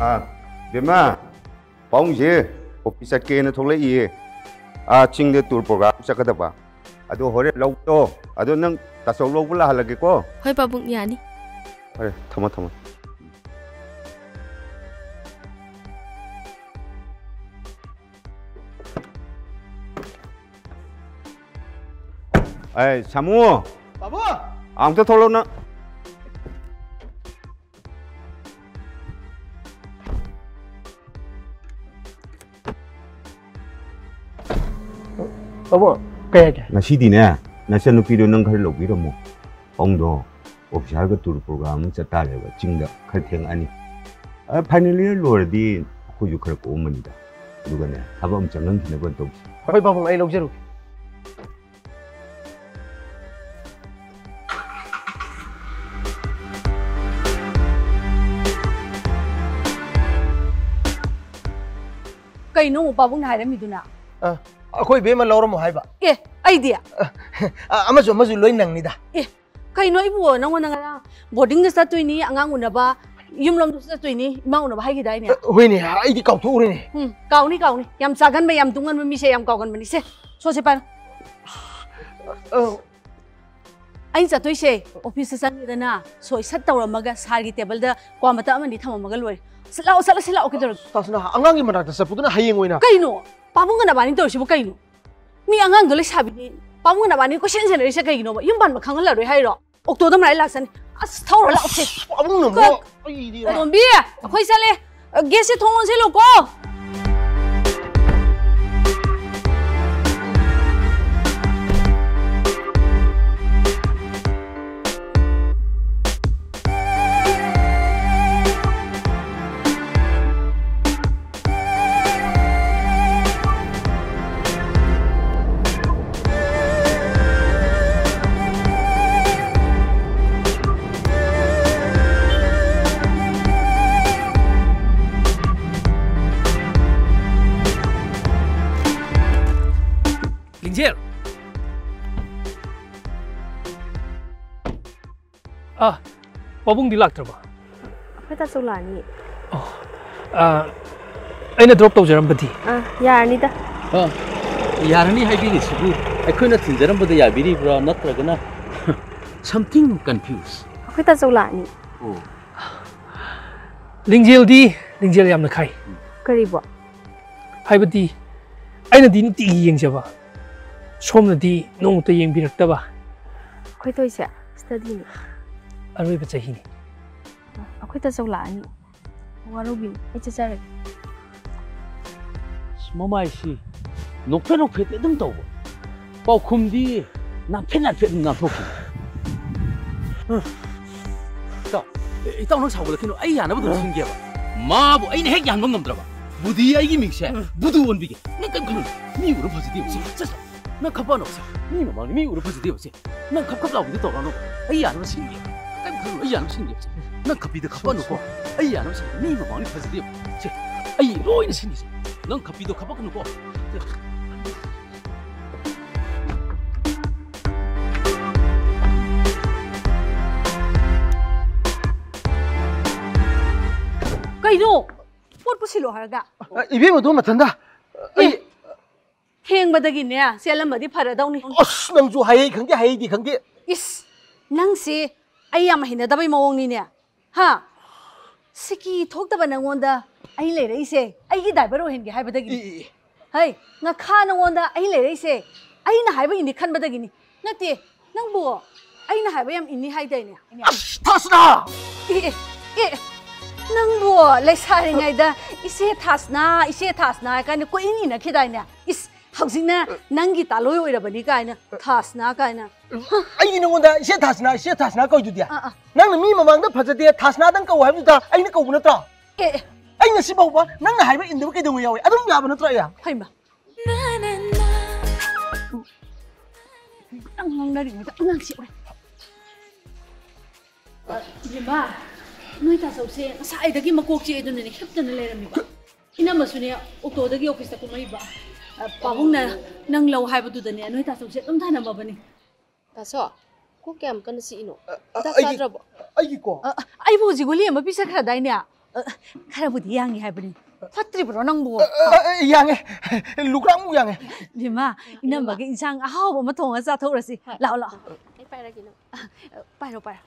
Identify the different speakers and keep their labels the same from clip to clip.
Speaker 1: बेमा पाउंजे ऑफिस के न थोले ये चिंग दे टूर प्रोग्राम चकदबा अदो होरे लौतो अदो नंग तासौ लौबुला हलगे को
Speaker 2: होय पाबुंग यानी
Speaker 1: अरे थमा थमा ए सामू
Speaker 3: बाबू
Speaker 1: आम तो थोलो ना
Speaker 3: बाबू कया क्या
Speaker 1: नसीदीने नसन नुपीदो नंग खर लौबिरमो पाउंदो ऑफिसर का टूर प्रोग्राम चतारेबा चिंग खर थेंग अनि फाइनली लोरदी अखोजु खर कोमनिदा दुगने थाबम चंगन खिनबन तो
Speaker 3: होय बाबू आई लौजरु
Speaker 4: कईनो पाबुंग हायरमिदुना
Speaker 3: अखोई बेमा लौरमो हाइबा
Speaker 4: ए आइडिया
Speaker 3: अमजु लोइ नंगनिदा
Speaker 4: ए कईनो इबु नंगो नंगा बोर्डिंग द सतुइनी अंगांग उनबा युमलम द सतुइनी इमा उनबा हाइगिदाइने
Speaker 3: होइने आइदि काउथुरिने
Speaker 4: काउनी याम सागन बे याम तुंगन बे मिसे याम काउगन बनि से सोसे पान आई सतुइसे ऑफिस संगिदना सोय सत तौरमगा सारगी टेबल द क्वामता अमनि थममगा लोय सिलाओ किदर
Speaker 3: तासना अंगांगी मनाक्ता सपुदना हयेंग ओइना
Speaker 4: कईनो पाबुंगना बानी तोरसिबो कईनो मी अंगांग दो लेसाबिनी पाबुंगना बानी क्वेश्चन जनरेशन कईनो युम बान मखंगलरोय हाइरो ओक्टोदा मराय लाक्सनी अस थौर लाक्से
Speaker 3: पाबुंगना मो आइदि
Speaker 4: तोंबी अखोय चले गेस से थोंगन से लोको
Speaker 5: पाबुंग दी लाक्त्रबा
Speaker 2: अखोय तासौलानी
Speaker 5: अइना ड्रॉप तौजरमबदी
Speaker 2: यारनीदा
Speaker 6: यारनी हाइबिरिसिबु अखोयना थिनजरमबदा याबिरिब्रा नत्रगना समथिंग कंफ्यूज
Speaker 2: अखोय तासौलानी
Speaker 6: ओ
Speaker 5: लिंजेल यामना खाई
Speaker 2: करीबो
Speaker 5: हाइबदी अइना दी नुती येंगजबा सोमनदी नोंगता येंबिरक्तबा
Speaker 2: अखोय तोइसे स्टडी
Speaker 5: अरोइबा चाहिनी
Speaker 2: अखोय तासौलानी वारोबिन एचचारे
Speaker 6: ममाइसी नोफे दम तौबो पाउखुमदी नाफेट नाथोखि इताउ नों सावबला किनो आई यानबो दम सिंगेबा माबो अइने हेक यानबो ngमद्रबा बुदी आइगी मिक्से बुदु ओनबिगे नं कम खनु मी उरु फसिदि उसे नं खपानो से मी ममांग मी उरु फसिदि उसे नं खप लाबुदि तौरानो आई यानबो सिंगे कम खनु आई यानबो सिंगे नं खपिदे खपानो को आई यानबो सिंगे मी ममांग फसिदि से आई लोइन सिंगे 넌 커피도 커버는 거.
Speaker 4: कईनो पोट पुसिलो हरगा
Speaker 3: इबेम दो मथंदा
Speaker 4: हेंबदगिने सेलमबदी फरदौनी
Speaker 3: अस नंजु हायै खंगे हायैदि खंगे
Speaker 4: इस नंसे आई याम हिनदबई मवंगनीने हा सिकी थोक्तब नंगोंदा आई लेरइसे आईगी ड्राइवर ओहेनगे हाइबदगी है ना खा नंगोंदा आई लेरइसे आईना हाइब इनि खनबदगिनी नते नंबो आईना हाइब याम इनि हाइदैने
Speaker 3: थासना
Speaker 4: ए नंबो लेसारिङैदा इसे थासना काने कोइनि न खिदाइने इस हौजिना नंगी तालोय ओइरबनी काइना थासना काइना
Speaker 3: आई नंगोंदा इसे थासना कौजुदिया नंग मी ममांगदा फजदे थासना दं कौ हाइबुदा आईना कौबु नत्रा
Speaker 4: ए
Speaker 3: आई नसी बाउबा नंग हाइबा इंदबो कैदंग यावे अदुम याबो नत्रा या
Speaker 4: हाइमा नंगरिङैदा अंगांसी ओइ इबा नोई तासौसे साइदगी मकोकची एदुनने हिप्तना लेरमिबा इनमसुने ऑक्टोदगी ऑफिसता कुमैबा पाबुंगना नंग लौ हाइबदुदने नोई तासौसे दम थानमबनी
Speaker 2: तासो को केम कन सिनो तासाद्रबो
Speaker 3: आई को
Speaker 4: आई भोजी गोली अमा पिसखरादाइने खराबुदी यांगे हाइबनी फत्रिब्रो नंगबो
Speaker 3: यांगे लुकरांगु यांगे
Speaker 4: बिमा इनमबगे इंसांग अहाव म थोंगा चाथौरसी लाओ लाओ
Speaker 2: Ay, para que no.
Speaker 4: पारो पारो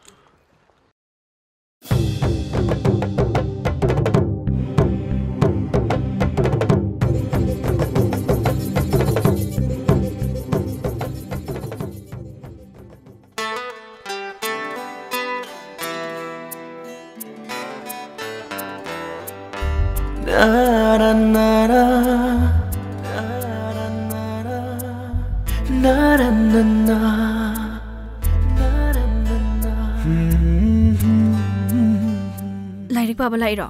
Speaker 4: लाइरिक पाबा लाइरो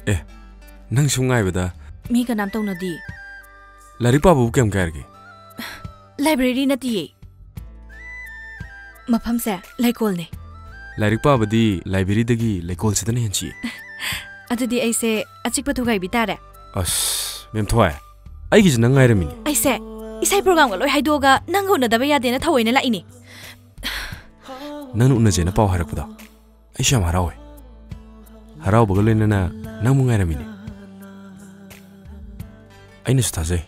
Speaker 7: ए नंग सुंगाई बदा
Speaker 4: मी का नाम तौनदी
Speaker 7: लाइरिक पाबु केम करगे
Speaker 4: लाइब्रेरी नतिये मफम से लाइकोल ने
Speaker 7: लाइरिक पाबदी लाइब्रेरी दगी लाइकोल से तने हंची
Speaker 4: अदुदी ऐसे अचिक पथुगाई बितारे
Speaker 7: अस मेम थोय आइगी ज नंगाई रमिनी
Speaker 4: ऐसे इसाई प्रोग्राम गा लोय हाइदोगा नंगो न दबे यादेना थवैना लाइनी
Speaker 7: नन उन जेना पाव हरकदा ऐशा हरावे हराव बगलेना नंग मुंगाई रमिनी आइना सुथाजे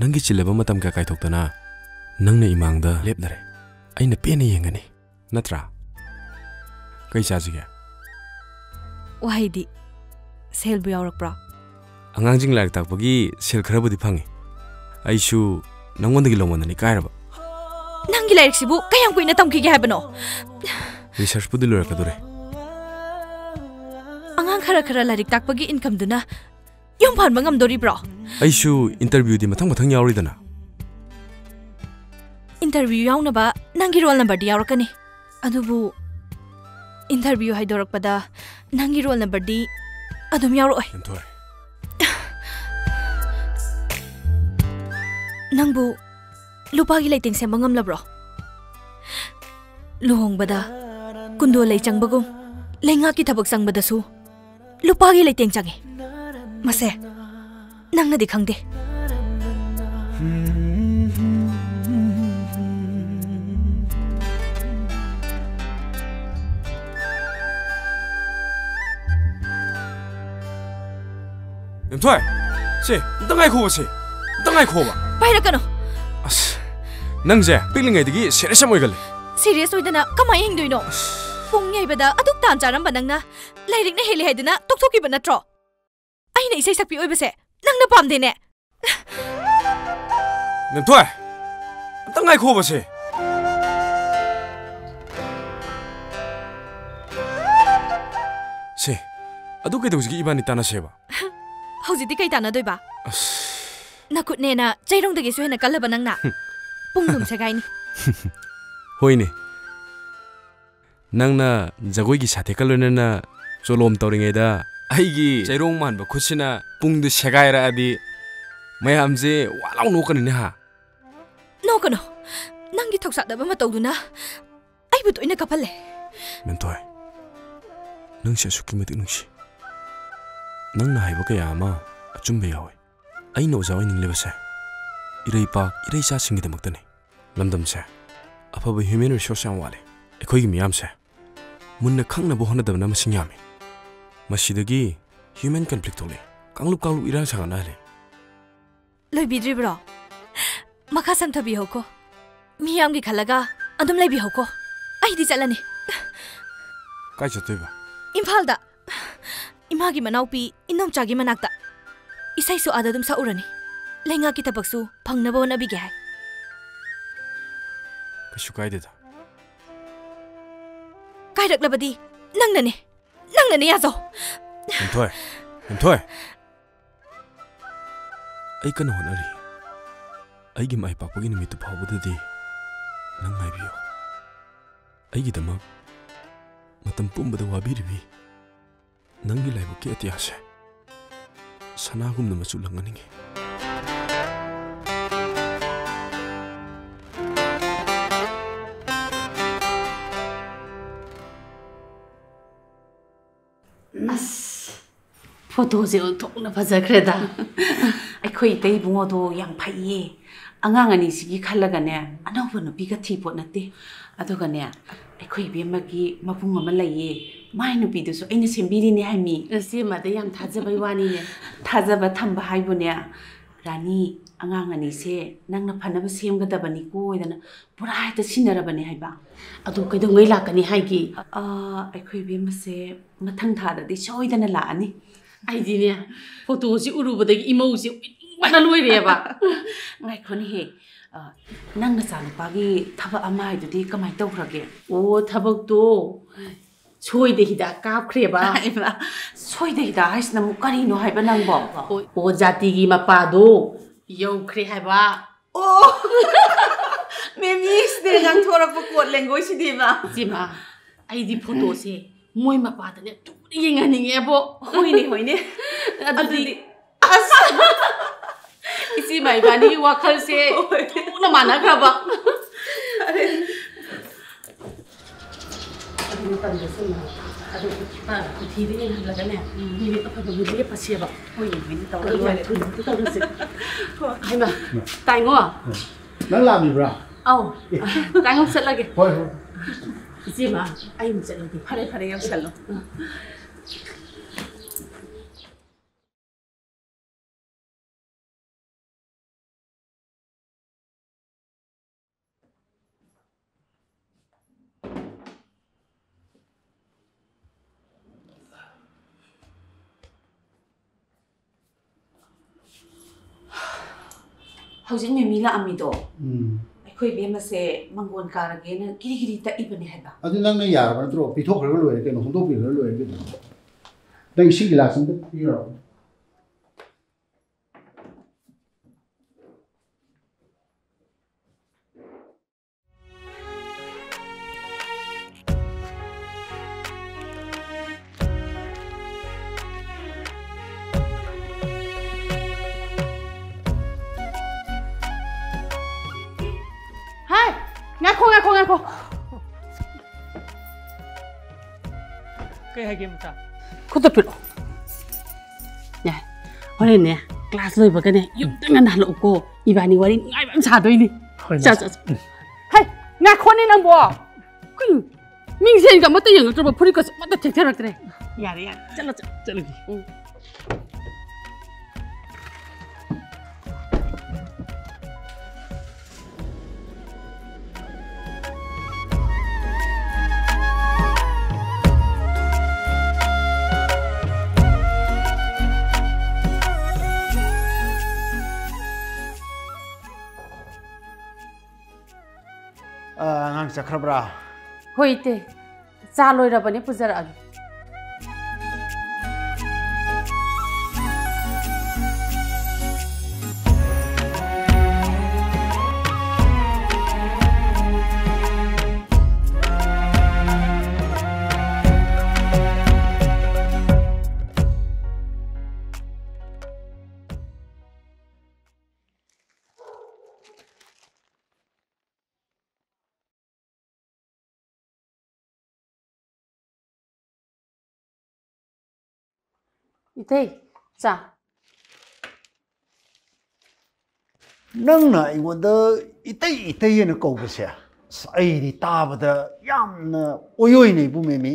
Speaker 7: नंगी चिलेबा मतम का काइथोक्तना नंगना इमांगदा लेपदरे आइना पेना येंगनी नत्रा कई चाजिगे
Speaker 4: वाहिदी सेल बु यावरकप्रा
Speaker 7: अंगांजिंग लाइक ताकपगी सेल खरबुदी फंगे आइसु नंगोंदगी लोमननी कायरबा
Speaker 4: नंगी लाइक सिबु कयम कुइना तमखिगे हाबनो
Speaker 7: रिसर्च पुदि लोरकदोरे
Speaker 4: अंगां खरा खरा लाइक ताकपगी इनकम दुना यम फानबा ngamदोरी ब्रो
Speaker 7: आइसु इंटरव्यू दि मथंग मथंग यावरिदना
Speaker 4: इंटरव्यू यावनबा नंगी रोल नंबर दि यावरकनी अदुबु इंटरव्यू हाइदोरकपदा नंगी रोल नंबर दी अदुम यावरोय
Speaker 7: एंथोय
Speaker 4: नंगबु लुपागी लाइटिंग से मंगमलब्रो लुहोंगबदा कुंदो लै चंगबगुम लेंगा की थबक संगबदसु लुपागी लाइटिंग चंगे मसे नंगनदि खंगदे
Speaker 7: एंथोय से दंगाई खोबसे दंगाई खोबा
Speaker 4: पाइरकनो
Speaker 7: अस नंगजे पिलिंगैदगी सीरियस मोइगले
Speaker 4: सीरियस ओइदना कमाय हिंगदोइनो पुंग याइबदा अदुक तान चारम बनंगना लाइरिकने हेले हाइदना तोकथोकी बनत्रो आइना इसै सकपि ओइबसे नंगना पामदेने
Speaker 7: एंथोय दंगाई खोबसे से अदुक केदोजगी इबानी ताना सेबा
Speaker 4: हौजिदि कै ताना दोइबा
Speaker 7: अस
Speaker 4: नकुटनेना चैरोंदगी सुहेना कल्लबा नंगना पुंगदुम सेगाइनी
Speaker 7: होइने नंगना जगोइगी साथे कलोनेना चोलोम तौरिङैदा आइगी चैरोंग मानबा खुसिना पुंगदु सेगाइरादि मयामजे वालाउ नोकनिने हा
Speaker 4: नोकनो नंगी थौसादबा मतौदुना आइबु तोइना कफल्ले
Speaker 7: मेंथोय नंसे सुकिमति नुंसी नंगना हाइबा कया अमा अचुम्बे यावे आइना ओजावै निंगलेबसे इरैपाक इरैचा सिंगिदमक्तने लमदमसे अफबा ह्यूमन रिसोर्स याम वाले अखोइगी मियामसे मुन्ना खंगनबो होनदबना मसिंग यामे मसिदगी ह्यूमन कन्फ्लिक्ट थोले कांगलुप कांगलुप इरा सांगना ले
Speaker 4: लोइबिद्रिब्रो मखा समथबि होको मियामगी खलगा अदुम लैबि होको आइदि चलनी
Speaker 7: काय चतोइबा
Speaker 4: इम्फालदा इमागी मनाउपी इनोमचागी मनाक्ता इसैसु आददुम साउरनी लेंगा की तबकसु फंगनबो नबिगे हाय
Speaker 7: कशु कायदेदा
Speaker 4: कायरकलबदी नंगनने याजो
Speaker 7: एंथोय आई कन होनरी आइगी माइ पापगी निमित्तु फावबददी नंग हाइबियो आइगी दमक मतम पुंबदा वाबिरिबि नंगी लाइबके अत्यासे सनागुमन मचु लंगनिगे
Speaker 8: फोटोसे ओंथोंना फजखरेदा अखोई तै बुंगोदो yang phaiye angang ani sigi khallagane anawba nupi ga thi pot nate adugane अखोई बेमगी मपुंग अमा लइये ꯃꯥꯏ ꯅꯨꯄꯤꯗꯨꯁꯨ ꯑꯩꯅ ꯁꯦꯝꯕꯤꯔꯤꯅꯦ ꯍꯥꯏꯃꯤ ꯏꯆꯦꯃꯗ ꯌꯥꯝ ꯊꯥꯖꯕꯩ ꯋꯥꯅꯤꯅꯦ ꯊꯥꯖꯕ ꯊꯝꯕ ꯍꯥꯏꯕꯨꯅꯦ ꯔꯥꯅꯤ ꯑꯉꯥꯡ ꯑꯅꯤꯁꯦ ꯅꯪꯅ ꯐꯅꯕ ꯁꯦꯝꯒꯗꯕꯅꯤꯀꯣ ꯍꯥꯏꯗꯅ ꯄꯨꯔꯥ ꯍꯦꯛꯇ ꯁꯤꯟꯅꯔꯕꯅꯦ ꯍꯥꯏꯕ ꯑꯗꯨ ꯀꯩꯗꯧꯉꯩ ꯂꯥꯛꯀꯅꯤ ꯍꯥꯏꯒꯤ ꯑꯩꯈꯣꯏ ꯏꯕꯦꯝꯃꯁꯦ ꯃꯊꯪ ꯊꯥꯗꯗꯤ ꯁꯣꯏꯗꯅ ꯂꯥꯛꯑꯅꯤ ꯑꯩꯗꯤꯅꯦ ꯐꯣꯇꯣꯁꯤ ꯎꯔꯨꯕꯗꯒꯤ ꯏꯃꯧꯁꯤ ꯎꯏꯅꯤꯡꯕꯅ ꯂꯣꯏꯔꯦꯕ ꯉꯥꯏꯈꯣꯅꯦꯍꯦ ꯅꯪ ꯅꯆꯥꯅꯨꯄꯥꯒꯤ ꯊꯕꯛ ꯑꯃ ꯍꯥꯏꯗꯨꯗꯤ ꯀꯃꯥꯏꯅ ꯇꯧꯈ꯭ꯔꯒꯦ ꯑꯣ ꯊꯕꯛꯇꯣ ꯁꯣꯏꯗ ꯍꯤꯗꯥꯛ ꯀꯥꯞꯈ꯭ꯔꯦꯕ ꯁꯣꯏꯗ ꯍꯤꯗꯥꯛ ꯍꯥꯏꯁꯤꯅ ꯑꯃꯨꯛ ꯀꯔꯤꯅꯣ ꯍꯥꯏꯕ ꯅꯪꯕꯣ ꯑꯣ ꯖꯥꯇꯤꯒꯤ ꯃꯄꯥꯗꯣ ꯌꯧꯈ꯭ꯔꯦ ꯍꯥꯏꯕ ꯑꯣ ꯃꯦꯃꯤꯁꯤꯗꯤ ꯉꯥꯡꯊꯣꯔꯛꯄ ꯀꯣꯠ ꯂꯦꯡꯒꯣꯏꯁꯤꯗꯤꯕ ꯏꯆꯦꯃ ꯑꯩꯗꯤ ꯐꯣꯇꯣꯁꯦ ꯃꯣꯏ ꯃꯄꯥꯗꯅꯦ ꯇꯨꯅ ꯌꯦꯡꯍꯟꯅꯤꯡꯉꯦꯕꯣ ꯍꯣꯏꯅꯦ ꯍꯣꯏꯅꯦ ꯑꯗꯨꯗꯤ ꯑꯁ 이씨 말반이 와클세 또 많아 그러봐. 아주 딴데서 아주 그 뒤에 하려가네. 미리 또 가서 무지개 파시해봐. 호이 미리 떠오르네. 떠오르지. 하이마, 땅어.
Speaker 9: 난 라미브라.
Speaker 8: 아우, 땅어 살라게.
Speaker 9: 호이 호이.
Speaker 8: 이제 마, 아이 무자라게 파래 역살로. hꯧꯖꯤꯛ ꯃꯦꯃꯤ ꯂꯥꯛꯑꯝꯃꯤꯗꯣ ꯑꯩꯈꯣꯏ ꯕꯦꯝꯃꯁꯦ ꯃꯪꯒꯣꯟ ꯀꯥꯔꯒꯦꯅ ꯀꯤꯔꯤ ꯇꯛꯏꯕꯅꯦ ꯍꯥꯏꯕ
Speaker 9: ꯑꯗꯨ ꯅꯪꯅ ꯌꯥꯔꯕ ꯅꯠꯇ꯭ꯔꯣ ꯄꯤꯊꯣꯛꯈ꯭ꯔꯒ ꯂꯣꯏꯔꯦ ꯀꯩꯅꯣ ꯍꯣꯡꯗꯣꯛꯄꯤꯈ꯭ꯔꯒ ꯂꯣꯏꯔꯦ ꯀꯩꯅꯣ ꯅꯪ ꯏꯁꯤꯡ ꯒꯤꯂꯥꯁ ꯑꯝꯇ ꯄꯤꯔꯣ
Speaker 8: ꯉꯥꯏꯈꯣ
Speaker 5: ꯀꯩ ꯍꯥꯏꯒꯦ ꯃꯆꯥ
Speaker 8: ꯈꯨꯠꯇ ꯄꯤꯔꯛꯑꯣ ꯌꯥꯏ ꯍꯣꯔꯦꯟꯅꯦ ꯀ꯭ꯂꯥꯁ ꯂꯣꯏꯕꯒꯅꯦ ꯌꯨꯝꯗ ꯉꯟꯅ ꯍꯜꯂꯛꯎꯀꯣ ꯏꯕꯥꯅꯤ ꯋꯥꯔꯤ ꯅꯨꯡꯉꯥꯏꯕ ꯑꯃ ꯁꯥꯗꯣꯏꯅꯤ ꯆꯠ ꯍꯩ ꯉꯥꯏꯈꯣꯅꯦ ꯅꯪꯕꯣ ꯀꯩꯅꯣ ꯃꯤꯡꯁꯦꯟꯒ ꯑꯃꯠꯇ ꯌꯦꯡꯉꯛꯇ꯭ꯔꯕ ꯐꯨꯔꯤꯠꯀꯁꯨ ꯑꯃꯠꯇ ꯊꯦꯛꯊꯔꯛꯇ꯭ꯔꯦ ꯌꯥꯔꯦ ꯆꯠꯂꯒꯦ
Speaker 9: ꯑꯉꯥꯡ ꯆꯠꯈ꯭ꯔꯕ꯭ꯔꯥ
Speaker 8: ꯍꯣꯏ ꯏꯇꯦ ꯆꯥ ꯂꯣꯏꯔꯕꯅꯦ ꯄꯨꯖꯔꯛꯑꯒꯦ 이태이, 자.
Speaker 9: ꯅꯪꯅ ꯑꯩꯉꯣꯟꯗ 이때이는 ꯀꯧꯕꯁꯦ ꯑꯩꯗꯤ ꯇꯥꯕꯗ ꯌꯥꯝꯅ ꯑꯣꯏꯅ ꯏꯕꯨꯃꯦꯃꯤ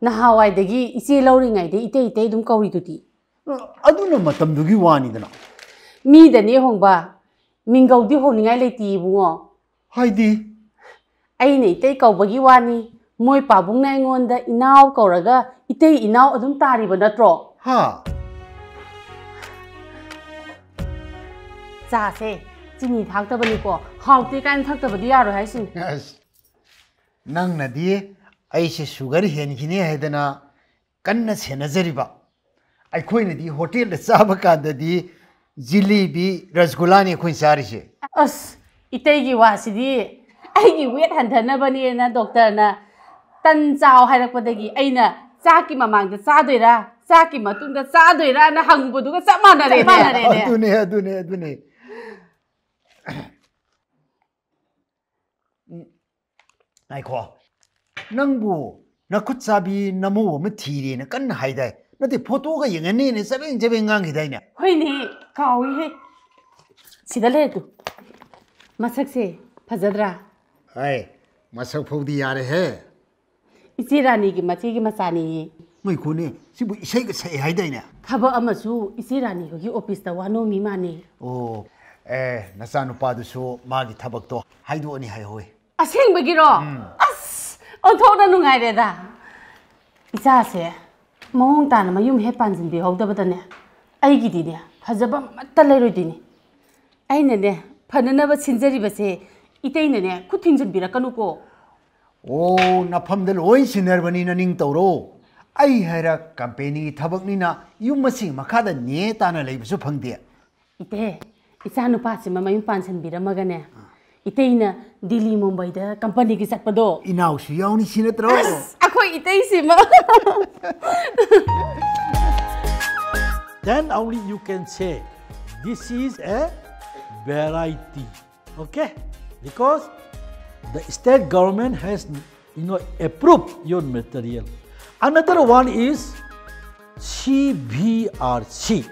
Speaker 8: 나하와이ꯗꯒꯤ 이제 ꯂꯧꯔꯤꯉꯩꯗ 이때 ꯑꯗꯨꯝ ꯀꯧꯔꯤꯗꯨꯗꯤ
Speaker 9: ꯑꯗꯨꯅ ꯃꯇꯝꯗꯨꯒꯤ ꯋꯥꯅꯤꯗꯅ
Speaker 8: 미ꯗꯅꯤ 홍바 민가우디 호닝아이 레이티 이붕어
Speaker 9: 하이디
Speaker 8: ꯑꯩꯅ 이때 ꯀꯧꯕꯒꯤ 와니 모이 빠붕나 ꯑꯩꯉꯣꯟꯗ 이나우 ꯀꯧꯔꯒ 이때 이나우 ꯑꯗꯨꯝ 따리ꯕ ꯅꯠꯇ꯭ꯔꯣ
Speaker 9: 하
Speaker 8: 자세 ꯆꯤꯅꯤ ꯊꯥꯛꯇꯕꯅꯤꯀꯣ ꯍꯥꯎꯇꯦ ꯀꯥꯏꯅ ꯊꯛꯇꯕꯗꯤ ꯌꯥꯔꯣꯏ ꯍꯥꯏꯁꯤꯅꯤ
Speaker 9: ꯅꯪꯅꯗꯤ ꯑꯩꯁꯦ ꯁꯨꯒꯔ ꯍꯦꯟꯈꯤꯅꯤ ꯍꯥꯏꯗꯅ ꯀꯟꯅ ꯁꯦꯟꯅꯖꯔꯤꯕ ꯑꯩꯈꯣꯏꯅꯗꯤ ꯍꯣꯇꯦꯜꯗ ꯆꯥꯕ ꯀꯥꯟꯗꯗꯤ ꯖꯤꯂꯤꯕꯤ ꯔꯁꯒꯨꯜꯂꯥꯅꯤ ꯑꯩꯈꯣꯏꯅ ꯆꯥꯔꯤꯁꯦ
Speaker 8: ꯑꯁ 이때ꯒꯤ 와ꯁꯤꯗꯤ ꯑꯩꯒꯤ ꯋꯦꯠ ꯍꯟꯊꯅꯕꯅꯦꯅ ꯗꯣꯛꯇꯔꯅ ꯇꯟ ꯆꯥꯎ ꯍꯥꯏꯔꯛꯄꯗꯒꯤ ꯑꯩꯅ ꯆꯥꯛꯀꯤ ꯃꯃꯥꯡꯗ ꯆꯥꯗꯣꯏꯔꯥ ꯆꯥꯛꯀꯤ ꯃꯇꯨꯡꯗ ꯆꯥꯗꯣꯏꯔꯥꯅ ꯍꯪꯕꯗꯨꯒ ꯆꯞ ꯃꯥꯟꯅꯔꯦꯅꯦ
Speaker 9: ꯑꯗꯨꯅꯦ ꯉꯥꯏꯈꯣ ꯅꯪꯕꯨ ꯅꯈꯨꯠ ꯆꯥꯕꯤ ꯅꯃꯧ ꯑꯃ ꯊꯤꯔꯦꯅ ꯀꯟꯅ ꯍꯥꯏꯗꯥꯏ ꯅꯠꯇꯦ ꯐꯣꯇꯣꯒ ꯌꯦꯡꯉꯅꯤꯅ ꯆꯕꯦꯡ ꯉꯥꯡꯈꯤꯗꯥꯏꯅꯦ
Speaker 8: ꯍꯣꯏꯅꯦ ꯀꯥꯎꯏꯍꯦ ꯁꯤꯗ ꯂꯩꯔꯦ ꯃꯁꯛꯁꯦ ꯐꯖꯗ꯭ꯔꯥ
Speaker 9: ꯍꯥꯏ ꯃꯁꯛ ꯐꯥꯎꯗꯤ ꯌꯥꯔꯦꯍꯦ
Speaker 8: 이제 라니기 마치기 마사니.
Speaker 9: 뭐 이코네 시부 이세가 세 하이다이네.
Speaker 8: 타바 아마수 이제 라니 거기 오피스다 와노미 마니.
Speaker 9: 오, 나사 누파도수 마기 타박도 하이도니 하이호이.
Speaker 8: 아생በ기로. 아스, 어토다 누가이래다. 이자세. ꯃꯑꯣꯡ ꯇꯥꯅ ꯃꯌꯨꯝ ꯍꯦꯛ ꯄꯥꯟꯁꯤꯟꯕꯤꯍꯧꯗꯕꯗꯅꯦ ꯑꯩꯒꯤꯗꯤꯅꯦ ꯐꯖꯕ ꯑꯃꯠꯇ ꯂꯩꯔꯣꯏꯗꯣꯏꯅꯤ ꯑꯩꯅꯅꯦ ꯐꯅꯅꯕ ꯁꯤꯟꯖꯔꯤꯕꯁꯦ ꯏꯇꯩꯅꯅꯦ ꯈꯨꯠ ꯊꯤꯡꯖꯤꯟꯕꯤꯔꯛꯀꯅꯨꯀꯣ
Speaker 9: 오, 나팜들 오인 시너버니나 닝 떠로 아이 해라 컴퍼니 타박니나 유머싱 마카다 네 따나 레이브수 펑데
Speaker 8: 이때 이자누파시마 mayum 판신비라마가네 이때이나 딜리 뭄바이다 컴퍼니기 삭바도
Speaker 9: 이나우시 야우니 시너트로
Speaker 8: 아코이 이때이시마
Speaker 10: Then only you can say this is a variety, okay? Because the state government has, approved your material. Another one is CVRC.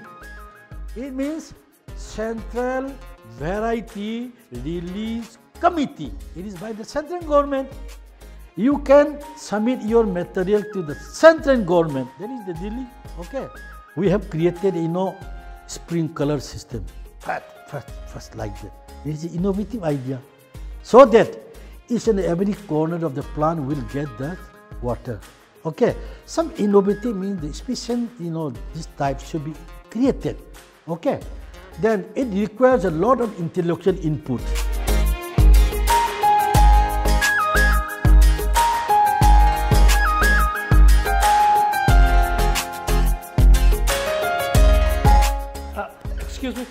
Speaker 10: It means Central Variety Release Committee. It is by the central government. You can submit your material to the central government. That is the Delhi. Okay. We have created, sprinkler system. First like that. This is an innovative idea. So that each and every corner of the plant will get that water. Okay. Some innovative means the species, this type should be created. Okay. Then it requires a lot of intellectual input.
Speaker 5: Excuse me.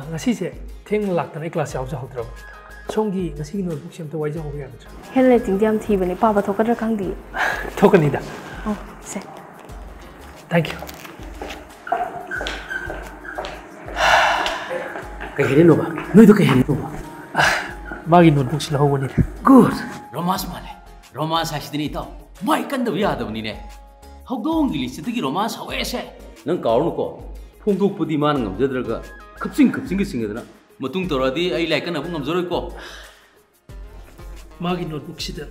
Speaker 5: ngasise theng laktan class yaw jaw dra chongi ngasi notebook sem to wai jaw ya dra
Speaker 2: handwriting diam thi bani papa thokadra khangdi
Speaker 5: thokani da
Speaker 2: oh se
Speaker 5: thank you
Speaker 6: Kay hini no ba noi do kay hini no ba
Speaker 5: magi notebook sila hawani
Speaker 6: good romance male romance hasdini to mai kan da ya da ni ne hawdong gi list gi romance hawese nang kaunu ko phongdok pudi man ngam jadraga khapsing gi singedna matung toradi ai like na bungam zoroi ko
Speaker 5: magi notebook sida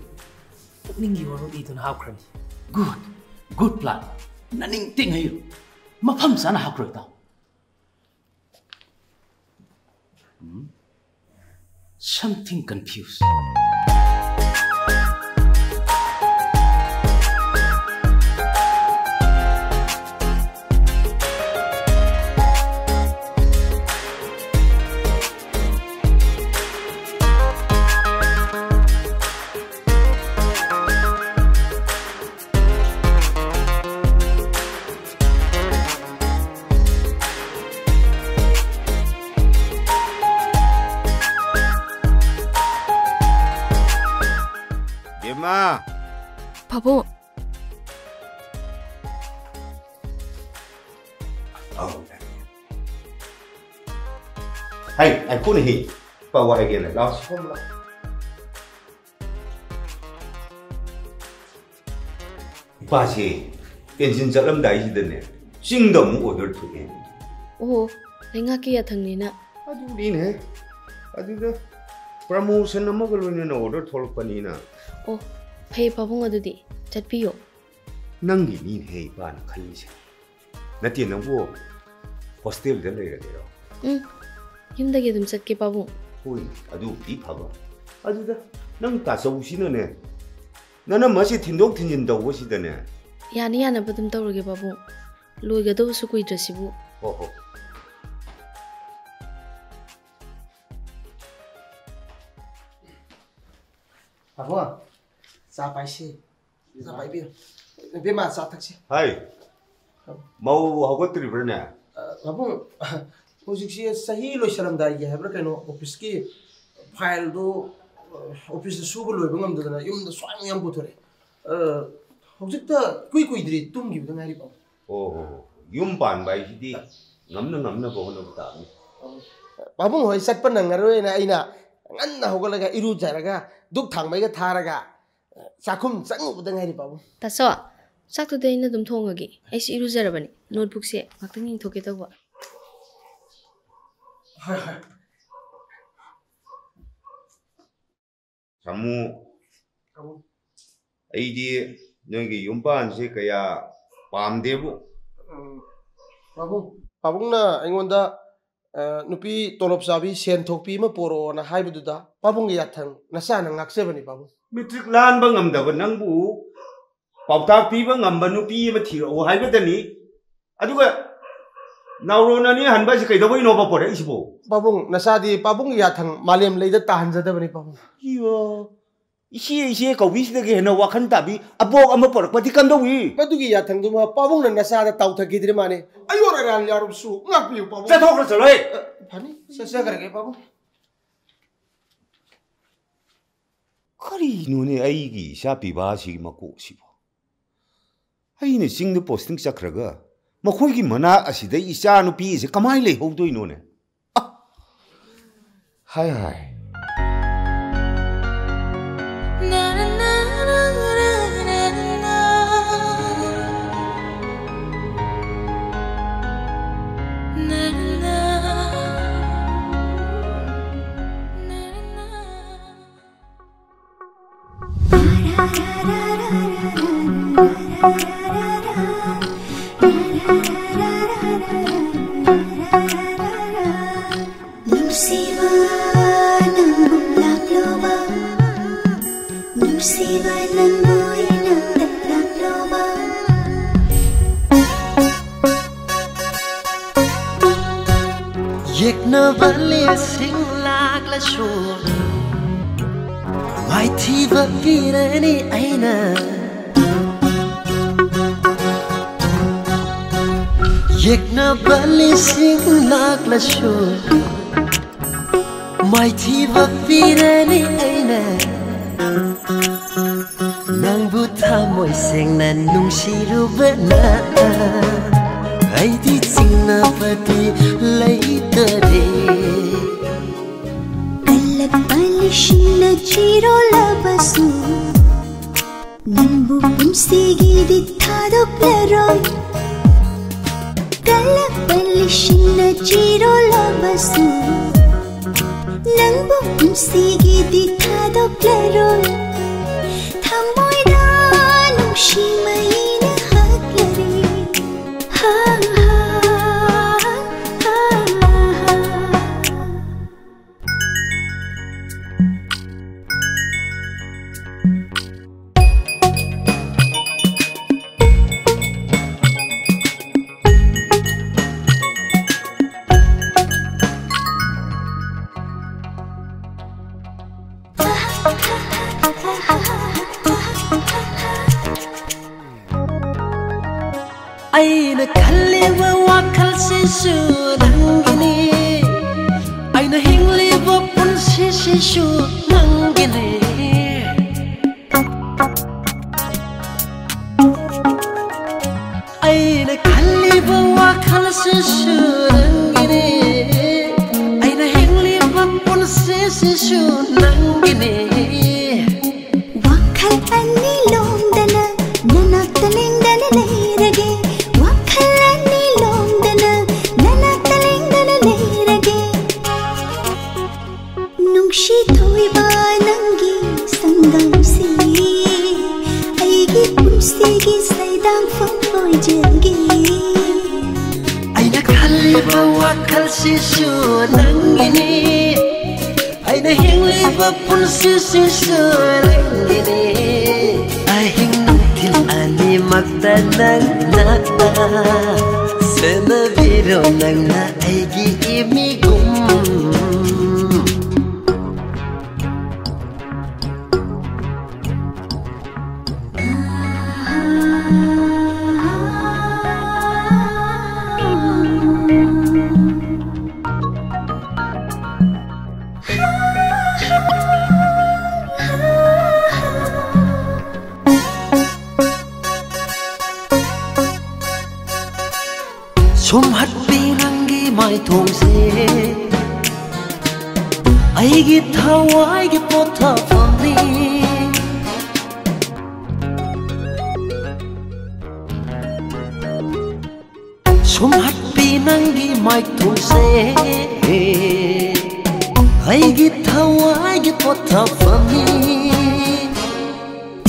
Speaker 5: ningi waro idun hawkram
Speaker 6: good plan naning ting hayo mafam sana hawkro ta something confused
Speaker 2: 바보
Speaker 1: Hey, anh cô này bảo gọi again này, đó không đó. 바시, 펜신 자람 다이시더네. 싱덤 오들 투게.
Speaker 2: 오 내가 끼야 당니나
Speaker 1: 아주 리네. 아주가 프로모션 먹을로는 오더 톨퍼니나.
Speaker 2: 오 페이 바봉 어디디 잣비요
Speaker 1: 낭기 니네 바나 칼리세. 나티 너고 호스텔 들려야 돼요.
Speaker 2: 응 힘들게 좀 잣게 바봉
Speaker 1: 호이 아주 이 봐봐. 아주다 낭 따서우시너네. 너는 멋이 틴독 틴진다고 보시더네.
Speaker 2: 야니 야나 버듬 떠오르게 바봉 로이가도 수고 있으시고
Speaker 1: 어허.
Speaker 3: 바봉아 자 빠이시 자 빠이비요 베마 자 탁시
Speaker 1: 하이 마우 하고들이 그러네.
Speaker 3: 바봉 호직시 사히 로이사람다이게 해브라 카이노 오피스키 파일도 오피스 수고 로이브 ngamdadana yumda swang yam puthore hojikta kuikuidri tumgibda ngari ba
Speaker 1: 오, 윤반 바이시디 ngamna 보고는 보다.
Speaker 3: 바봉 호이 삭pa nangaroina aina nganna hogalaga iru jaraga duk thangmaiga tharaga sakhum changubda ngari babu
Speaker 2: 다서 싹도 되는 좀 통하기 아이스 이루자라바니 노트북에 막등이 도게 되고
Speaker 1: 자무 ꯑꯩꯗꯤ ꯅꯣꯏꯒꯤ ꯌꯨꯝꯄꯥꯟꯁꯦ ꯀꯌꯥ ꯄꯥꯝꯗꯦꯕꯨ.
Speaker 3: ꯄꯥꯕꯨꯡꯅ ꯑꯩꯉꯣꯟꯗ nupi tolop sabi sen thokpi ma poro na haibududa pabung yathang nasa nang ngaksebani pabung
Speaker 1: metric lan ba ngamdaba nangbu pautak piba ngamba nupi ma thiro haibadani aduga nawrona ni hanba si kaidabo inoba pore isibo
Speaker 3: pabung nasa di pabung yathang malem leida tahanjadabani pabung
Speaker 1: iyo isi kawis dage hena wakhan tabi abok ama porakpati kandawi
Speaker 3: padugi yathang duma pabung na nasa da tauthagidri mane ayora ran yarum su ngakliu pabung
Speaker 1: chathokra chaloi
Speaker 3: phani sesa karage pabung
Speaker 1: kari nune aigi shapi ba si mako sibo aine singdu posting chakraga makhoi gi mana asida isa nupi se kamai le hodoi none hai hai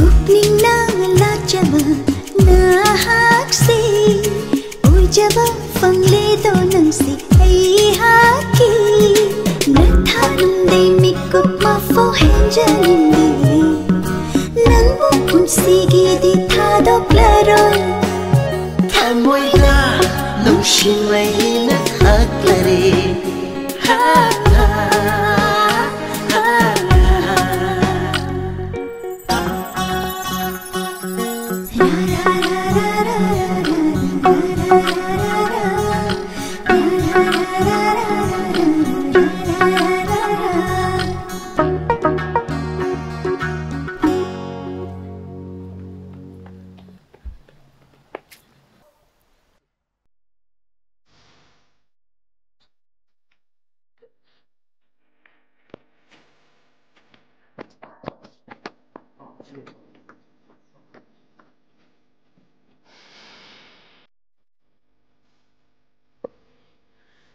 Speaker 11: Opening now. ꯐꯖꯕ ꯅꯍꯥꯛꯁꯤ ꯑꯣꯏꯖꯕ ꯐꯪꯂꯦꯗꯣ ꯅꯪꯁꯤ ꯑꯩꯍꯥꯛꯀꯤ ꯅꯊꯥꯔꯨꯝꯗꯩ ꯃꯤꯀꯨꯞ ꯃꯐꯥꯎ ꯍꯦꯟꯖꯅꯤꯡꯗꯦ ꯅꯪꯕꯨ ꯄꯨꯟꯁꯤꯒꯤꯗꯤ ꯊꯥꯗꯣꯛꯂꯔꯣꯏ ꯊꯃꯣꯏꯗ ꯅꯨꯡꯁꯤꯃꯩꯅ ꯍꯛꯂꯔꯦ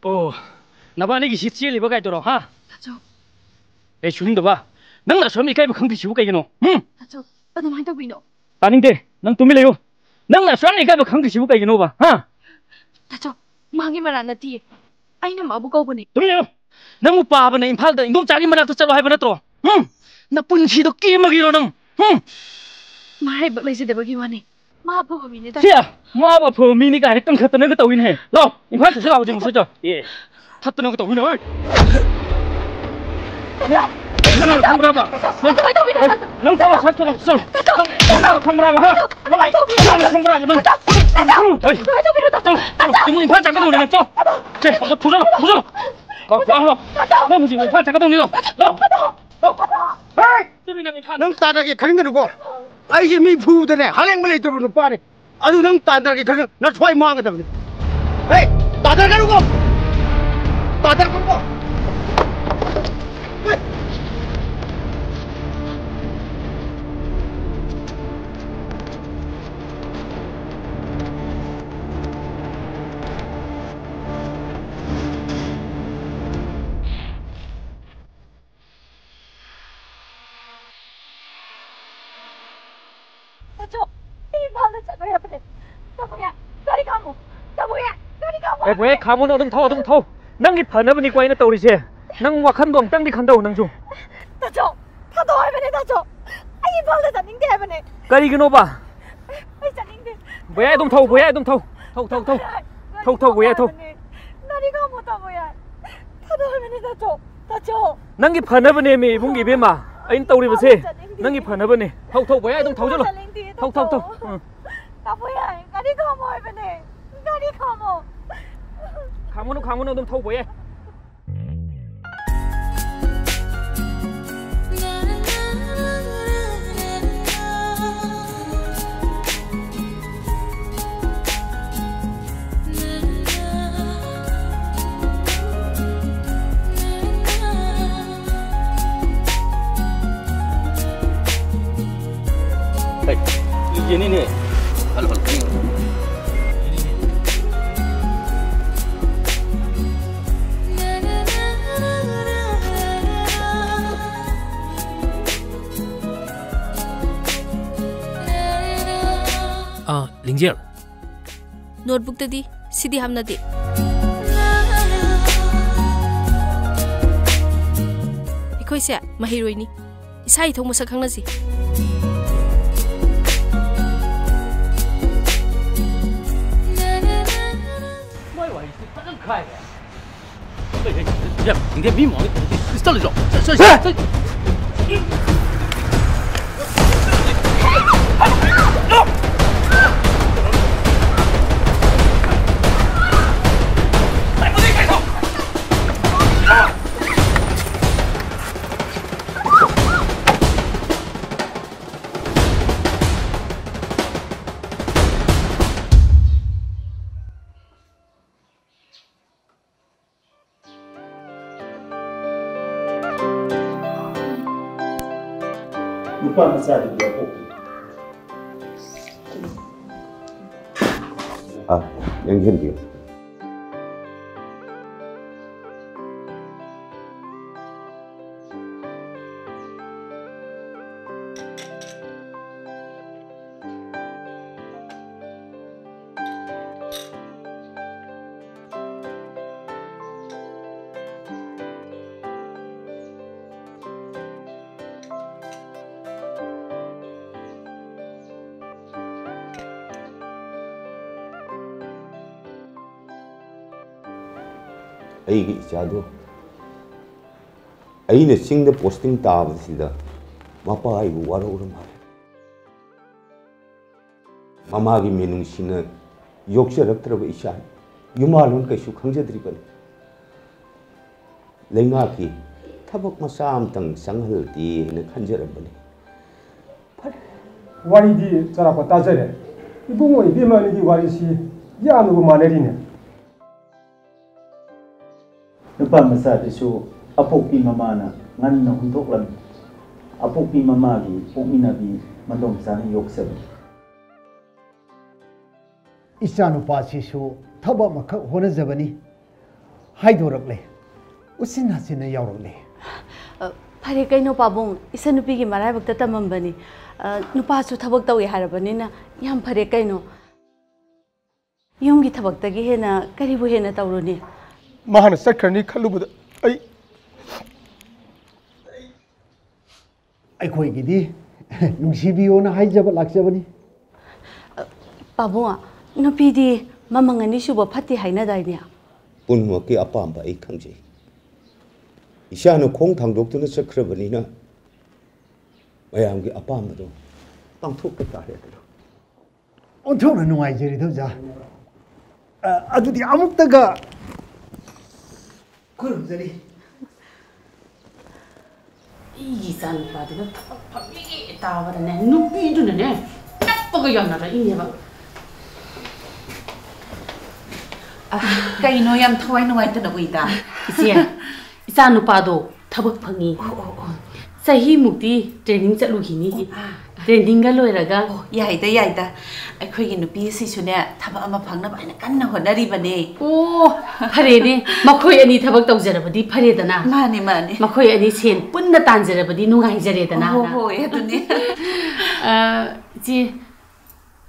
Speaker 6: 어, 나반에게 시치엘리 뭐가 있더라, 하?
Speaker 12: 다죠.
Speaker 6: 에, 주님도 봐. 넌나 처음에 이까이 강비 지고 가이노, 응?
Speaker 12: 다죠. 나도 많이 타고 있노.
Speaker 6: 아닌데, 넌 또 밀래요. 넌나 처음에 이까이 강비 지고 가이노 봐, 하?
Speaker 12: 다죠. 망이 말 안 하디. 아이는 마부가 오버니.
Speaker 6: 또 밀래요. 넌 오빠는 임팔다 인동 짜기만 하도 짜로 해보나 또, 응? 나 분시도 끼먹이로 넌, 응?
Speaker 12: 마이 벌레지 대박이 와니. 마법이니다.
Speaker 6: 야, 마법이니까 했던 것도 또 위네. 너, 임팔 드셔 아버지 무슨 저, 예, 탔던 것도 위네. 야, 너는 강물아봐. 넌 따와 살짝 없어. 강물아봐, 하. 너 강물아봐, 너. 어이, 임팔 잠깐 오래 또. 제, 너 부져. 너 무슨 임팔 잠깐 오래 너.
Speaker 13: 넌 따라게 가는 거고. 아이게 미 부부들네 한행만 있더라도 빠래. 아주 넌 따라게 가는 나 좋아해 뭐 하거든. 에이, 따라가는 거. 따라가는 거.
Speaker 6: 왜 가문 어등 더 낭기 반나분이 과이나 떠오르지 낭 wak한 동 땅디 간다고 낭중
Speaker 12: 다죠. 다도 할머니 다죠. 아이 벌레 자닝데 할머니.
Speaker 6: 까리 그노바
Speaker 12: 아이 자닝데.
Speaker 6: 뭐야 동 타오 뭐야 동 타오 타오 뭐야 타오
Speaker 12: 나리가 못하 뭐야. 다도 할머니 다죠.
Speaker 6: 낭기 반나분이 미 bungi 베마 아인 떠오르버세 낭기 반나분이 타오 뭐야 동 타오 저러 타오
Speaker 12: 나 뭐야. 나리가 뭐 할머니. 나리가 뭐.
Speaker 6: 가문은 좀 타고 뭐해? 얘네네. 발로. 링젤
Speaker 2: 노트북ꯗꯗꯤ ꯁꯤꯗꯤ ꯍꯥꯞꯅꯗꯦ ꯑꯩꯈꯣꯏꯁꯦ ꯃꯍꯩꯔꯣꯏꯅꯤ ꯏꯁꯥ ꯏꯊꯧ ꯃꯁꯛ ꯈꯪꯅꯁꯤ
Speaker 6: 야, 근데 미 뭐니? 스탈리죠.
Speaker 10: 누가 비싸지냐고.
Speaker 1: 아, 영현이요. ꯑꯩꯒꯤ ꯏꯆꯥꯗꯣ ꯑꯩꯅ ꯆꯤꯡꯗ ꯄꯣꯁꯇꯤꯡ ꯇꯥꯕꯁꯤꯗ ꯃꯄꯥ ꯑꯩꯕꯨ ꯋꯥꯔꯧꯔ ꯃꯥꯜꯂꯦ ꯃꯃꯥꯒꯤ ꯃꯤꯅꯨꯡꯁꯤꯅ ꯌꯣꯛꯆꯔꯛꯇ꯭ꯔꯕ ꯏꯆꯥꯅꯤ ꯌꯨꯝꯍꯥꯜꯂꯣꯟ ꯀꯩꯁꯨ ꯈꯪꯖꯗ꯭ꯔꯤꯕꯅꯤ ꯂꯩꯉꯥꯛꯀꯤ ꯊꯕꯛ ꯃꯆꯥ ꯑꯃꯇꯪ ꯆꯪꯍꯜꯂꯗꯤ ꯍꯥꯏꯅ ꯈꯟꯖꯔꯝꯕꯅꯤ
Speaker 14: ꯋꯥꯔꯤꯗꯤ ꯆꯥꯎꯔꯥꯛꯄ ꯇꯥꯖꯔꯦ ꯏꯕꯨꯡꯉꯣ ꯏꯕꯦꯝꯃꯒꯤ ꯋꯥꯔꯤꯁꯤ ꯌꯥꯝꯅꯕꯨ ꯃꯥꯟꯅꯔꯤꯅꯦ
Speaker 15: ꯅꯨꯄꯥ ꯃꯆꯥꯗꯨꯁꯨ ꯑꯄꯣꯛꯄꯤ ꯃꯃꯥꯅ ꯉꯟꯅ ꯍꯨꯟꯗꯣꯛꯂꯝꯃꯤ ꯑꯄꯣꯛꯄꯤ ꯃꯃꯥꯒꯤ ꯄꯣꯛꯃꯤꯟꯅꯕꯤ ꯃꯗꯣꯝꯆꯥꯅ ꯌꯣꯛꯆꯕꯅꯤ
Speaker 9: ꯏꯆꯥꯅꯨꯄꯥꯁꯤꯁꯨ ꯊꯕꯛ ꯑꯃꯈꯛ ꯍꯣꯠꯅꯖꯕꯅꯤ ꯍꯥꯏꯗꯣꯔꯛꯂꯦ ꯎꯆꯤꯟ ꯅꯥꯆꯤꯟꯅ ꯌꯥꯎꯔꯛꯂꯦ
Speaker 4: ꯐꯔꯦ ꯀꯩꯅꯣ ꯄꯥꯕꯨꯡ ꯏꯆꯟꯅꯨꯄꯤꯒꯤ ꯃꯔꯥꯏꯕꯛꯇ ꯇꯝꯃꯝꯕꯅꯤ ꯅꯨꯄꯥꯁꯨ ꯊꯕꯛ ꯇꯧꯋꯦ ꯍꯥꯏꯔꯕꯅꯤꯅ ꯌꯥꯝ ꯐꯔꯦ ꯀꯩꯅꯣ ꯌꯨꯝꯒꯤ ꯊꯕꯛꯇꯒꯤ ꯍꯦꯟꯅ ꯀꯔꯤꯕꯨ ꯍꯦꯟꯅ ꯇꯧꯔꯨꯅꯤ
Speaker 14: ꯃꯥꯅ ꯆꯠꯈ꯭ꯔꯅꯤ ꯈꯜꯂꯨꯕꯗ
Speaker 9: ꯑꯩꯈꯣꯏꯒꯤꯗꯤ ꯅꯨꯡꯁꯤꯕꯤꯌꯣꯅ ꯍꯥꯏꯖꯕ ꯂꯥꯛꯆꯕꯅꯤ
Speaker 4: ꯄꯥꯕꯨꯡ ꯅꯨꯄꯤꯗꯤ ꯃꯃꯪ ꯑꯅꯤ ꯁꯨꯕ ꯐꯠꯇꯦ ꯍꯥꯏꯅꯗꯥꯏꯅꯦ
Speaker 1: ꯄꯨꯝꯅꯃꯛꯀꯤ ꯑꯄꯥꯝꯕ ꯑꯩ ꯈꯪꯖꯩ ꯏꯆꯥꯅ ꯈꯣꯡ ꯊꯥꯡꯗꯣꯛꯇꯨꯅ ꯆꯠꯈ꯭ꯔꯕꯅꯤꯅ ꯃꯌꯥꯝꯒꯤ ꯑꯄꯥꯝꯕꯗꯣ ꯄꯥꯡꯊꯣꯛꯄ ꯇꯥꯔꯦ ꯑꯗꯨꯅ
Speaker 9: ꯑꯣꯟꯊꯣꯛꯅ ꯅꯨꯡꯉꯥꯏꯖꯔꯦ ꯊꯧꯖꯥ ꯑꯗꯨꯗꯤ ꯑꯃꯨꯛꯇꯒ ꯈꯨꯔꯨꯝꯖꯔꯤ
Speaker 8: ꯑꯩꯒꯤ ꯏꯆꯥꯅꯨꯄꯥꯗꯨꯅ ꯊꯕꯛ ꯐꯪꯉꯦ ꯇꯥꯕꯗꯅꯦ ꯅꯨꯄꯤꯗꯨꯅꯅꯦ ꯀꯞꯄꯒ ꯌꯥꯅꯔꯛꯏꯅꯦꯕ
Speaker 16: ꯀꯩꯅꯣ ꯌꯥꯝ ꯊꯋꯥꯏ ꯅꯨꯡꯉꯥꯏꯇꯅ ꯎꯏꯗ
Speaker 8: ꯏꯆꯦ ꯏꯆꯥꯅꯨꯄꯥꯗꯣ ꯊꯕꯛ ꯐꯪꯉꯤ ꯆꯍꯤꯃꯨꯛꯇꯤ ꯇ꯭ꯔꯦꯅꯤꯡ ꯆꯠꯂꯨꯈꯤꯅꯤ ꯇ꯭ꯔꯦꯅꯤꯡꯒ ꯂꯣꯏꯔꯒ
Speaker 16: ꯌꯥꯏꯗ ꯌꯥꯏꯗ ꯑꯩꯈꯣꯏꯒꯤ ꯅꯨꯄꯤꯁꯤꯁꯨꯅꯦ ꯊꯕꯛ ꯑꯃ ꯐꯪꯅꯕ ꯍꯥꯏꯅ ꯀꯟꯅ ꯍꯣꯠꯅꯔꯤꯕꯅꯦ
Speaker 8: ꯑꯣ ꯐꯔꯦꯅꯦ ꯃꯈꯣꯏ ꯑꯅꯤ ꯊꯕꯛ ꯇꯧꯖꯔꯕꯗꯤ ꯐꯔꯦꯗꯅ
Speaker 16: ꯃꯥꯅꯦ ꯃꯥꯅꯦ
Speaker 8: ꯃꯈꯣꯏ ꯑꯅꯤ ꯁꯦꯟ ꯄꯨꯟꯅ ꯇꯥꯟꯖꯔꯕꯗꯤ ꯅꯨꯡꯉꯥꯏꯖꯔꯦꯗꯅ
Speaker 16: ꯍꯣꯏ ꯑꯗꯨꯅꯦ
Speaker 8: ꯏꯆꯦ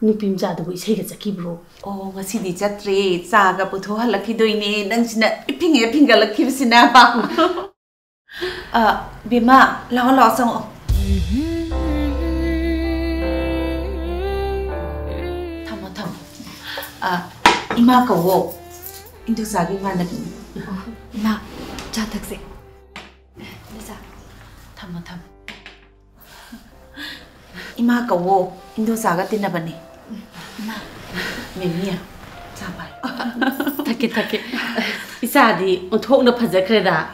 Speaker 8: ꯅꯨꯄꯤ ꯃꯆꯥꯗꯨꯕꯨ ꯏꯁꯩꯒ ꯆꯠꯈꯤꯕ꯭ꯔꯣ
Speaker 16: ꯑꯣ ꯉꯁꯤꯗꯤ ꯆꯠꯇ꯭ꯔꯦ ꯆꯥꯒ ꯄꯨꯊꯣꯛꯍꯜꯂꯛꯈꯤꯗꯣꯏꯅꯦ ꯅꯪꯁꯤꯅ ꯏꯐꯤꯡ ꯐꯤꯡꯒꯠꯂꯛꯈꯤꯕꯁꯤꯅ ꯕꯦꯃꯥ ꯂꯥꯛꯑꯣ ꯂꯥꯛꯑꯣ ꯆꯪꯉꯛꯑꯣ ꯊꯝꯃꯣ ꯊꯝꯃꯣ 이마 거고 인도사기 만나기
Speaker 12: 이마 자 탁세 인도사
Speaker 16: 담아 담 이마 거고 인도사가 띠나바니 이마 메미야 자발
Speaker 8: 타케 이사디 온톡나 파자크레다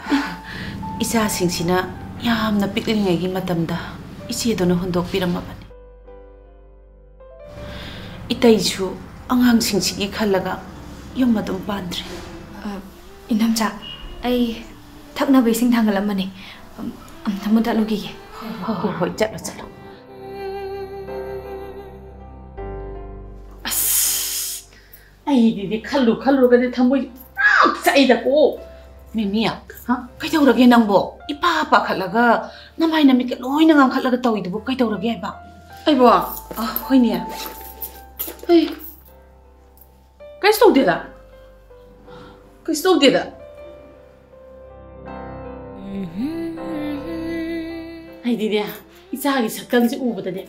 Speaker 16: 이사싱시나 ꯌꯥꯝꯅ ꯄꯤꯛꯂꯤꯉꯩꯒꯤ ꯃꯇꯝꯗ ꯏꯆꯦꯗꯨꯅ ꯍꯨꯟꯗꯣꯛꯄꯤꯔꯝꯃꯕꯅꯤ 이따이주 ꯑꯉꯥꯡꯁꯤꯡꯁꯤꯒꯤ ꯈꯜꯂꯒ ꯌꯨꯝ ꯑꯗꯨꯝ ꯄꯥꯟꯗ꯭ꯔꯦ
Speaker 12: 이남자 ꯑꯩ ꯊꯛꯅꯕ ꯏꯁꯤꯡ ꯊꯥꯡꯒꯠꯂꯝꯕꯅꯤ ꯑꯝꯇ ꯃꯨꯊꯠꯂꯨꯈꯤꯒꯦ
Speaker 16: ꯍꯣꯏ ꯆꯠꯂꯣ ꯆꯠꯂꯣ
Speaker 8: ꯑꯩꯗꯤ ꯈꯜꯂꯨꯒꯗꯤ ꯊꯃꯣꯏ ꯆꯥꯛꯏꯗꯀꯣ
Speaker 16: ꯃꯦꯃꯤꯌꯥ ꯀꯩꯗꯧꯔꯒꯦ ꯅꯪꯕꯣ 이파 ꯄꯥꯈꯠꯂꯒ ꯅꯃꯥꯏ ꯅꯃꯤꯠꯀ ꯂꯣꯏꯅ ꯉꯥꯡꯈꯠꯂꯒ ꯇꯧꯏꯗꯨꯕꯨ ꯀꯩꯗꯧꯔꯒꯦ ꯍꯥꯏꯕ
Speaker 8: ꯑꯩꯕꯣ
Speaker 16: ꯍꯣꯏꯅꯦ
Speaker 8: Kaysa tawdida? Kaysa tawdida? Ay didi isagi sakangsi ubadane.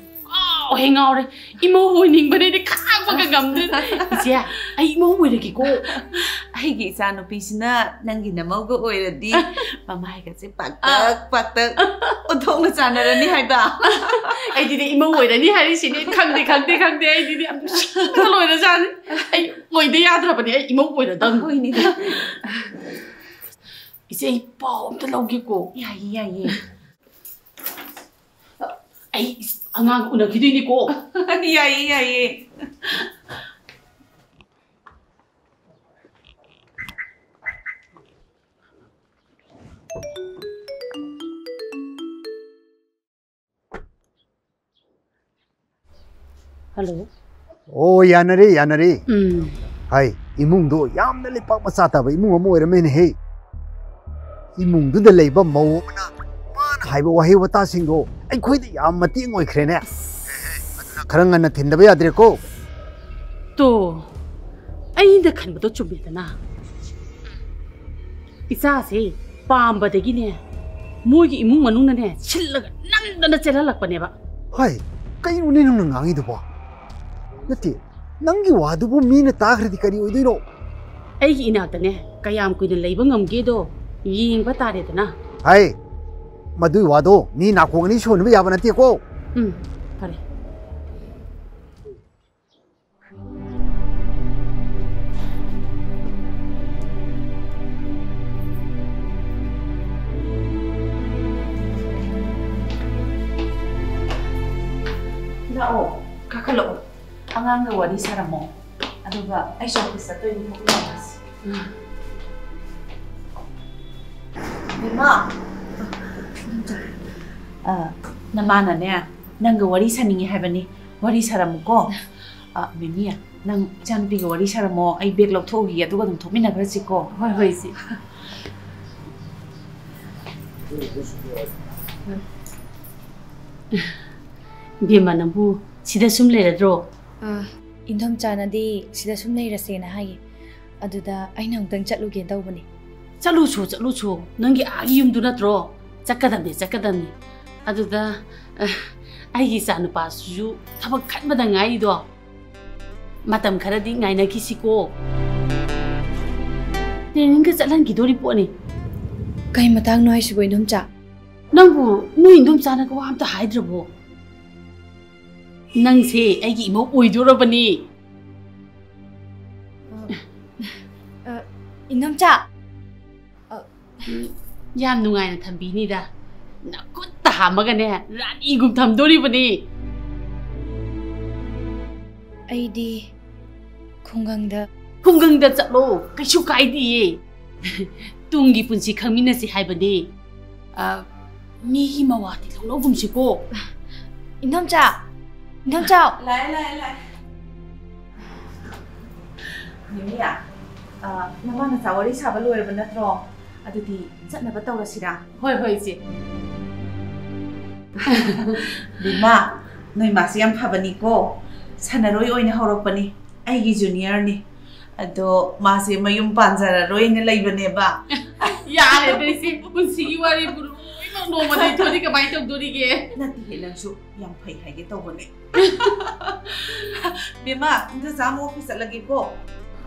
Speaker 8: Oh hengaure imo hoiningbane de khangbaga gamne. Isia ai imo hoiregi ko.
Speaker 16: Ai gi isa no pisina nangi namaugo oiradi mamai ga se paktak othongna chanarani haiba.
Speaker 8: Ai didi imo hoirani hari sine khangde ai didi am loira jani. Ai oide yadrabani ai imo hoira dang
Speaker 16: hoini.
Speaker 8: Isia ai pau amta lawgi ko.
Speaker 16: Yai.
Speaker 8: Ay, angang unagkidoy ko.
Speaker 16: Yai.
Speaker 8: Hello.
Speaker 9: Oh, yanare. Hai, imungdo yamna lipak masataba imung mo eramene he. Imungdo da leiba mau mana man haiba wahi wata singdo. Ai khoide yam mati ngoi khrene. Aduna kharanga na thindaba yadre ko.
Speaker 8: To ai da khan bado chumedana. Isa se pamba de gine. Mogi imung manung na ne chillaga namdana chelalakpane ba.
Speaker 9: Hai, kai uni nung ngangi do ba. Nati, nangi wadu bu mina tagridi kari oidino.
Speaker 8: ꯑꯩꯒꯤ ꯏꯅꯥꯛꯇꯅꯦ ꯀꯌꯥꯝ ꯀꯨꯏꯅ ꯂꯩꯕ ꯉꯝꯒꯦꯗꯣ ꯌꯦꯡꯕ ꯇꯥꯔꯦꯗꯅ
Speaker 9: ꯍꯥꯏ ꯃꯗꯨꯏ ꯋꯥꯗꯣ ꯃꯤ ꯅꯥꯀꯣꯡ ꯑꯅꯤ ꯁꯣꯟꯅꯕ ꯌꯥꯕ ꯅꯠꯇꯦꯀꯣ
Speaker 8: ꯐꯔꯦ ꯂꯥꯛꯑꯣ ꯀꯥꯈꯠꯂꯛꯑꯣ ꯑꯉꯥꯡꯒ ꯋꯥꯔꯤ ꯁꯥꯔꯝꯃꯣ ꯑꯗꯨꯒ ꯑꯩꯁꯨ ꯑꯣꯐꯤꯁ ꯆꯠꯇꯣꯏꯅꯤ ꯊꯣꯛꯃꯤꯟꯅꯔꯁꯤ ꯏꯃꯥ ꯅꯃꯥꯅꯅꯦ ꯅꯪꯒ wari saningi haibani wari saramuko mimi nang ichanupi ga wari saramo ai bag lauthogi aduga dum thokminagrasi ko hoi hoi si Bima nambu sida sum leiradro
Speaker 2: indom chanadi sida sum leirasena hai aduda aina ungtang chatluge dawbani
Speaker 8: chalu chu nangi agi yumdu natro chakadamni aduda aigi sanu pasu thabak khanbada ngai do matam kharadi ngai na kisiko ninga chalan gidori poni
Speaker 2: kai matang no haisibo indom cha
Speaker 8: nangbu nu indom cha na ko amta haidrabo nang se aigi imo oidorabani
Speaker 2: indom cha
Speaker 8: yam nungai na thambini da na kutta hamagane rani gum thamdori bani
Speaker 2: aidi khungangda
Speaker 8: chatlo kaisu kaidi tungi punsi khangmina si haibani mi hi mawati lo gum si ko
Speaker 2: indom cha
Speaker 16: lai Mimiya namana sa wari saba loirba natro adudi chatnaba tawrasira
Speaker 8: hoi si
Speaker 16: Bima noi masi yam phabani ko sanaroi oina horokpani aigi junior ni ado masi mayum panjara roi na leibane ba
Speaker 8: yare desi punsi wari bulu no madai thori ka bai tawdori ge
Speaker 16: nati helansu yam phai haige tawbane Bima inda zamu office lagi ko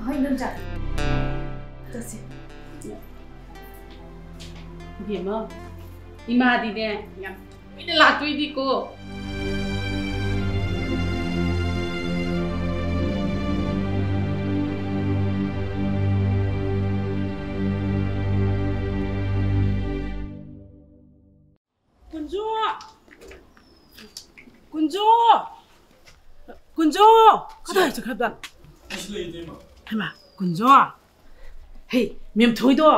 Speaker 2: hoi nam cha
Speaker 16: tasi
Speaker 8: Bima ima di ne yam ina latoi di ko
Speaker 17: Kunjo kada cha khaba hema kunjo hey mem thoido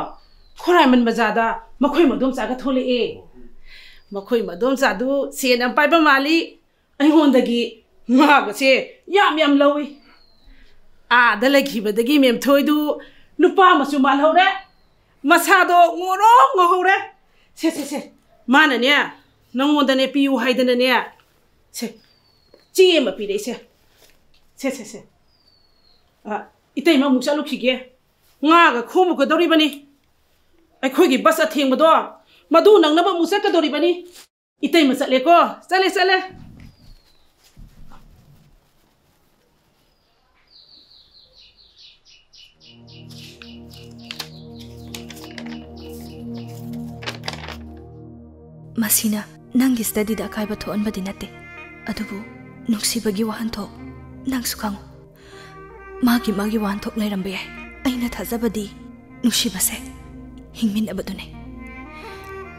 Speaker 17: khorai man bazada makhoi madom cha ga thole e makhoi madom cha du sen am pai ba mali ai hondagi ma ga se yam lawi a da lagi badagi mem thoidu nupa masu mal hore masado ngoro hore se mana ne nangonda ne piu haidana ne se chi ma pi dei se itai ma muk chalu khige nga ga khomu ko dori bani ai khoi gi bus atheng bodo madu nang na ba musa ka dori bani itai ma chale ko chale
Speaker 2: masina nangi study da kai ba thon ba dinate adubu nuksibagi wahanto nang sukang magi wahantok leiram be aina thajabadi nuksibase hingmin abadune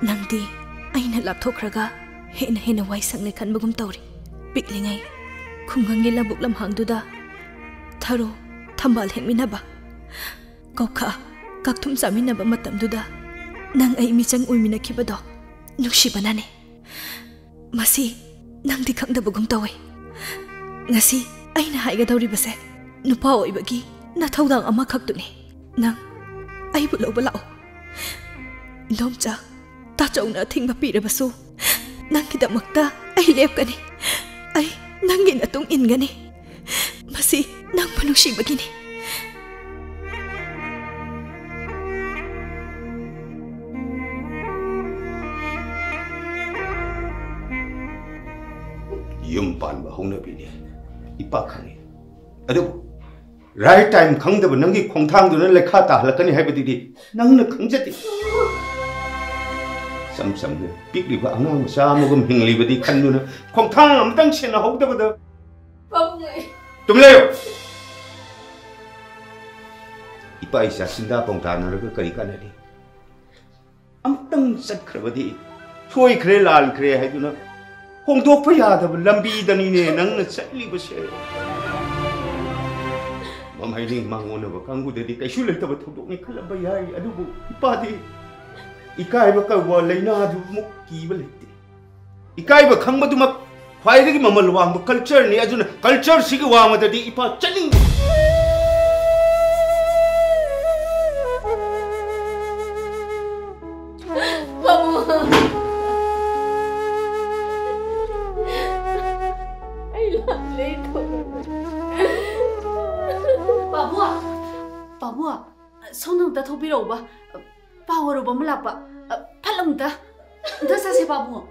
Speaker 2: nangdi aina lapthokraga hena waisang le khanbagum tawri piklingai khungangi labuk lam hangduda tharo thambal hengminaba kokha kakthum saminaba matamduda nang ai michang uimina khibado nuksibanane masi nangdi khangdabagum tawe ngasi aina haiga dawri base nupa oibagi na thaudang ama khaktuni nang ai bu loba lao nomcha ta chongna thingba pire basu nangki damakta ai lepkani ai nangi na tung ingani masi nang manushi bagini
Speaker 1: yum pan ba hong na bi ni ipa khang ni adu right time khangdaba nangi khongthangduna lekha ta halakani haibadidi nangna khangjati samsamne pikliba angang sa amagum hinglibadi khannuna khongthang amtang sena hogdabada
Speaker 2: Babungai.
Speaker 1: tumlayo ipa isa sinda pongtana raga kari kanadi amtang sakhrabadi thoi khre lal khre haiduna hongdokpa yadaba lambi dani ne nangna chatlibase Mamailing mangona ba kanggu dadi kaisu leitaba thodok ni khalaba yai adubu ipadi ikai ba ka wa leina du muk ki ba lete ikai ba khangba du mak khwai dagi mamal wang ba culture ni ajuna culture sigi wa ma dadi ipa chaling
Speaker 4: 손은 다 도비로 오바 바워로 범을라바 팔롱다 다 사세 바부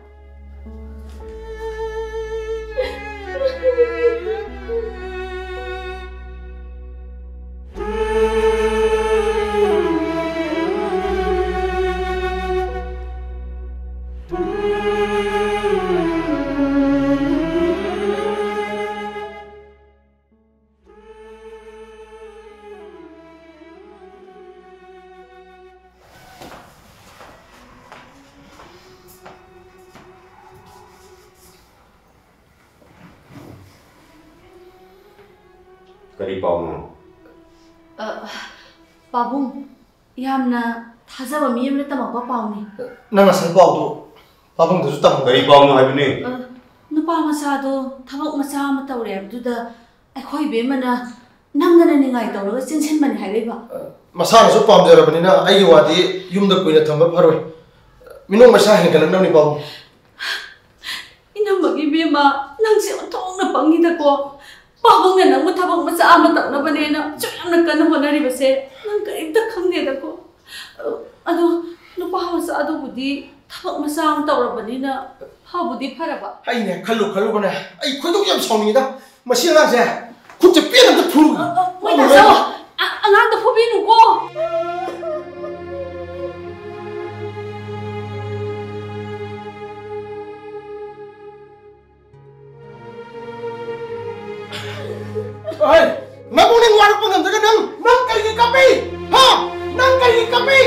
Speaker 1: Kari pao
Speaker 4: 바봉 yamna thazaba miyamna tamapa pauni
Speaker 3: nanga san pao do babang du tam
Speaker 1: kari pao no haibne
Speaker 4: nupa masa do thabak masa ma tawre abduda akhoi be mana nangana ningai tawra chinchen mani haibeba
Speaker 3: masa na so pam jara bani na ai wadi yumda koina thamba pharoi minong masa hen kalang ni babang
Speaker 4: inamagi bema nangse otongna pangida ko Babang na nang mathabang masa ama tak na banena chayam na kana honari base nang kaimta khangde da ko ado nupa masa ado budi thabak masa am tawra banena ha budi pharaba
Speaker 3: ai ne khallu bana ai khuduk yam sawni da masi na se khutje pian da phuru
Speaker 4: moi na sawa angang da phobi nu ko
Speaker 3: Oi, namu ning warak pangam jaga nang kali kapi, ha, nang kali kapi.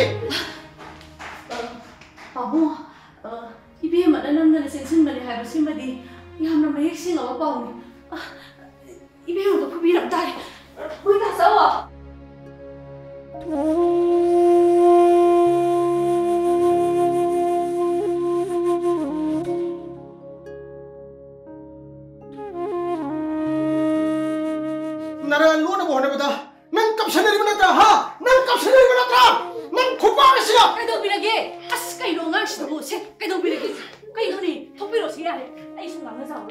Speaker 4: Babu, ibe mana nang na sensin mali hai basi madi, yam na mayek sing awa pau ni. Ibe udah phobi ram tai, moi na sawa.
Speaker 3: Nara lu na bohne bata, nang kapsanari mana ta, ha, nang kapsanari mana ta, nang kupa siya.
Speaker 4: Kaido bilage, as kaido ngang siya mo se, kaido bilage, kaido ni, topiro siya he, ay sungang na sawa.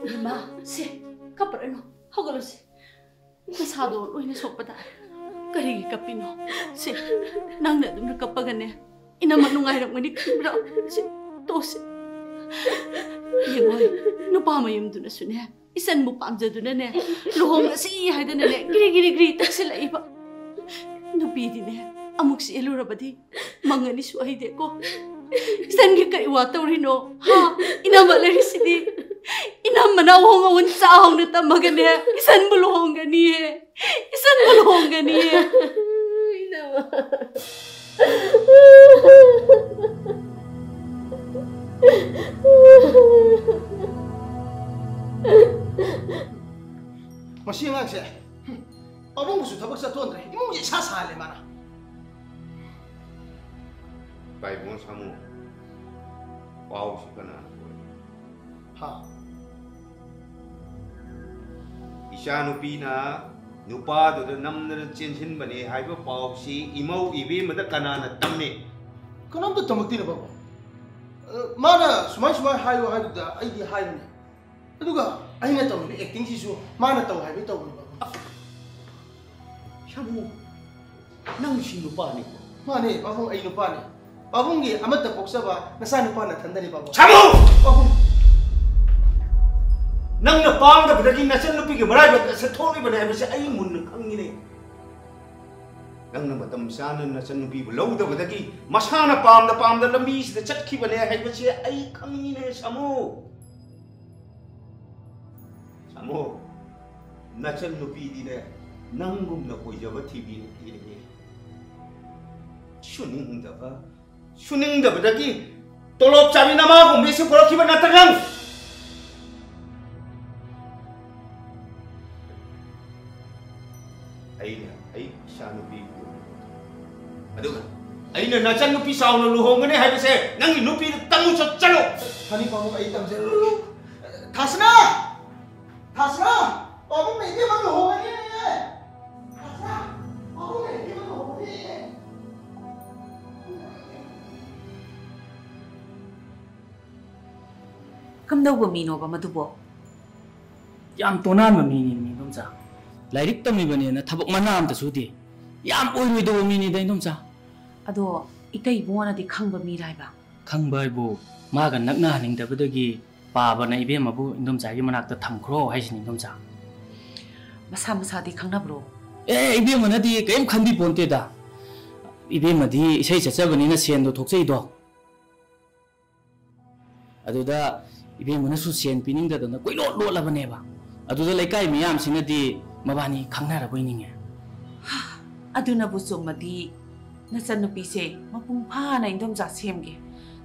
Speaker 4: Lima, se, kaparano, hagalo se, nasado lo ina sopada, karigi kapino, se, nang na dum na kapagane, inamanungay ram ngani kubra, se, tose. Yemoy, nupamayum do na sunya. Isan mo pamjaduna ne lohong asi haidana ne giri taksila iba nubidi ne amuk si elurabadi mangani su haide ko isan gi kai wa tawrino ha ina malari sidi ina mana hong awon sa hong na tamagane isan mo lohong gani ina
Speaker 3: Masih nggak sih? Abang musuh tabak satu andre, ini mungkin sasa le mana?
Speaker 1: Baik bos kamu, wow sih kan?
Speaker 3: Ha.
Speaker 1: Isya nupina, nupa tu nam nara cincin bani, hai bu pau si imau ibi mata kanana tamne.
Speaker 3: Kenapa tu tamak tidak bapa? Mana semai hayu tu dah, aidi hayu ni. Aduga, ayo na tahu ni acting sih su, mana tahu hayu tahu ni bapa.
Speaker 6: Siamu, nang si lupa ni.
Speaker 3: Mana? Babung ayo lupa ni. Babung ni amat tak poksa ba, nasa lupa na tanda ni babung.
Speaker 1: Siamu!
Speaker 3: Babung.
Speaker 1: ꯅꯪꯅ ꯄꯥꯝꯗꯕꯗꯒꯤ ꯅꯆꯟꯅꯨꯄꯤꯒꯤ ꯃꯔꯥꯏꯕꯛ ꯑꯁꯤ ꯊꯣꯛꯂꯤꯕꯅꯦ ꯍꯥꯏꯕꯁꯤ ꯑꯩ ꯃꯨꯟꯅ ꯈꯪꯉꯤꯅꯦ ꯅꯪꯅ ꯃꯇꯝ ꯆꯥꯅ ꯅꯆꯟꯅꯨꯄꯤꯕꯨ ꯂꯧꯗꯕꯗꯒꯤ ꯃꯁꯥꯅ ꯄꯥꯝꯗ ꯂꯝꯕꯤꯁꯤꯗ ꯆꯠꯈꯤꯕꯅꯦ ꯍꯥꯏꯕꯁꯤ ꯑꯩ ꯈꯪꯉꯤꯅꯦ ꯁꯥꯃꯨ ꯁꯥꯃꯨ ꯅꯆꯟꯅꯨꯄꯤꯗꯤꯅꯦ ꯅꯪꯒꯨꯝꯅ ꯑꯣꯏꯖꯕ ꯊꯤꯕꯤꯔꯛꯇꯦꯅꯦ ꯁꯨꯅꯤꯡꯗꯕꯗꯒꯤ ꯇꯣꯂꯣꯞ ꯆꯥꯕꯤ ꯅꯃꯥꯒꯨꯝꯕꯤꯁꯤ ꯄꯨꯔꯛꯈꯤꯕ ꯅꯠꯇ꯭ꯔ ꯅꯪ ꯑꯩ ꯏꯆꯥꯅꯨꯄꯤ ꯑꯗꯨꯒ ꯑꯩꯅ ꯅꯆꯟꯅꯨꯄꯤ ꯆꯥꯎꯅ ꯂꯨꯍꯣꯡꯒꯅꯤ ꯍꯥꯏꯕꯁꯦ ꯅꯪꯒꯤ ꯅꯨꯄꯤꯗ ꯇꯪꯉꯨ ꯆꯠꯂꯣ
Speaker 3: ꯐꯅꯤ ꯄꯥꯕꯨꯡ ꯑꯩ ꯇꯝꯖꯔꯨ ꯊꯥꯁꯅꯥ ꯄꯥꯕꯨꯡ ꯏꯕꯦꯝꯃ ꯂꯨꯍꯣꯡꯒꯅꯤ ꯊꯥꯁꯅꯥ ꯄꯥꯕꯨꯡ ꯏꯕꯦꯝꯃ ꯂꯨꯍꯣꯡꯒꯅꯤ
Speaker 8: ꯀꯝꯗꯧꯕ ꯃꯤꯅꯣꯕ ꯃꯗꯨꯕꯣ
Speaker 6: ꯌꯥꯝ ꯇꯣꯅꯥꯟꯕ ꯃꯤꯅꯤ ꯏꯗꯣꯝꯆꯥ ꯂꯥꯏꯔꯤꯛ ꯇꯝꯃꯤꯕꯅꯦꯅ ꯊꯕꯛ ꯃꯅꯥ ꯑꯝꯇ ꯁꯨꯗꯦ ꯌꯥꯝ ꯑꯣꯏꯔꯣꯏꯗꯕ ꯃꯤꯅꯤꯗ ꯏꯗꯣꯝꯆꯥ
Speaker 8: ꯑꯗꯣ ꯏꯇꯩ ꯏꯕꯨꯡꯉꯣꯅꯗꯤ ꯈꯪꯕ ꯃꯤꯔ ꯍꯥꯏꯕ
Speaker 6: ꯈꯪꯕ ꯍꯥꯏꯕꯨ ꯃꯥꯒ ꯅꯛꯅꯍꯟꯅꯤꯡꯗꯕꯗꯒꯤ ꯄꯥꯕꯅ ꯏꯕꯦꯝꯃꯕꯨ ꯏꯗꯣꯝꯆꯥꯒꯤ ꯃꯅꯥꯛꯇ ꯊꯝꯈ꯭ꯔꯣ ꯍꯥꯏꯁꯤꯅꯤ ꯏꯗꯣꯝꯆꯥ
Speaker 8: ꯃꯁꯥꯗꯤ ꯈꯪꯅꯕ꯭ꯔꯣ
Speaker 6: 이베만하디 게임 칸디 본때다 이베마디 이세이 쳤자버니나 시엔도 독세이도 아두다 이베마나수 시엔 피닝다더나 꼬이롯롯라버네바 아두다 레카이 미얌시나디 마바니 강나라 보이닝에
Speaker 8: 아두나부 쏘마디 나찬누피세 마풍 파나 인dom자 셈게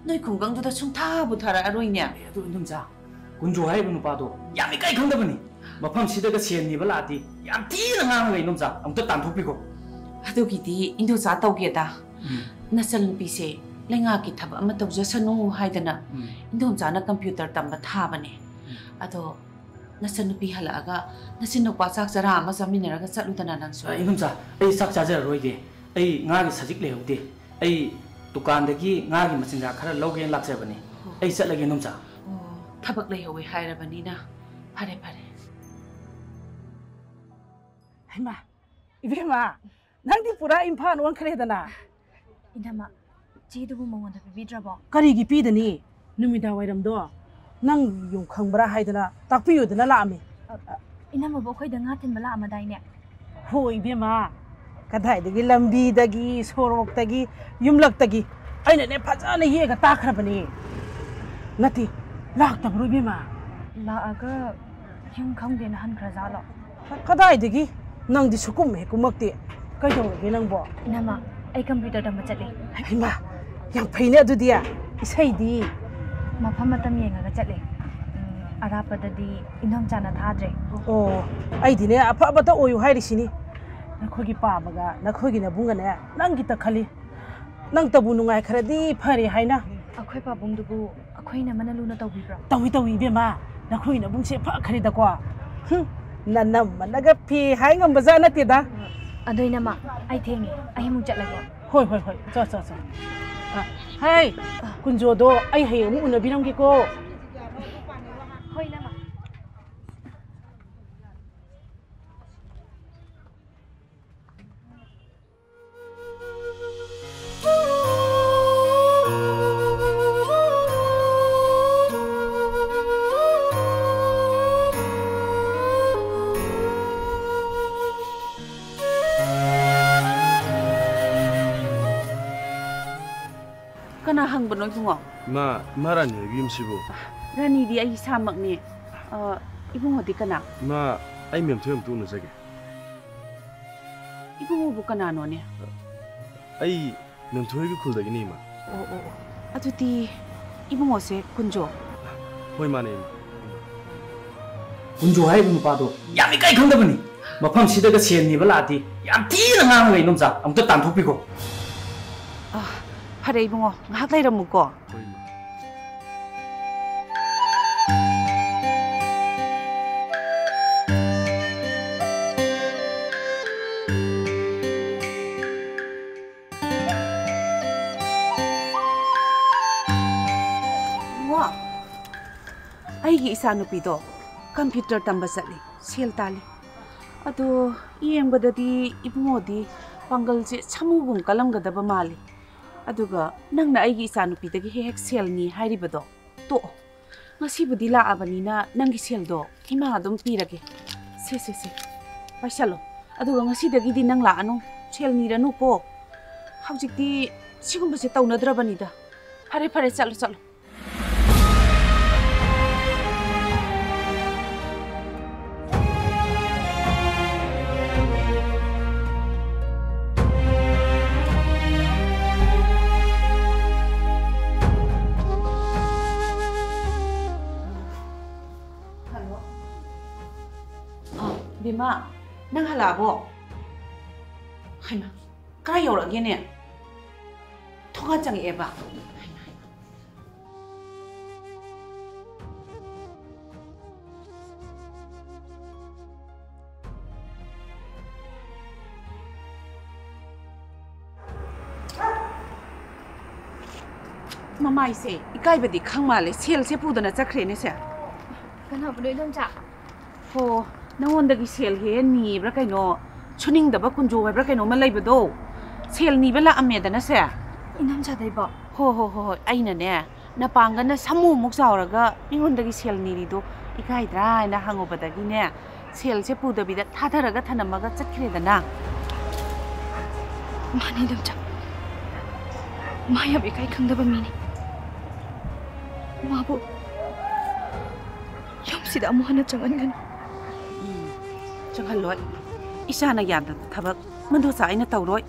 Speaker 8: 너희 공강도다 충타부 타라 아로이냐
Speaker 6: 아두 인dom자 군조하이부 누파도 야미까이 강다버니 ꯃꯐꯝꯁꯤꯗꯒ ꯁꯦꯟꯅꯤꯕ ꯂꯥꯛꯑꯗꯤ ꯌꯥꯝ ꯊꯤꯅ ꯉꯥꯡꯉꯒ ꯏꯅꯣꯝꯆꯥ ꯑꯝꯇ ꯇꯥꯟꯊꯣꯛꯄꯤꯈꯣ
Speaker 8: ꯑꯗꯨꯒꯤꯗꯤ ꯏꯟꯗꯣꯆꯥ ꯇꯧꯒꯦꯗ ꯅꯆꯟꯅꯨꯄꯤꯁꯦ ꯂꯩꯉꯥꯛꯀꯤ ꯊꯕꯛ ꯑꯃ ꯇꯧꯖꯁꯅꯨ ꯍꯥꯏꯗꯅ ꯏꯟꯗꯣꯝꯆꯥꯅ ꯀꯝꯄ꯭ꯌꯨꯇꯔ ꯇꯝꯕ ꯊꯥꯕꯅꯦ ꯑꯗꯣ ꯅꯆꯟꯅꯨꯄꯤ ꯍꯜꯂꯛꯑꯒ ꯅꯆꯤꯟꯅꯨꯄꯥ ꯆꯥꯛ ꯆꯔꯥ ꯑꯃ ꯆꯥꯃꯤꯟꯅꯔꯒ ꯆꯠꯂꯨꯗꯅ ꯅꯪꯁꯨ
Speaker 6: ꯏꯅꯣꯝꯆꯥ ꯑꯩ ꯆꯥꯛ ꯆꯥꯖꯔꯔꯣꯏꯒꯦ ꯑꯩ ꯉꯥꯒꯤ ꯁꯖꯤꯛ ꯂꯩꯍꯧꯗꯦ ꯑꯩ ꯗꯨꯀꯥꯟꯗꯒꯤ ꯉꯥꯒꯤ ꯃꯆꯤꯟꯖꯥꯛ ꯈꯔ ꯂꯧꯒꯦꯅ ꯂꯥꯛꯆꯕꯅꯦ ꯑꯩ ꯆꯠꯂꯒꯦ ꯏꯅꯣꯝꯆꯥ
Speaker 8: ꯊꯕꯛ ꯂꯩꯍꯧꯋꯦ ꯍꯥꯏꯔꯕꯅꯤꯅ ꯐꯔꯦ
Speaker 17: ꯍꯩꯃꯥ 이베마 ꯅꯪꯗꯤ ꯄꯨꯔꯥ ꯏꯝꯐꯥꯜ ꯑꯣꯟꯈ꯭ꯔꯦꯗꯅ
Speaker 2: 이나마 ꯆꯦꯗꯨꯕꯨ ꯃꯉꯣꯟꯗ ꯄꯤꯕꯤꯗ꯭ꯔꯕꯣ
Speaker 17: ꯀꯔꯤꯒꯤ ꯄꯤꯗꯅꯤ ꯅꯨꯃꯤꯗꯥꯡ ꯋꯥꯏꯔꯝꯗꯣ ꯅꯪ ꯌꯨꯝ ꯈꯪꯕ꯭ꯔꯥ ꯍꯥꯏꯗꯅ ꯇꯥꯛꯄꯤꯌꯨꯗꯅ ꯂꯥꯛꯑꯝꯃꯤ
Speaker 2: 이나마ꯕꯨ ꯑꯩꯈꯣꯏꯗ ꯉꯥ ꯊꯤꯟꯕ ꯂꯥꯛꯑꯝꯃꯗꯥꯏꯅꯦ
Speaker 17: ꯍꯣꯏ 이베마 ꯀꯗꯥꯏꯗꯒꯤ ꯂꯝꯕꯤꯗꯒꯤ ꯁꯣꯔꯣꯛꯇꯒꯤ ꯌꯨꯝꯂꯛꯇꯒꯤ ꯑꯩꯅꯅꯦ ꯐꯖꯅ ꯌꯦꯛꯑꯒ ꯇꯥꯛꯈ꯭ꯔꯕꯅꯤ ꯅꯠꯇꯦ ꯂꯥꯛꯇꯕ꯭ꯔꯣ 이베마
Speaker 2: ꯂꯥꯛꯑꯒ ꯌꯨꯝ ꯈꯪꯗꯦꯅ ꯍꯟꯈ꯭ꯔꯖꯥꯠꯂꯣ
Speaker 17: ꯀꯗꯥꯏꯗꯒꯤ ꯅꯪꯗꯤ ꯁꯨꯀꯨꯝ ꯍꯦꯛ ꯀꯨꯝꯃꯛꯇꯦ ꯀꯩꯗꯧꯔꯒꯦ ꯅꯪꯕꯣ
Speaker 2: 이나마 ꯑꯩ ꯀꯝꯄ꯭ꯌꯨꯇꯔ ꯇꯝꯕ ꯆꯠꯂꯤ
Speaker 17: ꯍꯩꯃꯥ ꯌꯥꯝ ꯐꯩꯅꯦ ꯑꯗꯨꯗꯤ ꯏꯁꯩꯗꯤ
Speaker 2: ꯃꯐꯝ ꯃꯇꯝ ꯌꯦꯡꯉꯒ ꯆꯠꯂꯤ ꯑꯔꯥꯞꯄꯗꯗꯤ ꯏꯟꯗꯣꯝꯆꯥꯅ ꯊꯥꯗ꯭ꯔꯦ
Speaker 17: ꯑꯣ ꯑꯩꯗꯤꯅꯦ ꯑꯐꯕꯇ ꯑꯣꯏꯌꯨ ꯍꯥꯏꯔꯤꯁꯤꯅꯤ ꯅꯈꯣꯏꯒꯤ ꯄꯥꯕꯒ ꯅꯈꯣꯏꯒꯤ ꯅꯕꯨꯡꯒꯅꯦ ꯅꯪꯒꯤꯇ ꯈꯜꯂꯤ ꯅꯪꯇꯕꯨ ꯅꯨꯡꯉꯥꯏꯈ꯭ꯔꯗꯤ ꯐꯔꯦ ꯍꯥꯏꯅ
Speaker 2: ꯑꯩꯈꯣꯏ ꯄꯥꯕꯨꯡꯗꯨꯕꯨ ꯑꯩꯈꯣꯏꯅ ꯃꯅ ꯂꯨꯅ ꯇꯧꯕꯤꯕ꯭ꯔꯣ
Speaker 17: ꯇꯧꯏ ꯏꯕꯦꯝꯃ ꯅꯈꯣꯏꯒꯤ ꯅꯕꯨꯡꯁꯦ ꯐꯈ꯭ꯔꯦꯗꯀꯣ ꯅꯅꯝꯃꯅꯒ ꯐꯤ ꯍꯥꯏ ꯉꯝꯕꯖꯥꯠ ꯅꯠꯇꯦꯗ
Speaker 2: ꯑꯗꯣ ꯏꯅꯝꯃ ꯑꯩ ꯊꯦꯡꯉꯦ ꯑꯩ ꯑꯃꯨꯛ ꯆꯠꯂꯒꯦ
Speaker 17: ꯍꯣꯏ ꯆꯣ ꯍꯩ ꯀꯨꯟꯖꯣꯗꯣ ꯑꯩ ꯍꯌꯦꯡ ꯑꯃꯨꯛ ꯎꯅꯕꯤꯔꯝꯒꯦꯀꯣ
Speaker 2: ꯍꯣꯏ 이나마
Speaker 8: kana hangbono ibungo
Speaker 7: ma rani bimsibo
Speaker 8: rani di ai samakni ibungo di kana
Speaker 7: ma ai mem them tu na jage
Speaker 8: ibungo bu kana no ne
Speaker 7: ai mem thoi gi khul da gi ni ma
Speaker 8: atuti ibungo se kunjo
Speaker 7: hoi ma ne
Speaker 6: 군조 하이부 누파도 야미 까이 강다버니 मफमसिदगा सेननिबा लाति याम थिना ngang इनोमजा अमता तानथोपिको
Speaker 8: फरे Ibungo ngahak lairamuko ꯑꯩꯒꯤ ꯏꯆꯥꯅꯨꯄꯤꯗꯣ computer ꯇꯝꯕ ꯆꯠꯂꯤ ꯁꯦꯜ ꯇꯥꯜꯂꯤ ꯑꯗꯣ ꯌꯦꯡꯕꯗꯗꯤ ꯏꯕꯨꯡꯉꯣꯗꯤ ꯄꯥꯡꯒꯜꯁꯦ ꯁꯃꯨꯒꯨꯝ ꯀꯜꯂꯝꯒꯗꯕ ꯃꯥꯜꯂꯤ ꯑꯗꯨꯒ ꯅꯪꯅ ꯑꯩꯒꯤ ꯏꯆꯥꯅꯨꯄꯤꯗꯒꯤ ꯍꯦꯛ ꯁꯦꯜꯅꯤ ꯍꯥꯏꯔꯤꯕꯗꯣ ꯇꯣꯛꯑꯣ ꯉꯁꯤꯕꯨꯗꯤ ꯂꯥꯛꯑꯕꯅꯤꯅ ꯅꯪꯒꯤ ꯁꯦꯜꯗꯣ इमा अदुम पीरगे से पाइसलो अदुगा ngasiदगी nang laanu sel niranu ko hawjikti sigumbase taunadrabanida fare chalo Bima, nang halabo. Haima, kaya yora gini. Tonga jangi eba. Mama ise, ikai bedi khang male, sel se pudana chakre ne se.
Speaker 2: Kana bule dom cha.
Speaker 8: Ho. नंगोंदगी सेल हे नीब्रा कइनो छुनिंगदबा कुंजो हाइब्रा कइनो मा लैबदो सेल नीबला अमेदना से
Speaker 2: इनाम जादैबो
Speaker 8: हो आइना ने नपांगना समु मुक जावरगा निंगोंदगी सेल नीरिदो इकाइद्रा ना हांगोबदगी ने सेल से पुदबिदा थाथरगा थनमगा चखरेदना
Speaker 2: माने दमचा माया बेकाई खंगदबा मिनी माबो यमसिदा मोहना चंगनगन
Speaker 8: चंगलोय इसाना याद थबक मंदोसा आइना तौरोय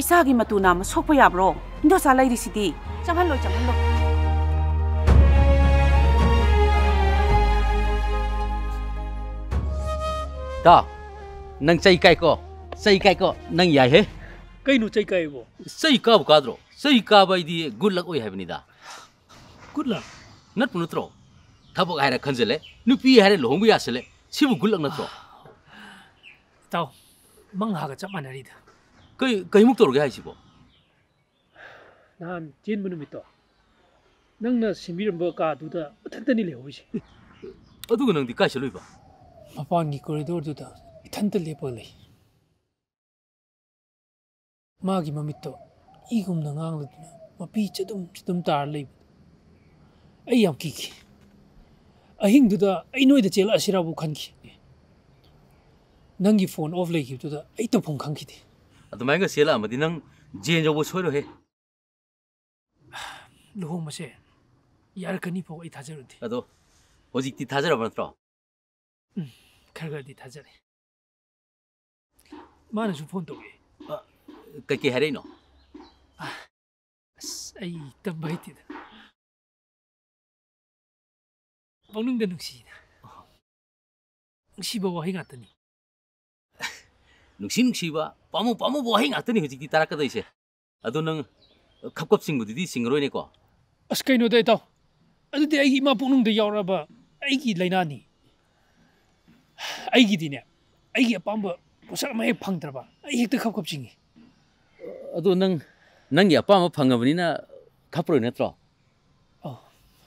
Speaker 8: इसागी मतुना म सोकप याब्रो इंदोसा लैरिसिदी चंगलोय
Speaker 6: ता नंग चई काय को नंग याय हे
Speaker 5: कइनु चई काय बो
Speaker 6: सई काब काद्रो सई का बाइदी गुड लक ओय हाबनिदा
Speaker 5: गुड लक
Speaker 6: नट पुनुत्रो थबक हायरा खंजले नुपी हायरे लोंगु यासले सिबु गुड लक नत्रो
Speaker 5: ताऊ मंगहागा चप मानरीदा
Speaker 6: कई मुक तोरगे हाइसिबो
Speaker 5: नान चेन बनुमितो नंगना सिमिरंबो का दुदा अथंतनी लेहोइसे
Speaker 6: अदुग नंगदि काइसे लुइबा
Speaker 5: मपांगी कॉरिडोर दुदा इथंत लेपो लई मागी ममितो इगुमना ngangludna mapi chadum tar lei ai yam ki ahing duda ai noida chela asirabu khanki नंगी फोन ऑफ लेगी तो आई तो फोन खंगी थी
Speaker 6: अदमाइंगा सेला मदी नंग जेन जो वो सोइरो हे
Speaker 5: लोहों मसे यार कनी पो आई थाजर थी
Speaker 6: अदो होजिकती थाजर बनत्रो
Speaker 5: खरगरदी थाजरे माने जो फोन तो
Speaker 6: के के हरे नो
Speaker 5: आई तंबाई थी बंगनुंग नुक्सीबा वही गातनी
Speaker 6: नुक्सीबा पामु वही गातनी हुजिकती तारकदैसे अदो नंग खपखप सिंगबुदी सिंगरोइने को
Speaker 5: अस कइनो दे ताव अदुदि आइगी इमा पुनुंग दे यावराबा आइगी लैनानी आइगी दिने आइगी अपाम्बा पोसाक मा हे फंगद्रबा आइ हेक्ता खपखप सिंगी
Speaker 6: अदो नंगी अपाम्बा फंगबनिना खपरोइ नत्रो
Speaker 5: ओ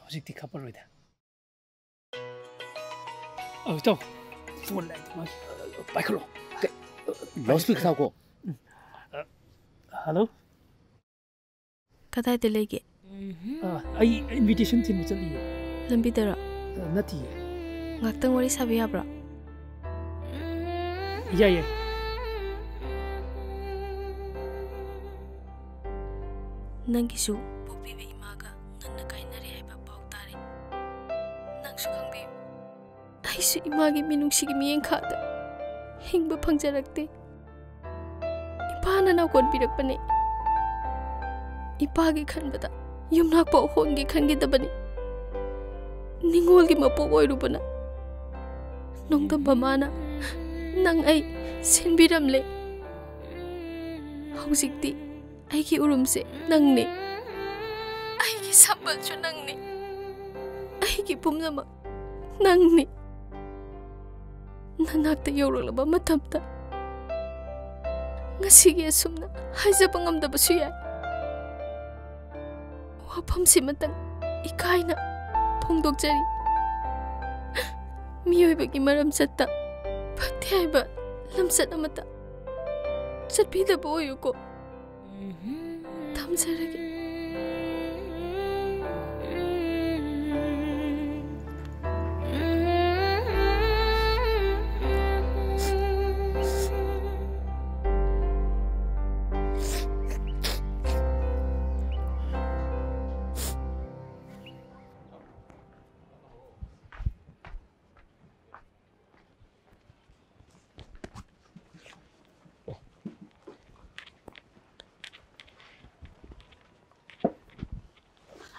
Speaker 5: हुजिकती खपरोइदा ओ ताव फोन लाइट मा पाइखलो
Speaker 6: लाउडस्पीकर थाको
Speaker 5: हेलो
Speaker 2: कदाई लेगे
Speaker 5: आई इनविटेशन थिन चलिए
Speaker 2: लंबी दरा
Speaker 5: नथी
Speaker 2: ngakhtang wari sabi yabra
Speaker 5: या
Speaker 2: nangisu pokpibe imaga nganna kainare haiba pautare nangsu khangbi aisu imagi minungsigi miyeng khada hingba phangjarakte ipana na kon pirakpane ipagi khanbada yumnak pa hongi khangi dabani ningolgi mapok oirubana nongdam bamana nang ai senbiramle hausikti aigi urumse nangni aigi sambalchu nangni aigi pumnama nangni nanakta yawraklaba matamta ngasigi asumna haijaba ngamdabasu yai wafamsimatang ikaina phongdokjari miyoibagi maram chatta phakte haiba lamsat amata chatpidaba oyuko tamjarage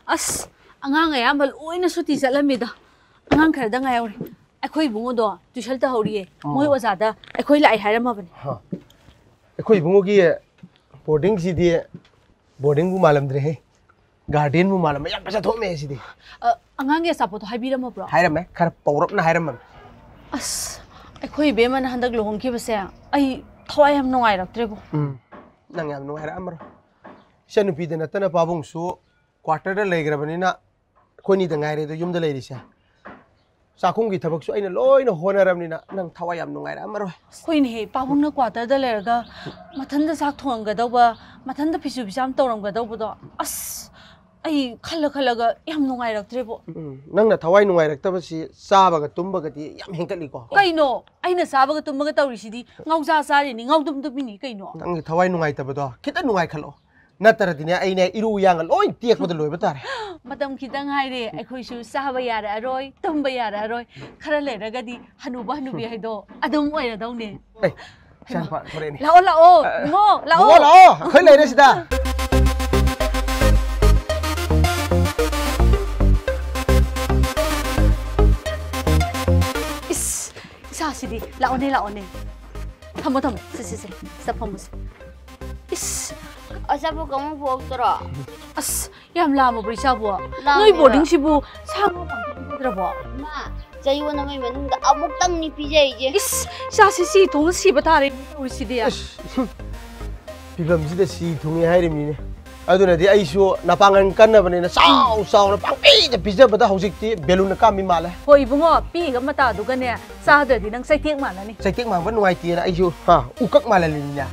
Speaker 4: ꯑꯁ ꯑꯉꯥꯡ ꯑꯌꯥꯝꯕ ꯂꯣꯏꯅ ꯁꯨꯇꯤ ꯆꯠꯂꯝꯃꯤꯗ ꯑꯉꯥꯡ ꯈꯔꯗ ꯉꯥꯏꯍꯧꯔꯦ ꯑꯩꯈꯣꯏ ꯏꯕꯨꯡꯉꯣꯗꯣ tuition ꯇꯧꯍꯧꯔꯤꯌꯦ ꯃꯣꯏ ꯑꯣꯖꯥꯗ ꯑꯩꯈꯣꯏ ꯂꯥꯛꯑꯦ ꯍꯥꯏꯔꯝꯃꯕꯅꯦ
Speaker 3: ꯑꯩꯈꯣꯏ ꯏꯕꯨꯡꯉꯣꯒꯤ ꯕꯣꯔꯗꯤꯡꯁꯤꯗꯤ ꯕꯣꯔꯗꯤꯡꯕꯨ ꯃꯥꯜꯂꯝꯗ꯭ꯔꯦꯍꯦ ꯒꯥꯔꯗꯦꯟꯕꯨ ꯃꯥꯜꯂꯝꯃꯦ ꯌꯥꯝ ꯐꯖ ꯊꯣꯛꯃꯦ ꯁꯤꯗꯤ
Speaker 4: ꯑꯉꯥꯡꯒꯤ ꯑꯆꯥꯄꯣꯠꯇꯣ ꯍꯥꯏꯕꯤꯔꯝꯃꯕ꯭ꯔꯣ
Speaker 3: ꯍꯥꯏꯔꯝꯃꯦ ꯈꯔ ꯄꯧꯔꯞꯅ ꯍꯥꯏꯔꯝꯃꯦ
Speaker 4: ꯑꯁ ꯑꯩꯈꯣꯏ ꯏꯕꯦꯝꯃꯅ ꯍꯟꯗꯛ ꯂꯨꯍꯣꯡꯈꯤꯕꯁꯦ ꯑꯩ ꯊꯋꯥꯏ ꯌꯥꯝ ꯅꯨꯡꯉꯥꯏꯔꯛꯇ꯭ꯔꯦꯕꯣ
Speaker 3: ꯅꯪ ꯌꯥꯝ ꯅꯨꯡꯉꯥꯏꯔꯛꯑꯝꯃꯔꯣꯏ ꯏꯆꯟꯅꯨꯄꯤꯗ ꯅꯠꯇꯅ ꯄꯥꯕꯨꯡꯁꯨ ꯀ꯭ꯋꯥꯇꯔꯗ ꯂꯩꯈ꯭ꯔꯕꯅꯤꯅ ꯑꯩꯈꯣꯏꯅꯤꯗ ꯉꯥꯏꯔꯦꯗꯣ ꯌꯨꯝꯗ ꯂꯩꯔꯤꯁꯦ ꯆꯥꯛꯈꯨꯝꯒꯤ ꯊꯕꯛꯁꯨ ꯑꯩꯅ ꯂꯣꯏꯅ ꯍꯣꯠꯅꯔꯕꯅꯤꯅ ꯅꯪ ꯊꯋꯥꯏ ꯌꯥꯝ ꯅꯨꯡꯉꯥꯏꯔꯛꯑꯝꯃꯔꯣꯏ
Speaker 4: ꯍꯣꯏꯅꯦꯍꯦ ꯄꯥꯕꯨꯡꯅ ꯀ꯭ꯋꯥꯇꯔꯗ ꯂꯩꯔꯒ ꯃꯊꯟꯇ ꯆꯥꯛ ꯊꯣꯡꯉꯝꯒꯗꯧꯕ ꯃꯊꯟꯇ ꯐꯤꯁꯨ ꯐꯤꯖꯥꯝ ꯇꯧꯔꯝꯒꯗꯧꯕꯗꯣ ꯑꯁ ꯑꯩ ꯈꯜꯂꯒ ꯌꯥꯝ ꯅꯨꯡꯉꯥꯏꯔꯛꯇ꯭ꯔꯦꯕꯣ
Speaker 3: ꯅꯪꯅ ꯊꯋꯥꯏ ꯅꯨꯡꯉꯥꯏꯔꯛꯇꯕꯁꯤ ꯆꯥꯕꯒ ꯇꯨꯝꯕꯒꯗꯤ ꯌꯥꯝ ꯍꯦꯟꯀꯠꯂꯤꯀꯣ
Speaker 4: ꯀꯩꯅꯣ ꯑꯩꯅ ꯆꯥꯕꯒ ꯇꯨꯝꯕꯒ ꯇꯧꯔꯤꯁꯤꯗꯤ ꯉꯧꯖꯥ ꯆꯥꯔꯤꯅꯤ ꯉꯧꯗꯨꯝ ꯇꯨꯝꯃꯤꯅꯤ ꯀꯩꯅꯣ
Speaker 3: ꯅꯪꯒꯤ ꯊꯋꯥꯏ ꯅꯨꯡꯉꯥꯏꯇꯕꯗꯣ ꯈꯤꯇ ꯅꯨꯡꯉꯥꯏꯈꯠꯂꯣ ꯅꯠꯇ꯭ꯔꯗꯤꯅꯦ ꯑꯩꯅꯦ ꯏꯔꯨ ꯌꯥꯡꯒ ꯂꯣꯏ ꯇꯦꯛꯄꯗ ꯂꯣꯏꯕ ꯇꯥꯔꯦ
Speaker 4: ꯃꯇꯝ ꯈꯤꯇꯪ ꯍꯥꯏꯔꯦ ꯑꯩꯈꯣꯏꯁꯨ ꯆꯥꯕ ꯌꯥꯔꯛꯑꯔꯣꯏ ꯇꯨꯝꯕ ꯌꯥꯔꯛꯑꯔꯣꯏ ꯈꯔ ꯂꯩꯔꯒꯗꯤ ꯍꯅꯨꯕ ꯍꯅꯨꯕꯤ ꯍꯥꯏꯗꯣ ꯑꯗꯨꯝ ꯑꯣꯏꯔꯗꯧꯅꯦ
Speaker 3: ꯂꯥꯛꯑꯣ
Speaker 4: ꯂꯥꯛꯑꯣ ꯏꯕꯨꯡꯉꯣ ꯂꯥꯛꯑꯣ
Speaker 3: ꯂꯥꯛꯑꯣ ꯑꯩꯈꯣꯏ ꯂꯩꯔꯦ ꯁꯤꯗ
Speaker 4: 이사시디 라오네 타모 세세세 스타파무스 이스
Speaker 18: 아사부 가면 부엌더라
Speaker 4: 아스 얌라모 브리샤부 너희 보딩시부 사고 방들어봐
Speaker 18: 마 자이원 남의 맨날 아목땅니 피자이제
Speaker 4: 이스 샤시시 동시바 타리 우리시디야
Speaker 3: 비범지데 시 동해 하이림이네 ꯑꯗꯨꯅꯗꯤ ꯑꯩꯁꯨ ꯅꯄꯥꯡꯒꯟ ꯀꯟꯅꯕꯅꯤꯅ ꯆꯥꯎꯅ ꯄꯪꯄꯤꯗ ꯄꯤꯖꯕꯗ ꯍꯧꯖꯤꯛꯇꯤ ꯕꯦꯂꯨꯟꯅ ꯀꯥꯝꯃꯤ ꯃꯥꯜꯂꯦ
Speaker 4: ꯍꯣꯏ ꯏꯕꯨꯡꯉꯣ ꯄꯤꯒ ꯃꯇꯥꯗꯨꯒꯅꯦ ꯆꯥꯗ꯭ꯔꯗꯤ ꯅꯪ ꯆꯩꯇꯦꯛ ꯃꯥꯜꯂꯅꯤ
Speaker 3: ꯆꯩꯇꯦꯛ ꯃꯥꯟꯕ ꯅꯨꯡꯉꯥꯏꯇꯦꯅ ꯑꯩꯁꯨ ꯎꯀꯛ ꯃꯥꯜꯍꯜꯂꯤꯅꯤꯅ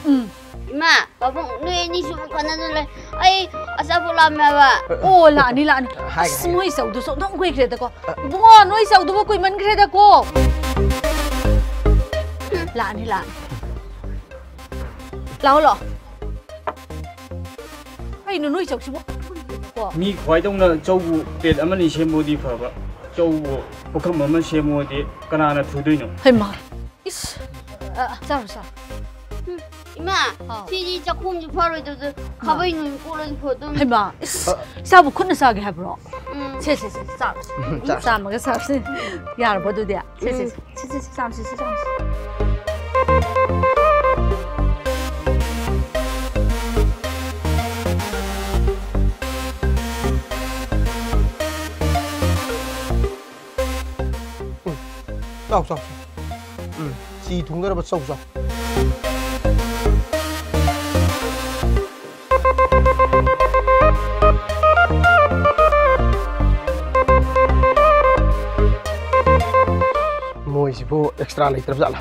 Speaker 18: 이마 바봉 너희니 좀 가나들래 아이 아사부 라면봐
Speaker 4: 오 라니 스모이 싸우도 너무 꽤 그래다고 뭐 너희 싸우도 먹고 이만 그래다고 라니 라올로 아이 너희 적시 뭐
Speaker 19: 미 과이동나 저우 เป็ด 아마니 셈모디 파바 저우 복함 엄마 셈모디 까나나 두드이노
Speaker 4: 해마 이스 자루사
Speaker 18: 이마 피지 작품 좀 바로 이제 가방이 눈 꼬라지 보던
Speaker 4: 해마 사부 큰나 사게 해브로 세세세 싸먹게 싸스 야를 보도 돼 세세세 싸스
Speaker 3: 싸우 지 동네라봐 싸우 모이시고 엑스트라 레이트로 잘라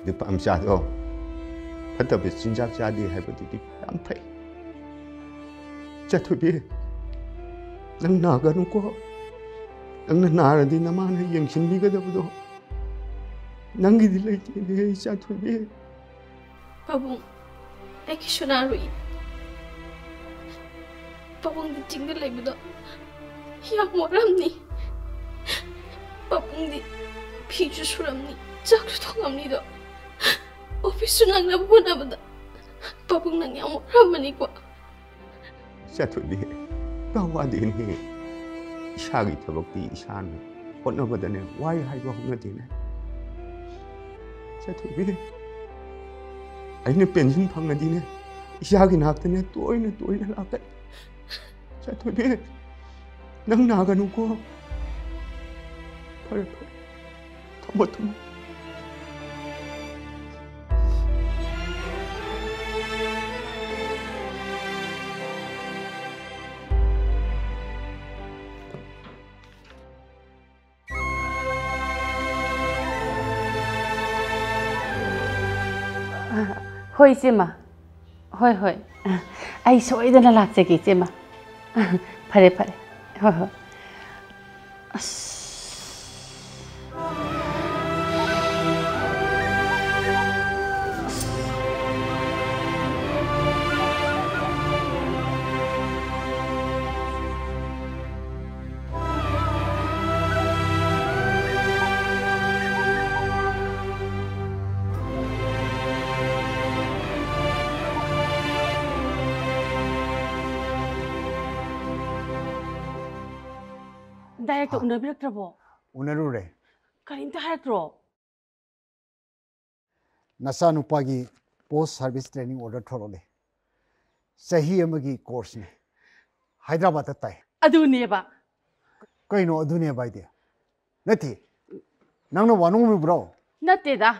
Speaker 1: 누파 암샤도 fattab에 진작 자디 해보디디 안 돼. 자투비 난 나가놓고 난 나라디 나만 영신비가다보도 난기들 내 자투비
Speaker 2: 바봉 애기 슈나루이 바봉디 찡글 레이보다 양 뭐랍니 바봉디 피주 수랍니 짝주 통합니다 오피스 낭나 보나보다 바봉 낭 양 뭐랍니까
Speaker 1: 자투비 나와디니 이샤기 더벅디 이샤는 혼나보다네 와이 하이고 혼나디네 자투비 아이는 펜션 방나디네 이샤기 나한테네 또이네 나가 자투비 난 나가놓고 팔 터머
Speaker 8: ꯍꯣꯏ ꯏꯆꯦꯃ ꯍꯣꯏ ꯑꯩ ꯁꯣꯏꯗꯅ ꯂꯥꯛꯆꯒꯦ ꯏꯆꯦꯃ ꯐꯔꯦ ꯍꯣꯏ ꯑꯁ
Speaker 17: 다이렉트 우너비럭트라보.
Speaker 9: 우너루래.
Speaker 17: 그림도 할트로.
Speaker 9: 나사 누파기 포스트 서비스 트레이닝 오더 털어래. सही अमगी कोर्स ने हैदराबाद ताई
Speaker 17: अदुनेबा
Speaker 9: कइनो अदुने बाइदे नथि नंगनो वानुमि ब्रो
Speaker 17: नतेदा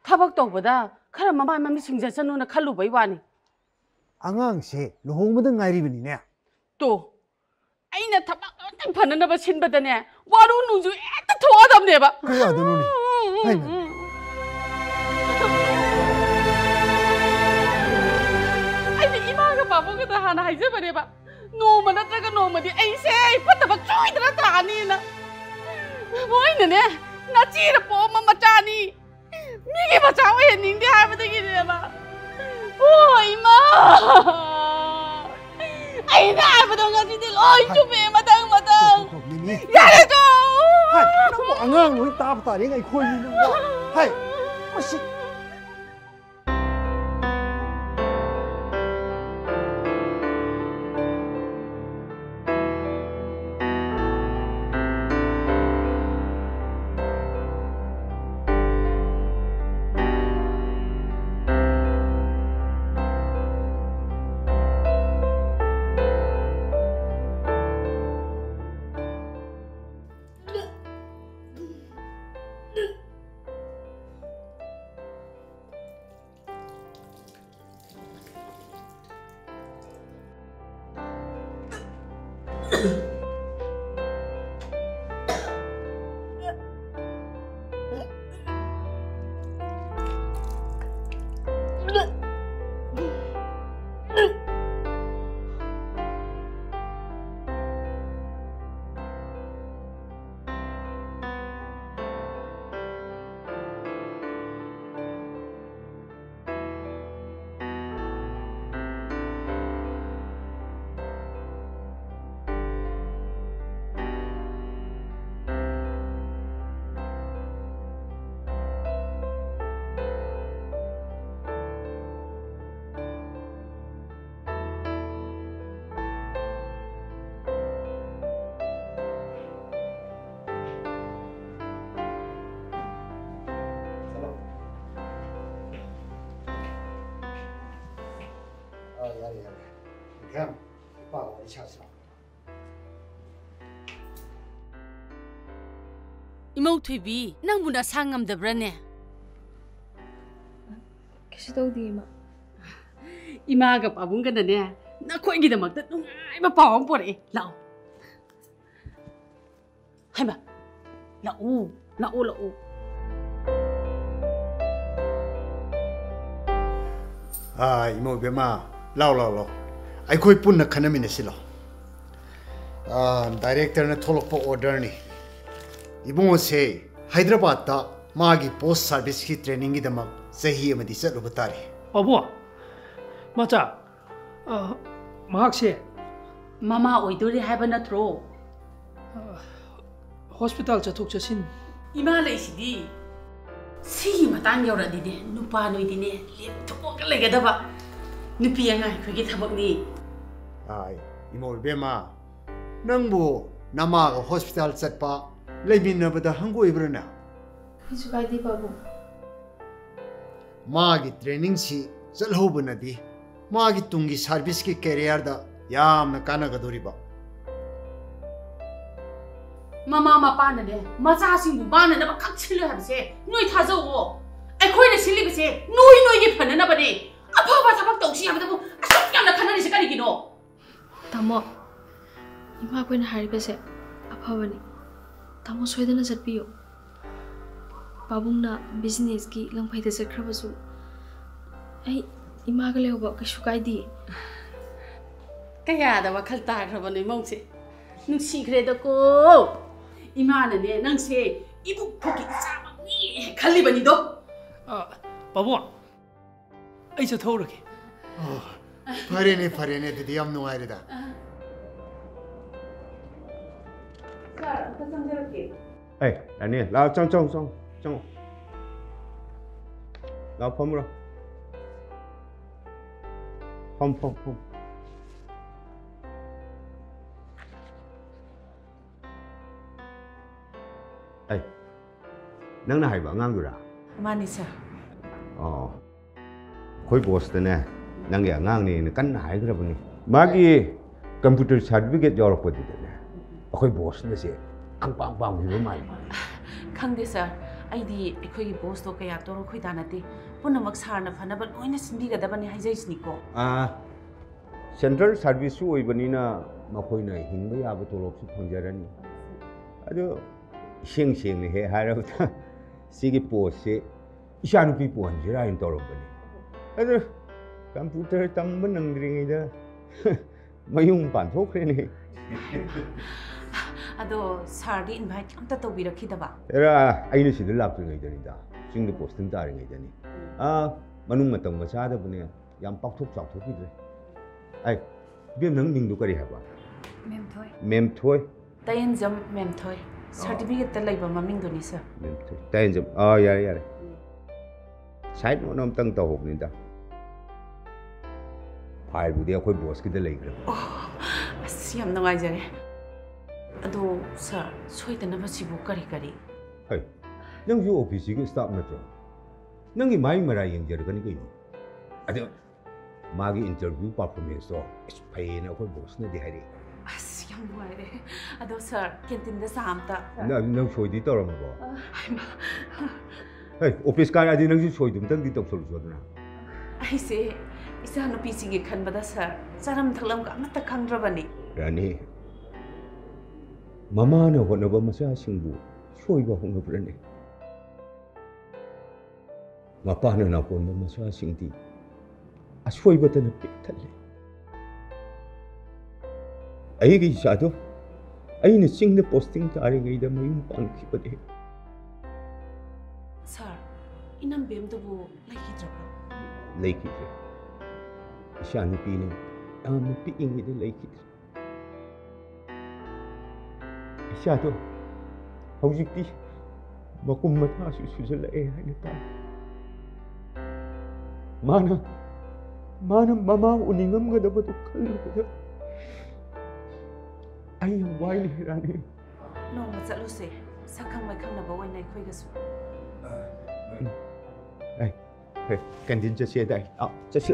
Speaker 17: थबक तोबदा खरा ममा ममी सिंगजसनुना खलुबै वानी
Speaker 9: आंगांग से लुहोंगमद ngairiबनिने
Speaker 17: तो अइना थबक तंग फननबा सिनबदने वारु नुजु एता थोदमनेबा
Speaker 9: कय अदुनुनि हाइना
Speaker 17: बाबूगदा हाना हाइजबनेबा नोमा नत्रगा नोमदि ऐसे फतबा चोइदरा तानीना मोइनने नचीर पोम मचानी मिगे बचाओ हे निंदे हाबदगिनेबा ओ इमा आइना हाबदो गसिदि लोइ चुपे मदंग मदंग यारे तो
Speaker 9: हाय नमो अंगांग लोइ ताब तारे ngai khoi ni no हाय मसि 그냥 오빠가 오셔서
Speaker 17: 이모트비 낭부나 상암더브라네
Speaker 2: 계시도디 이마
Speaker 17: 이마가 바bun가다네 나코이기다막다 누가이바 파원 보래 라오 하이마 라오
Speaker 9: 아 이모 베마 라오 아이코이 뿐나 카나미네 실로 다이렉터나 톨록포 오더니 이봉어세 하이드라바드다 마기 포스트 서비스 키 트레이닝기다막 세히 아마디 셋로부타리
Speaker 5: 어부 맞아 마학세
Speaker 17: 마마 오이도리 하이바 나트로
Speaker 5: 호스피탈 자톡 자신
Speaker 17: 이마 레이시디 시기 마땅 여라디네 누파 노이디네 lep토가 레가다바 누피양아 그게 타먹니
Speaker 9: 아이 이모 베마 낭부 나마가 호스피탈 셋파 레빈나보다 한국 이브르나
Speaker 2: 그저 가이디 바보
Speaker 9: 마기 트레이닝시 셀호브나디 마기 뚱기 서비스기 캐리어다 야암나 까나가도리바
Speaker 17: 마마 마빠는데 마자싱부 마는데 각칠려 하면서 너희 타저고 아이코이네 실리비세 너희게 편하나바니 아파봐 사박도 없이 하면서 아쉽게나 가난이 시간이기노
Speaker 2: 타모 이마고이나 하리베세 아파바니 타모 소이드나 잣비요 바붕나 비즈니스기 랑파이다 ꯆꯠꯈ꯭ꯔꯕꯁꯨ ꯑꯩ 이마가 레오바 그슈 가이디
Speaker 17: 그야다 와칼 따그러버니 몽세 누시그래도고 이마는네 낭세 이북 포기 짜막니 칼리버니도
Speaker 5: 바보 아이저 더우르게
Speaker 9: 파레네 드디 얌 농아이르다
Speaker 17: 자, 저렇게
Speaker 1: 에이 아니 나 짱 나 펌으라 펌 ꯅꯪꯅ ꯍꯥꯏꯕ ꯑꯉꯥꯡꯗꯨꯔꯥ?
Speaker 8: ꯃꯥꯅꯤ ꯁꯥꯔ.
Speaker 1: ꯑꯩꯈꯣꯏ ꯕꯣꯁꯇꯅꯦ ꯅꯪꯒꯤ ꯑꯉꯥꯡꯅꯦꯅ ꯀꯟꯅ ꯍꯥꯏꯈ꯭ꯔꯕꯅꯤ. ꯃꯥꯒꯤ ꯀꯝꯄ꯭ꯌꯨꯇꯔ ꯁꯥꯔꯇꯤꯐꯤꯀꯦꯠ ꯌꯥꯎꯔꯛꯄꯗꯨꯗꯅꯦ ꯑꯩꯈꯣꯏ ꯕꯣꯁꯅꯁꯦ ꯈꯪꯄꯥꯡ ꯄꯥꯡꯕꯤꯕ ꯃꯥꯜꯂꯤ.
Speaker 8: ꯈꯪꯗꯦ ꯁꯥꯔ. ꯑꯩꯗꯤ ꯑꯩꯈꯣꯏꯒꯤ ꯕꯣꯁꯇꯣ ꯀꯌꯥ ꯇꯧꯔ ꯈꯣꯏꯗꯥ ꯅꯠꯇꯦ. ꯄꯨꯝꯅꯃꯛ ꯁꯥꯔꯅ ꯐꯅꯕ ꯂꯣꯏꯅ ꯁꯤꯟꯕꯤꯒꯗꯕꯅꯤ ꯍꯥꯏꯖꯩꯁꯤꯅꯤꯀꯣ.
Speaker 1: ꯁꯦꯟꯇ꯭ꯔꯦꯜ ꯁꯥꯔꯚꯤꯁꯁꯨ ꯑꯣꯏꯕꯅꯤꯅ ꯃꯈꯣꯏꯅ ꯍꯤꯡꯕ ꯌꯥꯕ ꯇꯣꯂꯣꯞꯁꯨ ꯐꯪꯖꯔꯅꯤ. ꯑꯗꯣ ꯏꯁꯦꯡ ꯁꯦꯡꯅ ꯍꯦꯛ ꯍꯥꯏꯔꯕꯗ ꯁꯤꯒꯤ ꯄꯣꯁꯁꯦ ꯏꯆꯥꯅꯨꯄꯤ ꯄꯨꯍꯟꯁꯤꯔꯥ ꯍꯥꯏꯅ ꯇꯧꯔꯝꯕꯅꯤ. ꯑꯗꯣ ꯀꯝꯄ꯭ꯌꯨꯇꯔ ꯇꯝꯕ ꯅꯪꯗ꯭ꯔꯤꯉꯩꯗ ꯃꯌꯨꯝ ꯄꯥꯟꯊꯣꯛꯈ꯭ꯔꯦꯅꯦ.
Speaker 8: ꯑꯗꯣ ꯁꯥꯔꯗꯤ ꯏꯟꯚꯥꯏꯠ ꯑꯝꯇ ꯇꯧꯕꯤꯔꯛꯈꯤꯗꯕ?
Speaker 1: ꯑꯩꯅ ꯁꯤꯗ ꯂꯥꯛꯇ꯭ꯔꯤꯉꯩꯗꯅꯤꯗ, ꯆꯤꯡꯗ ꯄꯣꯁꯇꯤꯡ ꯇꯥꯔꯤꯉꯩꯗꯅꯤ. ꯃꯅꯨꯡ ꯃꯇꯝꯒ ꯆꯥꯗꯕꯅꯦ, ꯌꯥꯝ ꯄꯥꯛꯊꯣꯛ ꯆꯥꯎꯊꯣꯛꯈꯤꯗ꯭ꯔꯦ. ꯑꯩ ꯏꯕꯦꯝ ꯅꯪ ꯃꯤꯡꯗꯣ ꯀꯔꯤ ꯍꯥꯏꯕ?
Speaker 8: ꯃꯦꯝꯊꯣꯏ.
Speaker 1: ꯃꯦꯝꯊꯣꯏ.
Speaker 8: ꯇꯌꯦꯟꯖꯝ ꯃꯦꯝꯊꯣꯏ. ꯁꯥꯔꯇꯤꯐꯤꯀꯦꯠꯇ ꯂꯩꯕ ꯃꯃꯤꯡꯗꯨꯅꯤ ꯁꯥꯔ.
Speaker 1: ꯃꯦꯝꯊꯣꯏ. ꯇꯌꯦꯟꯖꯝ. ꯌꯥꯔꯦ ꯌꯥꯔꯦ. ꯁꯥꯏꯠ ꯅꯣꯠ ꯑꯝꯇꯪ ꯇꯧꯍꯧꯕꯅꯤꯗ. ꯐꯥꯏꯜꯕꯨꯗꯤ ꯑꯩꯈꯣꯏ ꯕꯣꯁꯀꯤꯗ ꯂꯩꯈ꯭ꯔꯦ.
Speaker 8: ꯑꯁ ꯌꯥꯝ ꯅꯨꯡꯉꯥꯏꯖꯔꯦ. ꯑꯗꯣ ꯁꯥꯔ ꯁꯣꯏꯗꯅꯕꯁꯤꯕꯨ ꯀꯔꯤ ꯀꯔꯤ?
Speaker 1: ꯍꯩ, ꯅꯪꯁꯨ ꯑꯣꯐꯤꯁꯁꯤꯒꯤ ꯁ꯭ꯇꯥꯐ ꯅꯠꯇ꯭ꯔꯣ? ꯅꯪꯒꯤ ꯃꯥꯏ ꯃꯔꯥ ꯌꯦꯡꯖꯔꯒꯅꯤ ꯀꯩꯅꯣ. ꯑꯗꯣ ꯃꯥꯒꯤ ꯏꯟꯇꯔꯚꯤꯌꯨ ꯄꯔꯐꯣꯔꯃꯦꯟꯁꯇꯣ ꯐꯩꯌꯦꯅ ꯑꯩꯈꯣꯏ ꯕꯣꯁꯅꯗꯤ ꯍꯥꯏꯔꯛꯏ.
Speaker 8: ꯑꯁ ꯌꯥꯝ ꯅꯨꯡꯉꯥꯏꯔꯦ. ꯑꯗꯣ ꯁꯥꯔ ꯀꯦꯟꯇꯤꯟꯗ ꯆꯥ ꯑꯝꯇ.
Speaker 1: ꯅꯪ ꯁꯣꯏꯗꯤ ꯇꯧꯔꯝꯃꯕꯣ? ꯍꯩ, ꯑꯣꯐꯤꯁ ꯀꯥꯔꯛꯑꯗꯤ ꯅꯪꯁꯨ ꯁꯣꯏꯗꯨꯝꯇꯪꯗꯤ ꯇꯧꯁꯜꯂꯨꯁꯨ ꯑꯗꯨꯅ.
Speaker 8: ꯑꯩꯁꯦ ꯏꯆꯥꯅꯨꯄꯤꯁꯤꯡꯒꯤ ꯈꯟꯕꯗ ꯁꯥꯔ ꯆꯥꯔꯝ ꯊꯛꯂꯝꯒ ꯑꯃꯠꯇ ꯈꯪꯗ꯭ꯔꯕꯅꯤ.
Speaker 1: ꯔꯥꯅꯤ, ꯃꯃꯥꯅ ꯍꯣꯠꯅꯕ ꯃꯆꯥꯁꯤꯡꯕꯨ ꯁꯣꯏꯕ ꯍꯧꯅꯕ꯭ꯔꯅꯦ? ꯃꯄꯥꯅ ꯅꯥꯄꯣꯟꯕ ꯃꯆꯥꯁꯤꯡꯗꯤ ꯑꯁꯣꯏꯕꯇꯅ ꯄꯤꯛ ꯊꯜꯂꯦ. ꯑꯩꯒꯤ ꯏꯆꯥꯗꯣ ꯑꯩꯅ ꯆꯤꯡꯗ ꯄꯣꯁꯇꯤꯡ ꯇꯥꯔꯤꯉꯩꯗ ꯃꯌꯨꯝ ꯄꯥꯟꯈꯤꯕꯅꯦ.
Speaker 8: ꯁꯥꯔ, ꯏꯅꯝꯕꯦꯝꯗꯨꯕꯨ ꯂꯩꯈꯤꯗ꯭ꯔꯕ꯭ꯔꯣ?
Speaker 1: ꯂꯩꯈꯤꯗ꯭ꯔꯦ. ꯏꯆꯥꯅꯨꯄꯤꯅ ꯌꯥꯝꯅ ꯄꯤꯛꯏꯉꯩꯗ ꯂꯩꯈꯤꯗ꯭ꯔꯦ. ꯏꯆꯥꯗꯣ ꯍꯧꯖꯤꯛꯇꯤ ꯃꯀꯨꯝ ꯃꯊꯥꯁꯨ ꯁꯨꯖꯜꯂꯛꯑꯦ ꯍꯥꯏꯅ ꯇꯥꯏ. ꯃꯥꯅ ꯃꯃꯥ ꯎꯅꯤꯡꯉꯝꯒꯗꯕꯗꯨ ꯈꯜꯂꯨꯕꯗ ꯑꯩ ꯌꯥꯝ ꯋꯥꯏꯅꯦ ꯔꯥꯅꯤ.
Speaker 8: ꯅꯣꯡꯃ ꯆꯠꯂꯨꯁꯦ, ꯁꯛꯈꯪ ꯃꯥꯏꯈꯪꯅꯕ ꯑꯣꯏꯅ ꯑꯩꯈꯣꯏꯒꯁꯨ.
Speaker 1: ꯀꯦꯟꯇꯤꯟ ꯆꯠꯁꯦꯗ ꯆꯠꯁꯤ.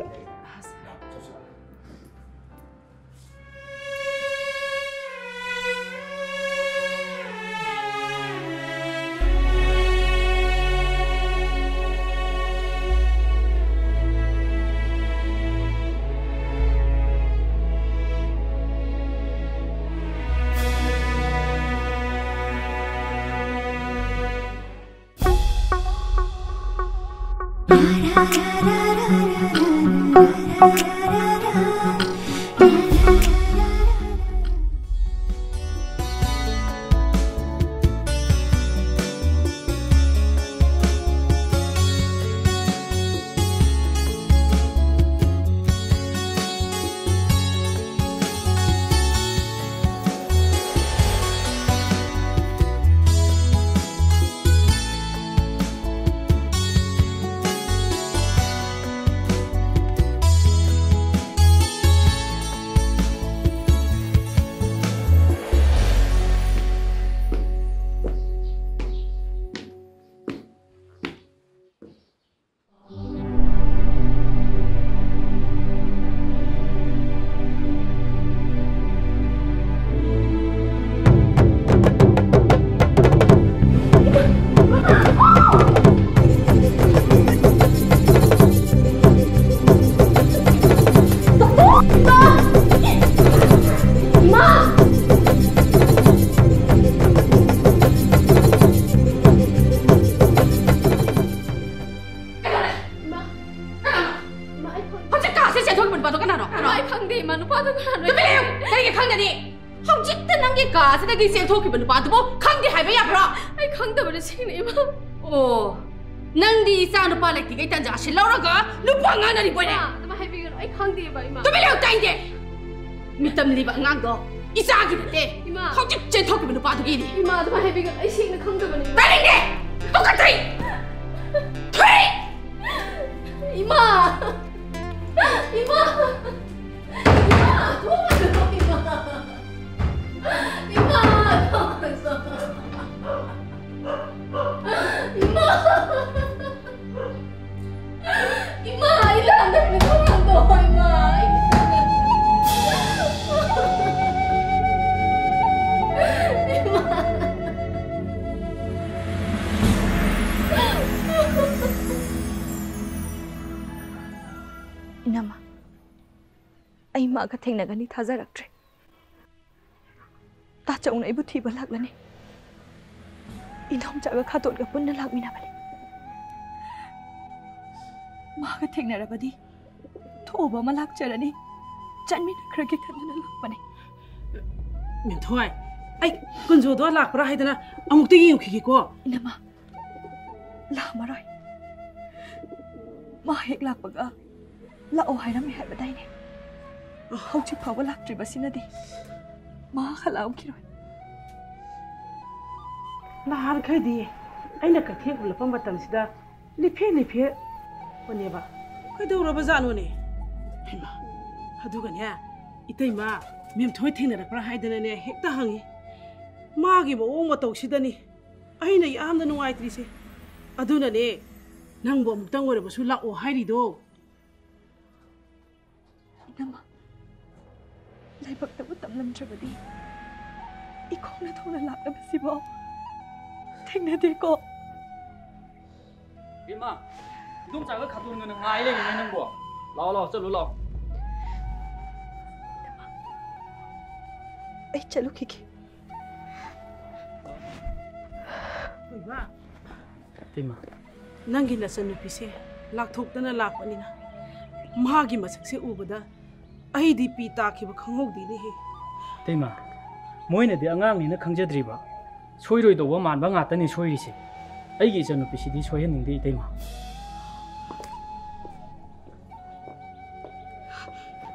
Speaker 12: ꯀꯥꯁꯤꯗꯒꯤ ꯆꯦꯟꯊꯣꯛꯈꯤꯕ ꯅꯨꯄꯥꯗꯨꯕꯨ ꯈꯪꯗꯦ ꯍꯥꯏꯕ ꯌꯥꯕ꯭ꯔꯣ? ꯑꯩ ꯈꯪꯗꯕꯅ ꯁꯤꯅ ꯏꯃꯥ. ꯑꯣ, ꯅꯪꯗꯤ ꯏꯆꯥ ꯅꯨꯄꯥ ꯂꯩꯇꯤꯉꯩ ꯇꯟꯖꯥꯁꯤ ꯂꯧꯔꯒ ꯅꯨꯄꯥ ꯉꯥꯡꯅꯔꯤꯕꯣꯏꯅꯦ. ꯑꯗꯨꯃꯥꯏ ꯍꯥꯏꯕꯤꯒꯅꯨ, ꯑꯩ ꯈꯪꯗꯦꯕ ꯏꯃꯥ. ꯇꯨꯃꯤꯟ ꯂꯩꯌꯨ, ꯇꯥꯏꯅꯦ. ꯃꯤꯇꯝ ꯂꯤꯕ ꯑꯉꯥꯡꯗꯣ ꯏꯆꯥꯒꯤ ꯅꯠꯇꯦ. ꯏꯃꯥ, ꯍꯧꯖꯤꯛ ꯆꯦꯟꯊꯣꯛꯈꯤꯕ ꯅꯨꯄꯥꯗꯨꯒꯤꯅꯤ. ꯏꯃꯥ, ꯑꯗꯨꯃꯥꯏ ꯍꯥꯏꯕꯤꯒꯅꯨ, ꯑꯩ ꯁꯦꯡꯅ ꯈꯪꯗꯕꯅꯤ. ꯇꯥꯅꯤꯡꯗꯦ. ꯇꯣꯛꯀꯠꯇ꯭ꯔꯤ. ꯊꯨꯏ. 이마! 이마! 이마! 도와줘, 이마! 이마! 도와줘! 이마! Ima, ilan na pinatunan to, Ima. Ima.
Speaker 2: Inama, ay maaga thengnaga ni thajaraktre. Ta chong na ibu thiba laklani. Inom chaga khaton ga punna lakmina bani. Maaga thengnarabadi thoba ma lakcharani. Chanmina khrage khanna lakpani.
Speaker 17: Memthoi, ai kunjo do lakpra haidana amuk te yu khigi ko.
Speaker 2: Inama, la marai. Ma hek lakpaga la o hairami haibadai ne. Hauchi phawa laktre basinadi. Ma khalam kiroi.
Speaker 17: Nahar khai di aina ka thek la pam batam sida life oneba kai dawra bazano ne hima aduga ne itai ma mem thoi thina ra haidana ne hekta hangi magi bo o matau sidani aina yamna nuai trise aduna ne nangbo mutang ore basu la o hairi do
Speaker 2: Inama laibak ta butam lam trabadi ikong na thona la basibo thengna de ko
Speaker 19: Bima, dum jaga khatun ngana ngai le ngai nang bo. Lao chalu lao.
Speaker 2: Ai chalu kiki.
Speaker 17: Bima.
Speaker 19: Bima.
Speaker 17: Nangi la sanu pise lak thok tana lak panina. Magi masak se ubada ai di pi ta khiba khangok di ni he.
Speaker 19: Bima. Moina de angang ni na khangjadri ba. Soiroi do wa man ba nga tani soiri se. Ai gi sanu pisi di soyen ning de Bima.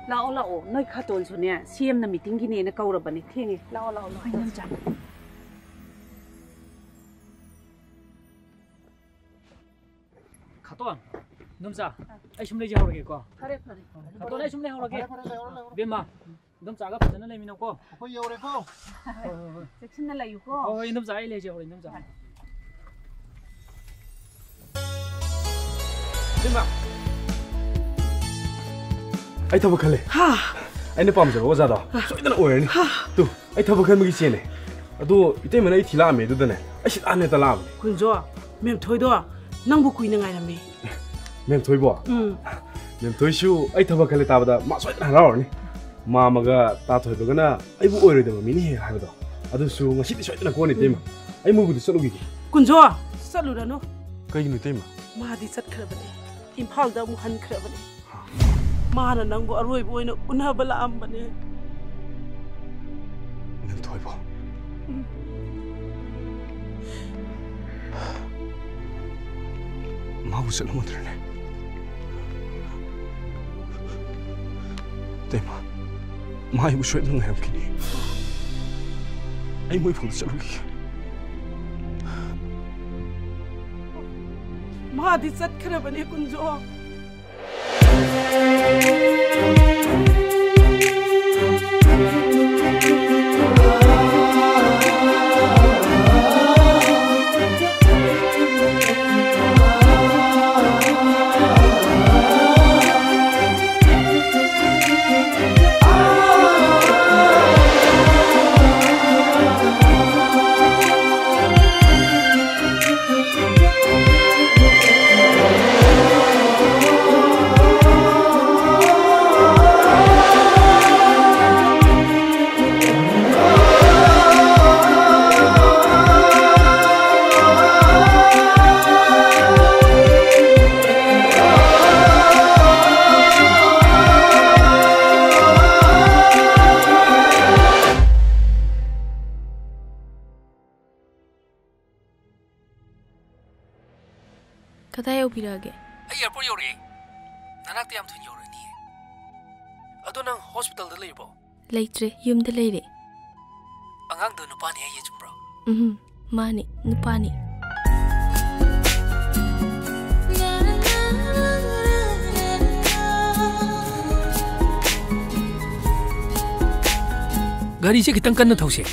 Speaker 17: Lao noi khaton su ne CM na meeting gi ne na kaura bani thengi lao hai nam jam
Speaker 19: Khaton numsa ai sum le ji hawrage ko
Speaker 17: phare
Speaker 19: Khaton ai sum le hawrage Bima dum jaga phajana le mino ko
Speaker 3: ko yore ko
Speaker 17: section na layu ko
Speaker 19: oi numsa ai le ji hawrage numsa Bima
Speaker 7: ai thaba khale ha ai ne pam jo oza da soidana oirani tu ai thaba khan magi chene adu ite mana ai thila me du dane ai sit ane ta lam
Speaker 17: kunjo mem thoi do nang bu kui na ngai na me
Speaker 7: mem thoi bo mem thoi shu ai thaba khale ta bada ma soidana rawni ma maga ta thoi do gana ai bu oire da mi ni he ha do adu su ngasi ti soidana ko ni tema ai mu bu du salu gi
Speaker 17: kunjo salu ra no
Speaker 7: kai ni tema
Speaker 17: ma di sat khra bane imphal da mu han khra bane Mana nangbo aroi boy na unhabala ambane.
Speaker 7: Nem toy bo. Mau selo modrene. Tema. Mai bu shoy nang ham kini. Ai moi phul selo ki.
Speaker 17: Ma di sat khara bane kunjo.
Speaker 2: Kada yaubirage?
Speaker 5: Ai airport yore. Nanakte yam thun yore ni. Ado nang hospital da leibo.
Speaker 2: Leitre, yumda leire.
Speaker 5: Angang do nupa ni ai chumbro.
Speaker 2: Mani, nupani.
Speaker 5: Gari se kitang kan na thause.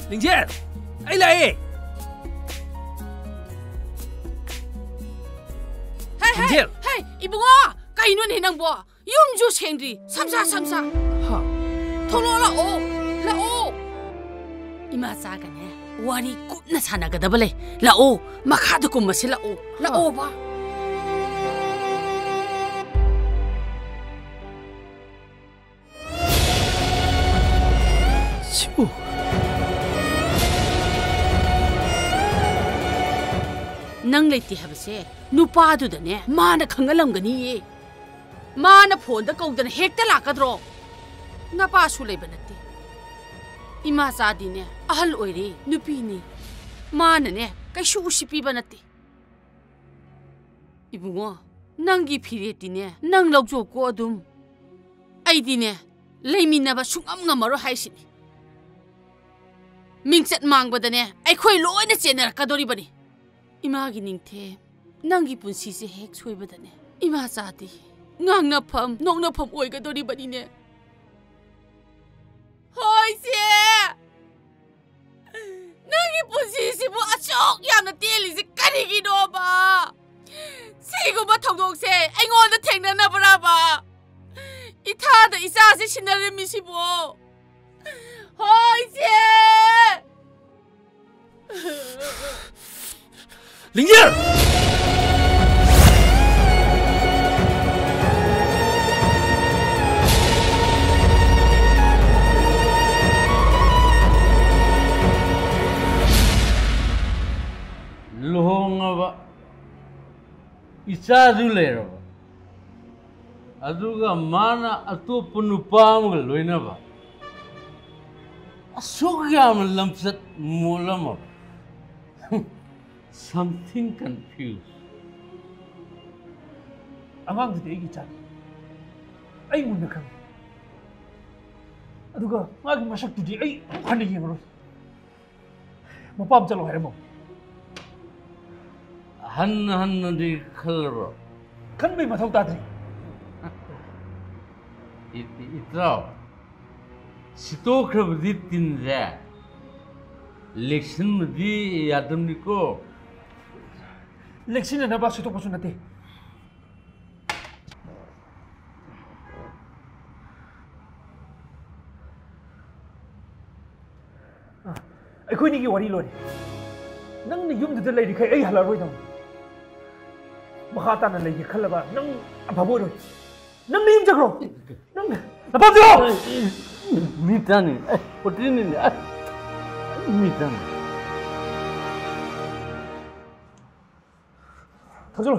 Speaker 5: 링젤, 아이 라이.
Speaker 12: 링젤. 헤이, 이봉아, 까이노네 낭보. 윰조 생리, 삼사. 하. 톨로라오, 라오. 이마자가네. 와리 굽나 사나가다발레. 라오, 마카도 굽마시 라오. 라오 봐.
Speaker 5: 시부.
Speaker 12: ꯅꯪ ꯂꯩꯇꯦ ꯍꯥꯏꯕꯁꯦ ꯅꯨꯄꯥꯗꯨꯗꯅꯦ ꯃꯥꯅ ꯈꯪꯍꯜꯂꯝꯒꯅꯤꯌꯦ ꯃꯥꯅ ꯐꯣꯟꯗ ꯀꯧꯗꯅ ꯍꯦꯛꯇ ꯂꯥꯛꯀꯗ꯭ꯔꯣ ꯅꯄꯥꯁꯨ ꯂꯩꯕ ꯅꯠꯇꯦ ꯏꯃꯥꯆꯥꯗꯤꯅꯦ ꯑꯍꯜ ꯑꯣꯏꯔꯦ ꯅꯨꯄꯤꯅꯤ ꯃꯥꯅꯅꯦ ꯀꯩꯁꯨ ꯎꯁꯤꯠꯄꯤꯕ ꯅꯠꯇꯦ 이붕어 ꯅꯪꯒꯤ ꯐꯤꯔꯦꯠꯇꯤꯅꯦ ꯅꯪ ꯂꯧꯖꯧꯀꯣ ꯑꯗꯨꯝ ꯑꯩꯗꯤꯅꯦ ꯂꯩꯃꯤꯟꯅꯕ ꯁꯨꯡꯉꯝ ꯉꯝꯃꯔꯣꯏ ꯍꯥꯏꯁꯤꯅꯤ ꯃꯤꯡꯆꯠ ꯃꯥꯡꯕꯗꯅꯦ ꯑꯩꯈꯣꯏ ꯂꯣꯏꯅ ꯆꯦꯟꯅꯔꯛꯀꯗꯣꯔꯤꯕꯅꯤ 이마기 닝테 낭기 분시세 핵 소이버다네 이마자디 낭나팜 농나팜 오이가도리바니네 허이세 낭기 분시시 뭐 아쪽 야나 떼리지 까리기노바 세이고마 통동세 앵원다 탱나나브라바 이타다 이사세 신나르미시보 허이세
Speaker 5: 링젤!
Speaker 6: 루홍아바 이사주 레러바 아두가 마나 아토프 누파무가 로이나바 아소기암 람삿 몰라마 Something confused.
Speaker 5: 아망도 얘기 있잖아. 아이 문득한. 아두가 마기 마삭두지 아이 하는 얘기로. 뭐 밤잘로 해 뭐.
Speaker 6: 한한디 컬러.
Speaker 5: 큰비 마থাው 따드리.
Speaker 6: 이트라. 시토크르디 틴자. 렉션 디 야덤니코.
Speaker 5: 렉신은 나봐 수도 보수 나대. ꯑꯩꯈꯣꯏꯅꯤꯒꯤ ꯋꯥꯔꯤ ꯂꯣꯏꯔꯦ ꯅꯪꯅ ꯌꯨꯝꯗꯨꯗ ꯂꯩꯔꯤꯈꯩ ꯑꯩ ꯍꯜꯂꯔꯣꯏꯗꯧꯅꯤ ꯃꯈꯥ ꯇꯥꯅ ꯂꯩꯒꯦ ꯈꯜꯂꯕ ꯅꯪ ꯑꯐꯕ ꯑꯣꯏꯔꯣꯏ ꯅꯪꯅ ꯌꯨꯝ ꯆꯠꯈ꯭ꯔꯣ ꯅꯪ ꯅꯄꯥꯝꯖꯔꯣ
Speaker 6: 미타니 어디니 미타니
Speaker 5: 던져라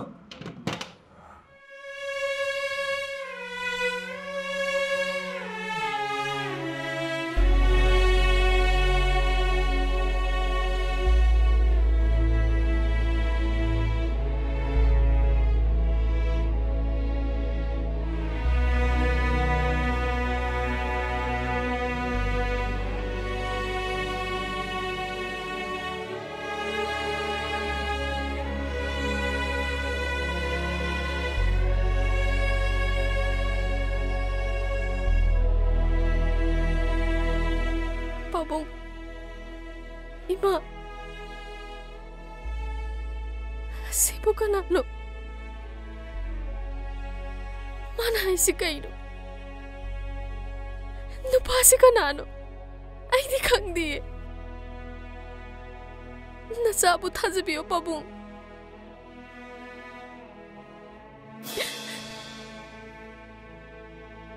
Speaker 2: Pabong, Ima, sibo ka na, no? Mana ay si kayo? Napasi ka na, no? Ay di kang di. Nasabot hasabiyo, Pabong.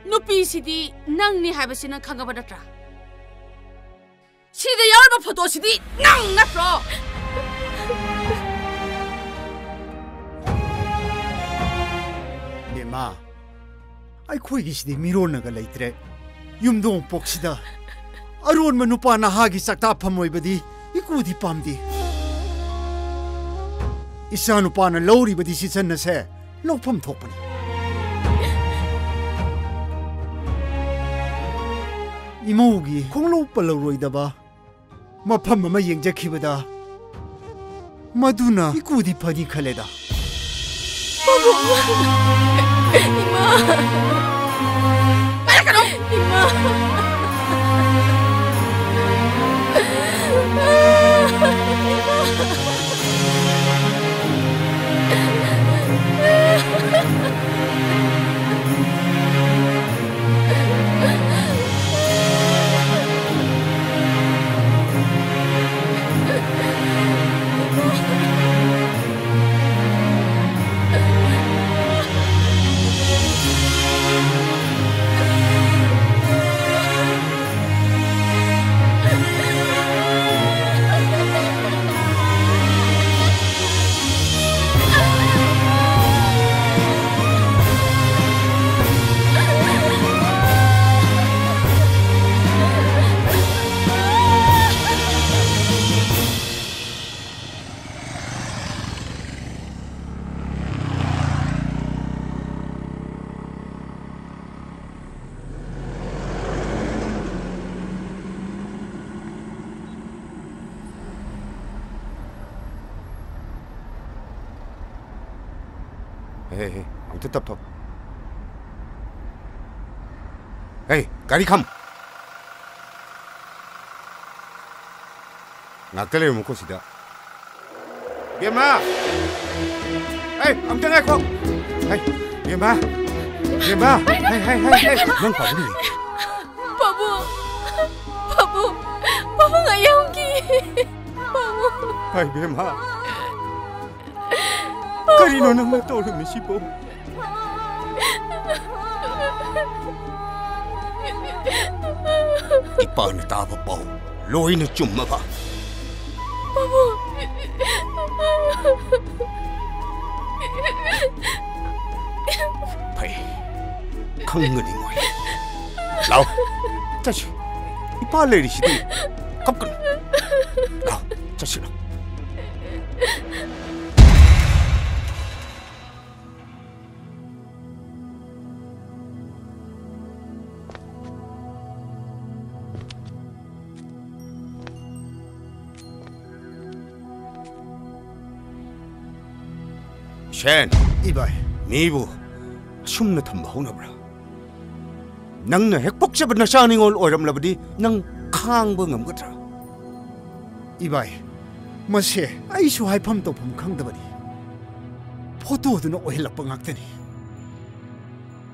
Speaker 12: 누피시디 낭니 하베시는 강가바다트라 시대 열번 포도시디 낭 나트로
Speaker 9: Dema, ay kuigisdi mirona ga leitre. Yumdong poksida. Aron manupa na hagi sakta pamoy badi ikudi pamdi. Isa nupa na lori badi si san na se lopam thokpani. Imogi kung lopa loroi daba. Mapam mama yengjakibada. Maduna ikudi pani khaleda.
Speaker 2: Ima! Balik ka no! Ima!
Speaker 13: hey, itu tap. Hey, gari kam. Nakale mo ko sida. Bima. Hey, am tengah ko. Hey, Bima. Hey. Nang pa ni.
Speaker 12: Babu ngayaw ki. Babu.
Speaker 13: Hey, Bima. Karino nang matulog ni si Po. Ipa na tapa po. Loy na chumma pa.
Speaker 12: Babu.
Speaker 13: Pai. Khang ngani ngoi. Lao. Chachi. Ipa le ri si di. Kap kan. Lao. Chachi lao. Shen,
Speaker 9: 이봐이.
Speaker 13: 미부, 숨나 탐바오나브라. 낭나 핵복잡은 나 샤닝올 오람라버디 낭 캉벙엄 거더라.
Speaker 9: 이봐이. 뭐시? 아이쇼 하이팜도 봄 강다버디. 포도도 오힐락뻥 학더니.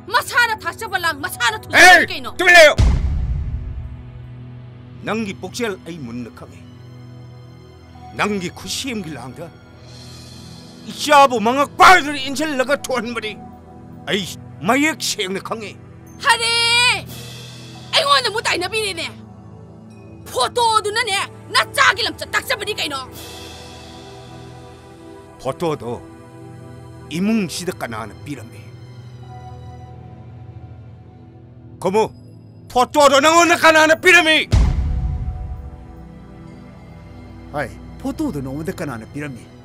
Speaker 12: 마사나 다셔발랑 마사나
Speaker 13: 에이,
Speaker 12: 투자게이노.
Speaker 13: 들려요. 낭기 복젤 아이 문나 강해. 낭기 쿠시엠 길랑다. 이샤부 망학 빠르들 인sel라가 돈머리 아이 마약 생나 강해
Speaker 12: 하리 아이고는 못 아이나 비리네 포토도는 나 짜기람 딱 잡으니 가이노
Speaker 13: 포토도 이뭉 시득가 나는 비람이 고모 포토도 나오는 가나는 비람이
Speaker 9: 아이 포토도 나오는 가나는 비람이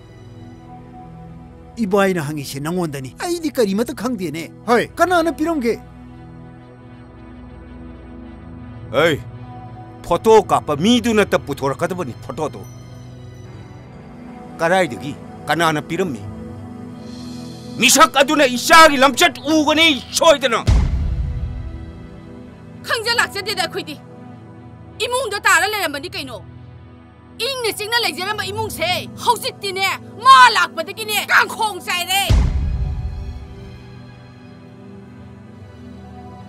Speaker 9: 이바이나 항이시 낭원다니 아이디 까리마도 강디네 하이 까나나 비롱게
Speaker 13: 에이 포토 까빠 미두나 따뿌 돌아가다보니 포토도 까라이득이 까나나 비름미 미사까두나 이샤기 람쳇 우거니 쇼이드나
Speaker 12: 강자 락자데다 코이디 이몽도 따라래란바니 까이노 잉내 찡나 레이저란바 이몽세 허짓디네 마 락바드기네 깡콩사이레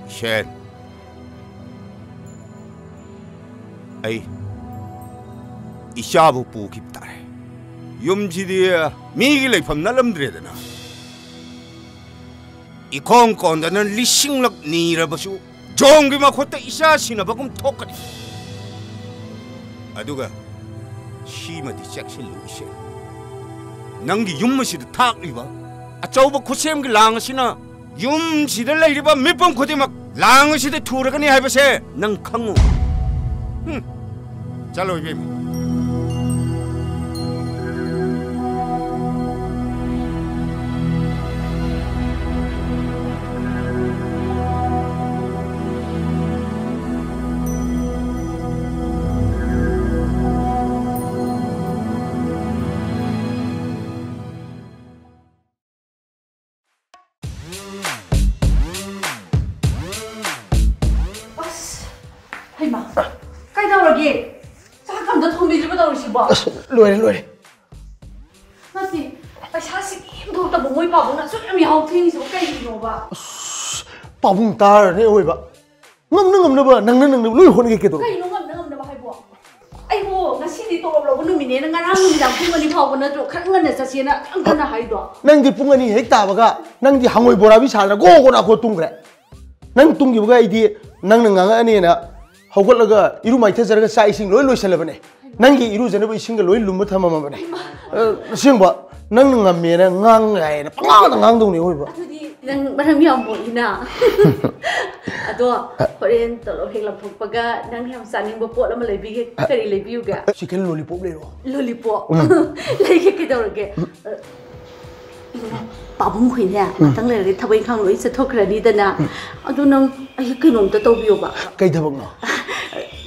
Speaker 13: 쉔 에이 이샤부 뿌깁다래 염지디에 미길레 펌날람드레드나 이 콩콘다는 리싱락 니라버수 종기마 콧다 이샤 시나바금 톡까지 아두가 시마디 짝실루이세 낭기 윤무시도 탁리바 아짜오바 코셈기 랑시나 윤시들 라이리바 몇번 코디 막 랑시데 투르가니 하이바세 낭 강우 잘로 이베미
Speaker 3: 로래
Speaker 4: 나티 아샤시 힘들다 뭐이 바보나 좀 야우팅이서 까이노바
Speaker 3: 빠붕 따르네 오이바 ngâm 봐 낭낭 로이 호는 게
Speaker 4: 까이노 ngâm 봐 하이보 아이고 나시디 또로로 누미네 나랑 누미랑 풍건이 파고나 좀 칸간에 자시나 칸간나 하이도
Speaker 3: 낭디 풍건이 핵다바가 낭디 항오이 보라비 살라 고고나 고뚱 그래 낭 뚱기부가 이디 낭낭가 아니나 하고라가 이루 마이테저가 사이싱 로이 로이살라버네 낭기 이루전에 이싱가 로이 룸부 타마마버네 시행봐 낭낭 감미나 ngang 빵아다 ngang 오이바
Speaker 4: nang barang yang bolina ado horen tolo hela pokpaga nang ham saning bopo la malai bige kari le biuga
Speaker 3: chicken lollipop le ro
Speaker 4: lollipop lagi ke dorge babung khine tang le ri thabai khang loi se thokrani dana ado nang ai ke nom ta to biu ba
Speaker 3: kai thabak no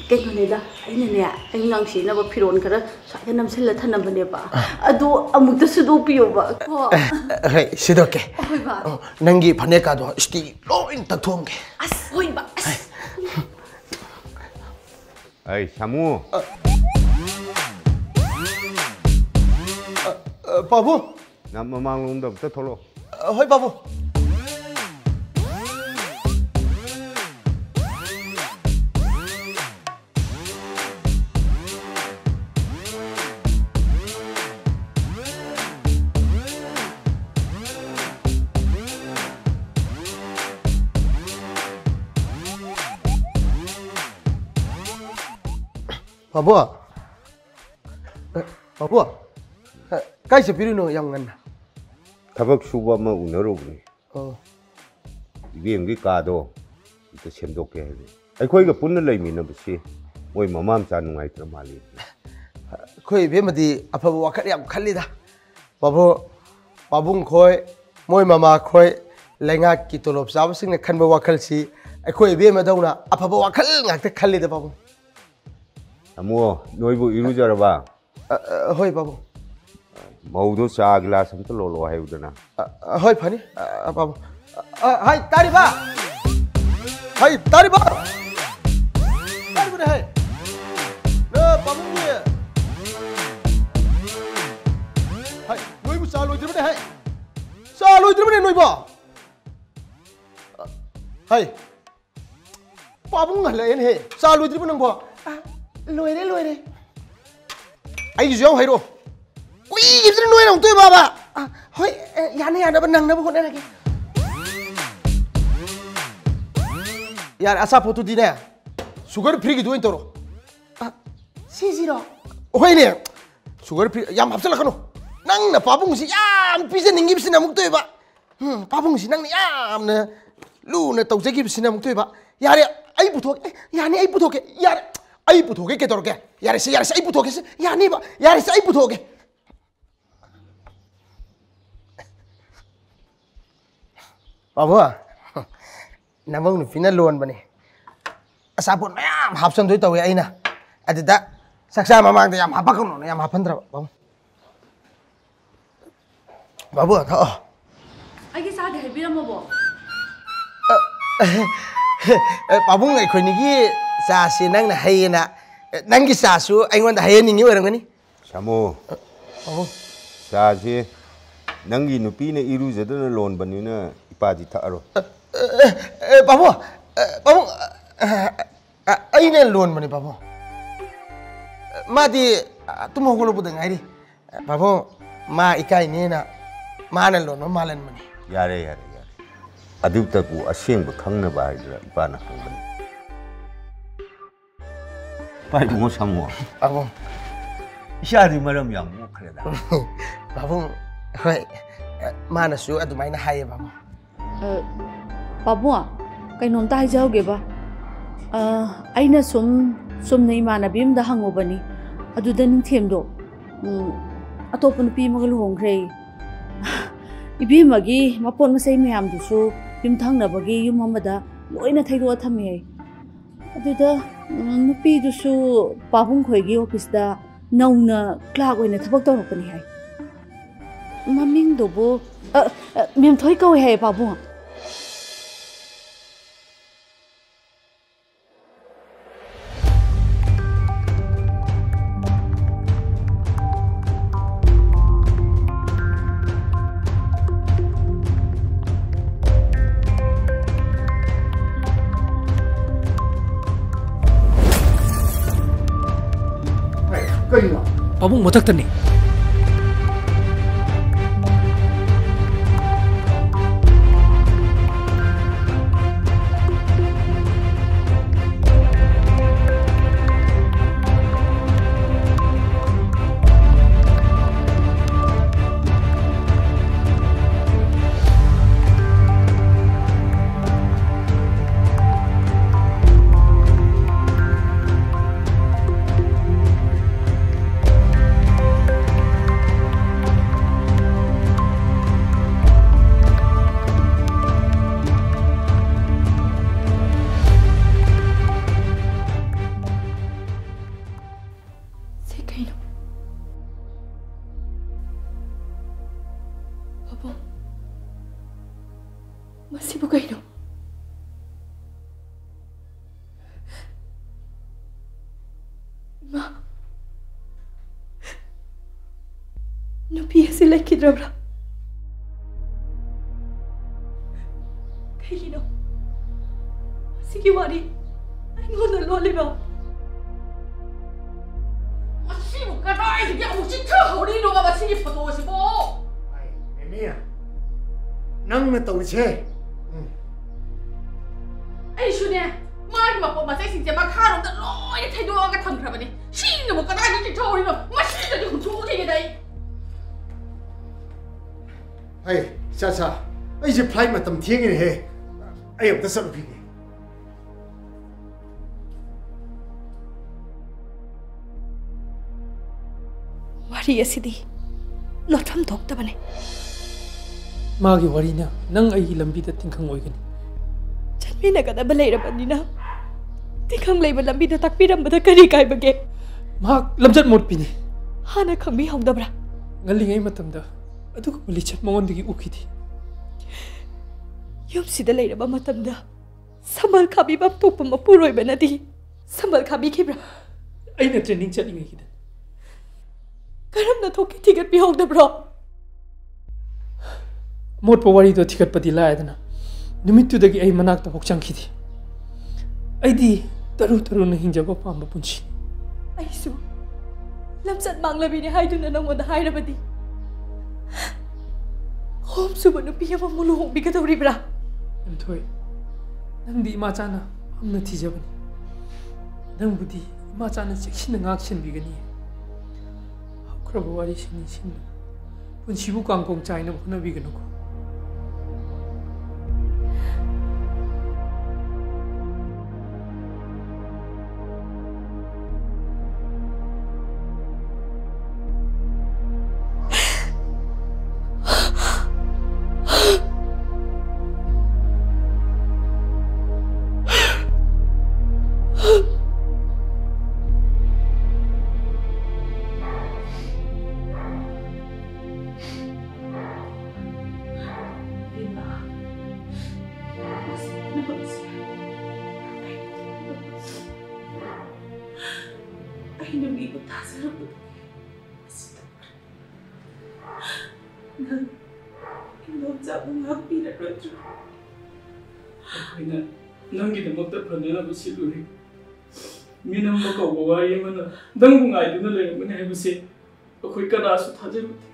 Speaker 4: ꯀꯩꯅꯣꯅꯦꯗ ꯑꯩꯅꯅꯦ ꯑꯩ ꯉꯥꯡꯁꯤꯅꯕ ꯐꯤꯔꯣꯟ ꯈꯔ ꯁ꯭ꯋꯥꯏꯗ ꯅꯝꯁꯤꯜꯂ ꯊꯅꯝꯕꯅꯦꯕ ꯑꯗꯣ ꯑꯃꯨꯛꯇ ꯁꯨꯗꯣꯛꯄꯤꯌꯣꯕ ꯀꯣ
Speaker 3: ꯍꯣꯏ ꯁꯤꯗꯣꯛꯀꯦ
Speaker 4: ꯍꯣꯏ ꯕꯥ
Speaker 3: ꯅꯪꯒꯤ ꯐꯅꯦꯛꯀꯥꯗꯣ ꯏꯁꯇꯤ ꯂꯣꯏ ꯇꯛꯊꯣꯛꯑꯝꯒꯦ
Speaker 4: ꯑꯁ ꯍꯣꯏ ꯕꯥ
Speaker 1: ꯑꯩ ꯁꯥꯃꯨ
Speaker 3: ꯄꯥꯕꯨ
Speaker 1: ꯅꯪ ꯃꯃꯥꯡꯂꯣꯝꯗ ꯑꯝꯇ ꯊꯣꯛꯂꯛꯑꯣ
Speaker 3: ꯍꯣꯏ ꯄꯥꯕꯨ 바보, 바보, 까이서 비리노 양간.
Speaker 1: 타박 수바 뭐 우너로 그래. 이게 가도 또 샘독게 해. 아이코이가 분을 내미는 것이 뭐이 마음 짜는 거 있더라 말이.
Speaker 3: 코이 베마디 아파보 와카리 양 칼리다. 바보, 바봉 코이 뭐이 마마 코이 랭아 기토롭 사브싱네 칸보 와칼시 아이코이 베마다우나 아파보 와칼 ngakte 칼리다 바보.
Speaker 1: 아무 너희부 이루자라봐.
Speaker 3: 허이 바보.
Speaker 1: 마우도 차 글라스 한테 로로 해우더나.
Speaker 3: 허이 파니? 바보. 하이 따리 봐. 하이 따리 봐. 따리 그래 하이. 너 바보니. 하이 너희부 살로 들으면 하이. 살로 들으면 너희 봐. 하이. 바보 갈래 해. 살로 들으면 봐. loire ai gió hay rồi ui cái gì nuôi lòng tôi bà thôi nhà này nó bên năng nó bên này kìa यार ऐसा फोटो दी ना शुगर फ्री की दुआई तो रो सीजीरो होय ने शुगर फ्री याम 합살 लाखनो नंग ना पापुंग सी याम पिसे निंगी बिसे नमुक तो बा पापुंग सी नंग ने याम ने लू ने तौजे की बिसे नमुक तो बा यार आई पुथोक यानी आई पुथोक यार आई पुथोके के तोरके यार से आई पुथोके से यानी बा यार से आई पुथोके बाबू नमंग नुफिना लोन बने असापोन मैम हापसन दोय तवे आइना अदिदा सक्सा ममांग याम हापकनो याम हापनद्रा बाबू बाबू था
Speaker 4: आगे सागे हेबिरमबो
Speaker 3: बाबू अखोनिगी सासी नंग ना हैना नंगी सासु अइगोंदा हैनिंगी ओरंगनी
Speaker 1: सामो बाबू सासी नंगी नुपीने इरुजदना लोन बनिना इपाजी थारो
Speaker 3: बाबू बाबू अइने लोन बने बाबू मादी तुम होगलो बुदंग आइरी बाबू मा इकाइने ना माने लोन मालन बने
Speaker 1: यारे यारे यारे अदुतकु असेंब खंगना बाइदरा इपाना खंगबनी पाइ बुंगो सामो
Speaker 3: बाबू
Speaker 1: इशादी मरम याम मुखरेदा
Speaker 3: बाबू होय मानसु अदुमाइना हाये बाबू
Speaker 4: बाबू कईनोमता हाइजाउगेबा अइना सुमने इमानबी अमदा हंगोबनी अदुदा निंथेमदो अतोप नुपी मगल होंग्रे इबेमगी मपोन मसै मयामदुसु युमथंगनबगी युम अमदा लोइना थैरो थमे अदुदा नुपीदुसु पाबुंग खोइगी ऑफिसदा नौना क्लार्क ओइना थबक तौरपनी हाय ममिंगदोबो मेम थोइ कौ है बाबू
Speaker 19: पाबुंग मथक्तनी
Speaker 2: ꯏꯃꯥ ꯅꯨꯄꯤ ꯑꯁꯤ ꯂꯩꯈꯤꯗ꯭ꯔꯕ꯭ꯔꯥ ꯀꯩꯒꯤꯅꯣ ꯃꯁꯤꯒꯤ ꯋꯥꯔꯤ ꯑꯩꯉꯣꯟꯗ ꯂꯣꯜꯂꯤꯕ
Speaker 12: ꯃꯁꯤꯕꯨ ꯀꯗꯥꯏꯗꯒꯤ ꯑꯃꯨꯛ ꯆꯤꯊꯍꯧꯔꯤꯅꯣꯕ ꯃꯁꯤꯒꯤ ꯐꯣꯇꯣꯁꯤꯕꯣ
Speaker 13: ꯃꯦꯃꯤ ꯅꯪꯅ ꯇꯧꯔꯤꯁꯦ
Speaker 12: ꯑꯩꯁꯨꯅꯦ 마기 먹고 마세 진짜 막 하루도 로이 태도가 탐크라버니 신이 뭐 까다기 지쳐오리노 마시더니 훔쳐오게 다이
Speaker 13: 아이 자자 이제 플라이트 맞담 튀기네 해 아이 없다 썰어 비게
Speaker 2: 와리 에시디 로참 독다바네
Speaker 5: 마기 와리냐 능 아이 람비다 팅캉 오이ಗ니
Speaker 2: ꯆꯠꯃꯤꯟꯅꯒꯗꯕ ꯂꯩꯔꯕꯅꯤꯅ ꯇꯤꯈꯪ ꯂꯩꯕ ꯂꯝꯕꯤꯗ ꯇꯥꯛꯄꯤꯔꯝꯕꯗ ꯀꯔꯤ ꯀꯥꯏꯕꯒꯦ
Speaker 5: ꯃꯍꯥꯛ ꯂꯝꯆꯠ ꯃꯣꯠꯄꯤꯅꯤ
Speaker 2: ꯍꯥꯟꯅ ꯈꯪꯕꯤꯍꯧꯗꯕ꯭ꯔꯥ
Speaker 5: ꯉꯜꯂꯤꯉꯩ ꯃꯇꯝꯗ ꯑꯗꯨꯒꯨꯝꯕ ꯂꯤꯆꯠ ꯃꯉꯣꯟꯗꯒꯤ ꯎꯈꯤꯗꯦ
Speaker 2: ꯌꯨꯝꯁꯤꯗ ꯂꯩꯔꯕ ꯃꯇꯝꯗ ꯁꯝꯕꯜ ꯈꯥꯕꯤꯕ ꯊꯣꯛꯄ ꯃꯄꯨꯔꯣꯏꯕꯅꯗꯤ ꯁꯝꯕꯜ ꯈꯥꯕꯤꯈꯤꯕ꯭ꯔꯥ
Speaker 5: ꯑꯩꯅ ꯇ꯭ꯔꯦꯅꯤꯡ ꯆꯠꯂꯤꯉꯩꯒꯤꯗ
Speaker 2: ꯀꯔꯝꯅ ꯊꯣꯛꯀꯤ ꯊꯤꯒꯠꯄꯤꯍꯧꯗꯕ꯭ꯔꯣ
Speaker 5: ꯃꯣꯠꯄ ꯋꯥꯔꯤꯗꯣ ꯊꯤꯒꯠꯄꯗꯤ ꯂꯥꯏꯗꯅ ꯅꯨꯃꯤꯠꯇꯨꯗꯒꯤ ꯑꯩ ꯃꯅꯥꯛꯇ ꯐꯥꯎ ꯆꯪꯈꯤꯗꯦ ꯑꯩꯗꯤ ꯇꯔꯨ ꯇꯔꯨꯅ ꯍꯤꯡꯖꯕ ꯄꯥꯝꯕ ꯄꯨꯟꯁꯤ
Speaker 2: ꯑꯩꯁꯨ ꯂꯝꯆꯠ ꯃꯥꯡꯂꯕꯤꯅꯤ ꯍꯥꯏꯗꯨꯅ ꯅꯉꯣꯟꯗ ꯍꯥꯏꯔꯕꯗꯤ ꯍꯣꯝꯁꯨꯕ ꯅꯨꯄꯤ ꯑꯃ ꯂꯨꯍꯣꯡꯕꯤꯒꯗꯧꯔꯤꯕ꯭ꯔꯥ
Speaker 5: ꯌꯥꯝꯊꯣꯏ ꯅꯪꯗꯤ ꯏꯃꯥꯆꯥꯅ ꯄꯥꯝꯅ ꯊꯤꯖꯕꯅꯤ ꯅꯪꯕꯨꯗꯤ ꯏꯃꯥꯆꯥꯅ ꯆꯦꯛꯁꯤꯟꯅ ꯉꯥꯛꯁꯦꯟꯕꯤꯒꯅꯤ ꯍꯧꯈ꯭ꯔꯕ ꯋꯥꯔꯤꯁꯤꯡ ꯅꯤꯡꯁꯤꯡꯅ ꯄꯨꯟꯁꯤꯕꯨ ꯀꯥꯡꯀꯣꯡ ꯆꯥꯏꯅꯕ ꯍꯣꯠꯅꯕꯤꯒꯅꯨꯀꯣ ꯃꯤꯅꯝꯕ ꯀꯧꯕ ꯋꯥꯔꯤ ꯑꯃꯅ ꯅꯪꯕꯨ ꯉꯥꯏꯗꯨꯅ ꯂꯩꯔꯝꯒꯅꯤ ꯍꯥꯏꯕꯁꯤ ꯑꯩꯈꯣꯏ ꯀꯅꯥꯁꯨ ꯊꯥꯖꯔꯨꯗꯦ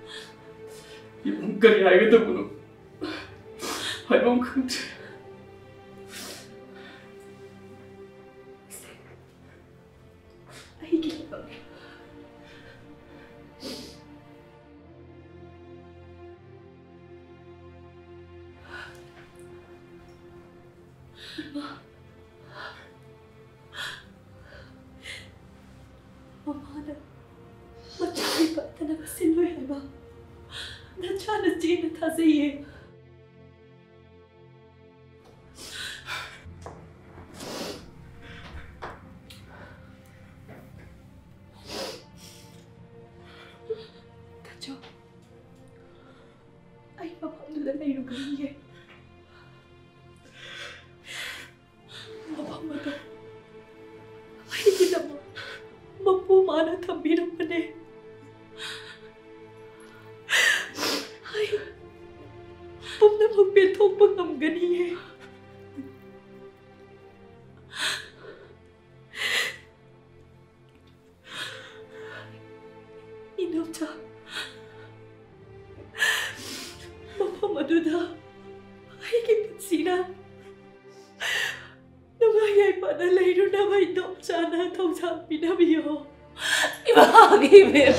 Speaker 5: ꯏꯕꯨꯡ ꯀꯔꯤ ꯍꯥꯏꯒꯗꯕꯅꯣ ꯍꯥꯏꯐꯝ ꯈꯪꯗ꯭ꯔꯦ
Speaker 2: Mamana, macam apa tanah mesin lu ya, Bang? Macam mana cina tak saya? Kacau. Ayah bapak tu dah lahir ke ni? Bapak mata. Ayah tidak mau. Mampu mana tambiran mana? Hai, pumna magbeto pangam ganiye. Inota, mama maduda, hai kipatsina. Namaya pada lahiru namai dok sana tau sampai nabiyo.
Speaker 8: Ibagi beba.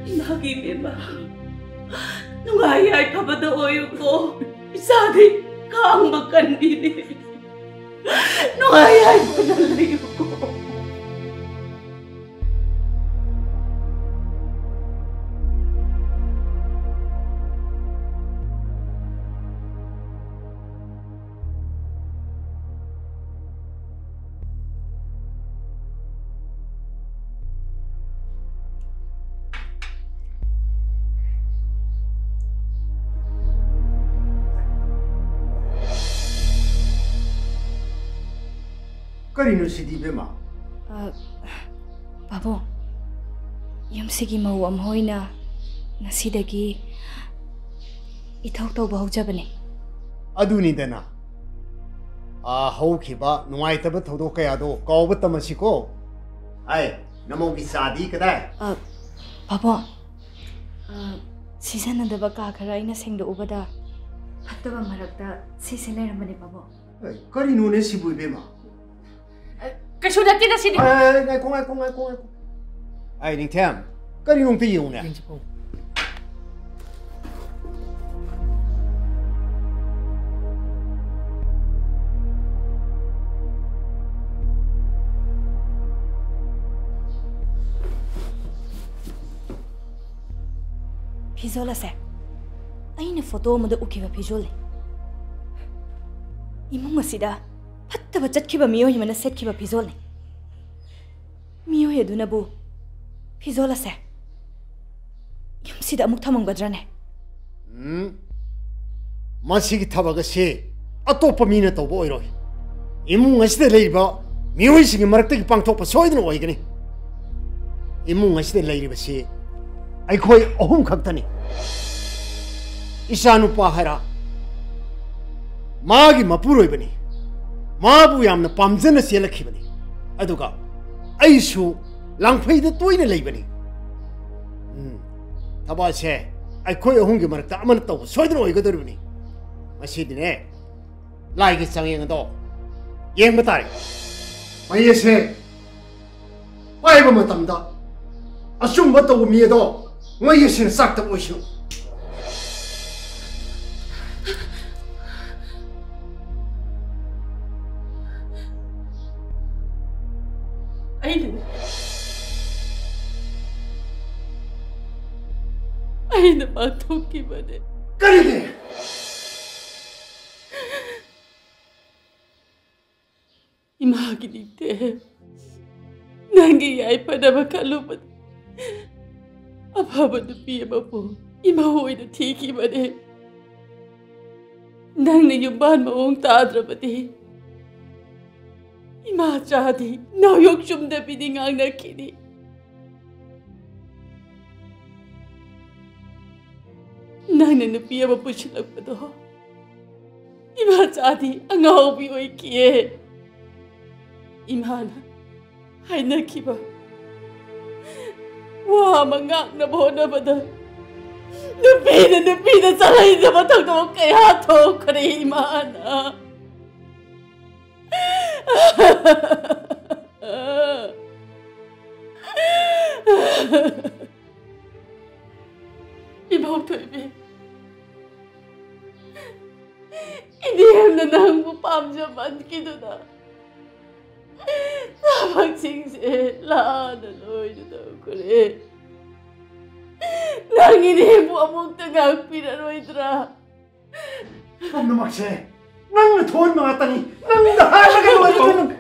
Speaker 8: Ibagi beba. Nungayay ka ba daw ko? Isagi kang makan dini. Nungayay ko na layo ko.
Speaker 13: Karino sidi bema?
Speaker 2: Pabong, yumsigi mawam hoina nasidagi itaw tawba hawjabani.
Speaker 13: Aduni dana. Hawkiba nungaitaba thodo kayado kawba tamasiko. Ay, namogi sadi kadai.
Speaker 2: Pabong, sisanadaba ka khara ina sengdo ubada fattaba marakta sisi leramani Pabong.
Speaker 13: Karino ne sibu bema?
Speaker 12: Kaso dati na sini.
Speaker 13: Ay, kung. Ay, ning tem. Karinong tiyo na.
Speaker 2: Pizola se. Aina photo mo da ukiba pizole. Imong asida fattaba chatkiba miyo himana setkiba pizole. Miyo heduna bu 피졸라 세. 염시다 묵타문 거드라네.
Speaker 13: 마시기 타바가시 아토파 미네 또 보이로. 이문 아시데 레이바 미오이시기 마락테기 빵토파 소이드는 오이그니. 이문 아시데 레이바시 아이코이 어흠 각다니. 이샤누파 하라. 마기 마푸로이바니. 마부 얌나 팜제나 셀라키바니. 아두가 아이슈 랑페이드 또이네 레이바니. 타바세 아이코이 어흥기 마락타 아마나 또 소이드는 오이거드르바니. 마시디네 라이기 상행도 예행부타리 마이에세 와이버 못합니다. 아숨 못하고 미에도 마이에세는 싹다 보시오.
Speaker 8: 아이는 막 돕기만 해.
Speaker 13: 까리네.
Speaker 8: 이마하기니 때 난게 야이파나마 칼로만 아파바도 비에마보 이마호이도 티기만 해. 낭네 윤반 마옹 따드라바디 이마 짜디 나 욕좀 대비디 앙나키니 낭네 누피 ama pusilagpado 이마 짜디 앙아오비 오이키에 이마나 하이나키바 와 망각나 보나바다 누피나 살아있는 바탕도 kaya to kare imana ibaw to ibi Idiham na nang mupamjaman kinuna. Napagsingse, laan na loy na daw ko rin. Nang inihim mo among tagag pinaroy dra.
Speaker 13: Kung namakse, nang natuon mga tani, nang nahala kayo ito nang...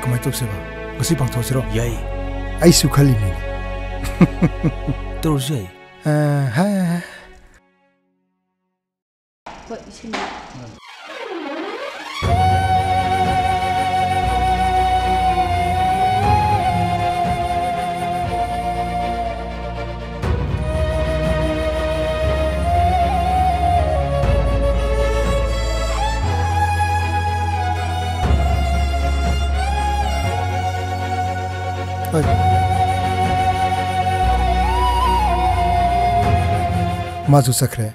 Speaker 20: Kamay topse ba? Kasi pang tosiro. Yay. Ay sukali ni. Terus yay. Ha.
Speaker 8: What is he?
Speaker 20: 마주 sakre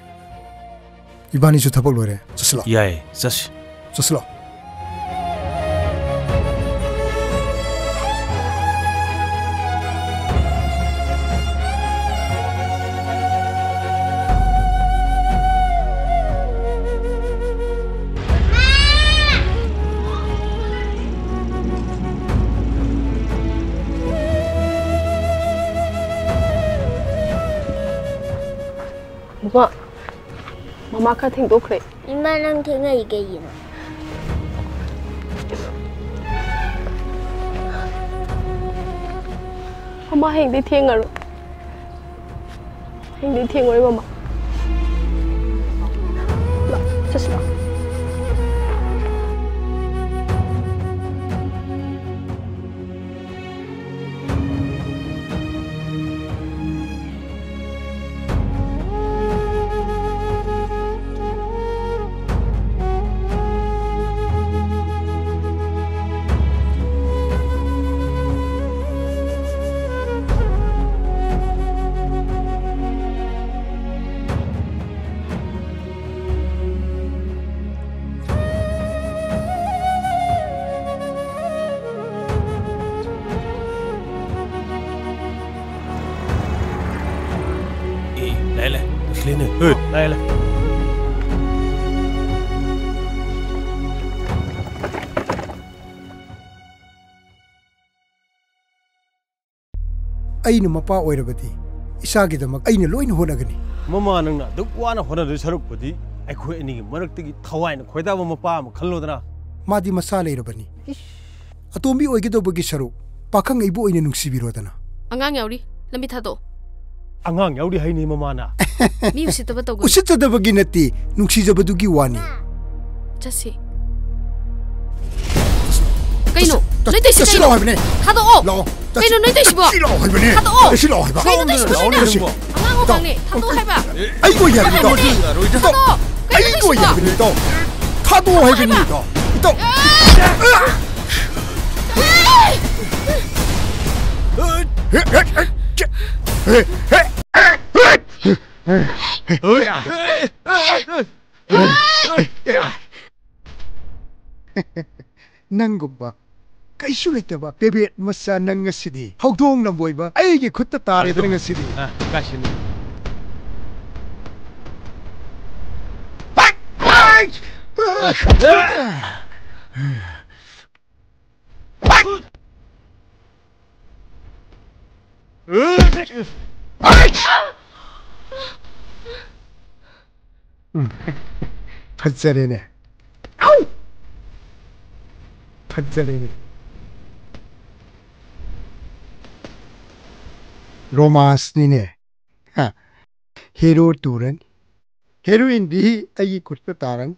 Speaker 20: 이반이 주 tabak lore chaslo
Speaker 7: 야이 자시
Speaker 20: chaslo
Speaker 21: Mama ka thing do kre.
Speaker 18: Ima nang thinga ige yina.
Speaker 21: Mama heng di thieng aro. Heng di thieng oi mama. La, just la.
Speaker 10: Đây này.
Speaker 20: ꯑꯩꯅ ꯃꯄꯥ ꯑꯣꯏꯔꯕꯗꯤ ꯏꯁꯥꯒꯤꯗꯃꯛ ꯑꯩꯅ ꯂꯣꯏꯅ ꯍꯣꯠꯅꯒꯅꯤ
Speaker 3: ꯃꯃꯥ ꯅꯪꯅ ꯑꯗꯨꯛ ꯋꯥꯅ ꯍꯣꯠꯅꯗꯣꯏ ꯁꯔꯨꯛꯄꯨꯗꯤ ꯑꯩꯈꯣꯏ ꯑꯅꯤꯒꯤ ꯃꯔꯛꯇꯒꯤ ꯊꯋꯥꯏꯅ ꯈꯣꯏꯗꯥꯕ ꯃꯄꯥ ꯑꯃ ꯈꯜꯂꯣꯗꯅ
Speaker 20: ꯃꯥꯗꯤ ꯃꯁꯥ ꯂꯩꯔꯕꯅꯤ ꯑꯇꯣꯝꯕꯤ ꯑꯣꯏꯒꯗꯧꯕꯒꯤ ꯁꯔꯨꯛ ꯄꯥꯈꯪ ꯑꯩꯕꯨ ꯑꯣꯏꯅ ꯅꯨꯡꯁꯤꯕꯤꯔꯣꯗꯅ
Speaker 12: ꯑꯉꯥꯡ ꯌꯥꯎꯔꯤ ꯂꯝꯕꯤ ꯊꯥꯗꯣꯛ
Speaker 3: ꯑꯉꯥꯡ ꯌꯥꯎꯔꯤ ꯍꯥꯏꯅꯤ ꯃꯃꯥꯅ
Speaker 12: ꯃꯤ ꯎꯁꯤꯠꯇꯕ ꯇꯧꯒꯅꯨ
Speaker 20: ꯎꯁꯤꯠꯇꯗꯕꯒꯤ ꯅꯠꯇꯦ ꯅꯨꯡꯁꯤꯖꯕꯗꯨꯒꯤ ꯋꯥꯅꯤ
Speaker 12: ꯆꯠꯁꯤ ꯀꯩꯅꯣ ꯅꯣꯏ ꯇꯩꯁꯤ
Speaker 20: ꯀꯩꯅꯣ ꯍꯥꯏꯕꯅꯦ
Speaker 12: ꯊꯥꯗꯣꯛꯑꯣ
Speaker 20: ꯂꯥꯛꯑꯣ
Speaker 12: ꯀꯩꯅꯣ ꯅꯣꯏ ꯇꯩꯁꯤꯕꯣ
Speaker 20: ꯂꯥꯛꯑꯣ ꯍꯥꯏꯕꯅꯦ
Speaker 12: ꯊꯥꯗꯣꯛꯑꯣ
Speaker 20: ꯂꯥꯛꯑꯣ ꯍꯥꯏꯕ
Speaker 12: ꯀꯩꯅꯣ ꯇꯩꯁꯤꯕꯣ ꯑꯉꯥꯡ ꯑꯣꯏꯕꯅꯦ ꯊꯥꯗꯣꯛꯑꯣ ꯍꯥꯏꯕ
Speaker 20: ꯑꯩꯕꯨ ꯌꯥꯔꯤꯗꯣ
Speaker 12: ꯊꯥꯗꯣꯛꯑꯣ
Speaker 20: ꯑꯩꯕꯨ ꯌꯥꯔꯤꯗꯣ ꯊꯥꯗꯣꯛꯑꯣ ꯍꯥꯏꯕꯅꯤ ꯏꯇꯥꯎ ꯅꯪꯒꯨꯝꯕ ꯀꯩꯁꯨ ꯂꯩꯇꯕ ꯄꯦꯕꯦꯠ ꯃꯆꯥ ꯅꯪ ꯉꯁꯤꯗꯤ ꯍꯧꯗꯣꯡ ꯂꯝꯕꯣꯏꯕ ꯑꯩꯒꯤ ꯈꯨꯠꯇ ꯇꯥꯔꯦꯗꯅ ꯉꯁꯤꯗꯤ
Speaker 3: ꯀꯥꯏꯁꯤꯅꯤ
Speaker 20: ꯐꯖꯔꯦꯅꯦ ꯐꯖꯔꯦꯅꯦ ꯔꯣꯃꯥꯟꯁꯅꯤꯅꯦ ꯍꯦꯔꯣ ꯇꯨꯔꯅꯤ ꯍꯦꯔꯣꯏꯟꯗꯤ ꯑꯩꯒꯤ ꯈꯨꯠꯇ ꯇꯥꯔꯅꯤ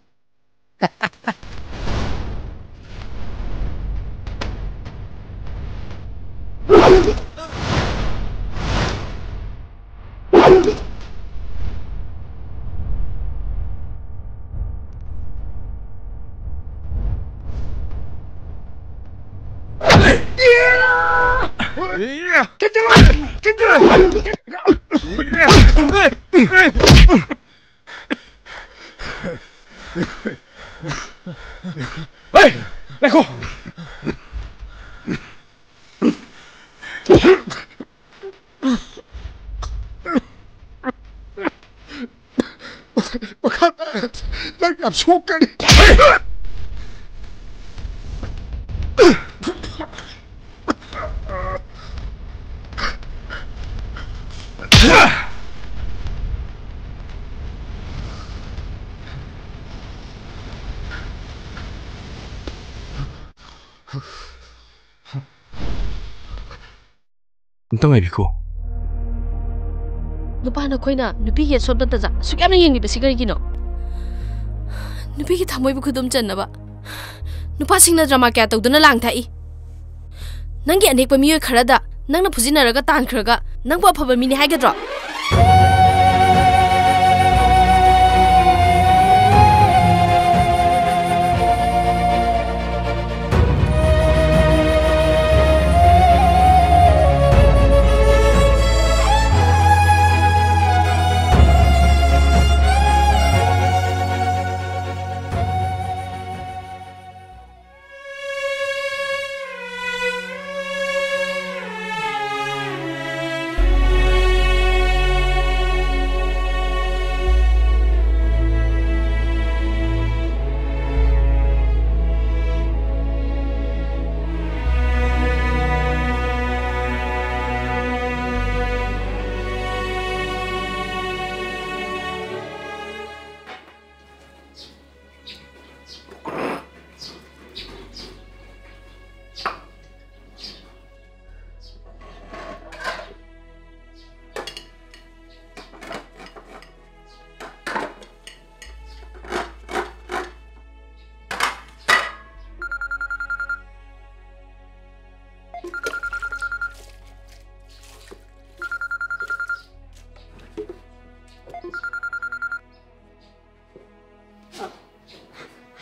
Speaker 10: देखो
Speaker 20: Like I'm smoking.
Speaker 7: ꯑꯝꯇꯪ ꯉꯥꯏꯕꯤꯈꯣ
Speaker 12: ꯅꯨꯄꯥꯅ ꯑꯩꯈꯣꯏꯅ ꯅꯨꯄꯤꯒꯤ ꯑꯁꯣꯝꯗ ꯇꯖꯥ ꯑꯁꯨꯛ ꯌꯥꯝꯅ ꯌꯦꯡꯂꯤꯕꯁꯤ ꯀꯔꯤꯒꯤꯅꯣ ꯅꯨꯄꯤꯒꯤ ꯊꯃꯣꯏꯕꯨ ꯈꯨꯗꯨꯝ ꯆꯟꯅꯕ ꯅꯨꯄꯥꯁꯤꯡꯅ ꯗ꯭ꯔꯃꯥ ꯀꯌꯥ ꯇꯧꯗꯨꯅ ꯂꯥꯡꯊꯥꯛꯏ ꯅꯪꯒꯤ ꯑꯅꯦꯛꯄ ꯃꯤꯑꯣꯏ ꯈꯔꯗ ꯅꯪꯅ ꯐꯨꯖꯤꯟꯅꯔꯒ ꯇꯥꯟꯈ꯭ꯔꯒ ꯅꯪꯕꯨ ꯑꯐꯕ ꯃꯤꯅꯤ ꯍꯥꯏꯒꯗ꯭ꯔꯣ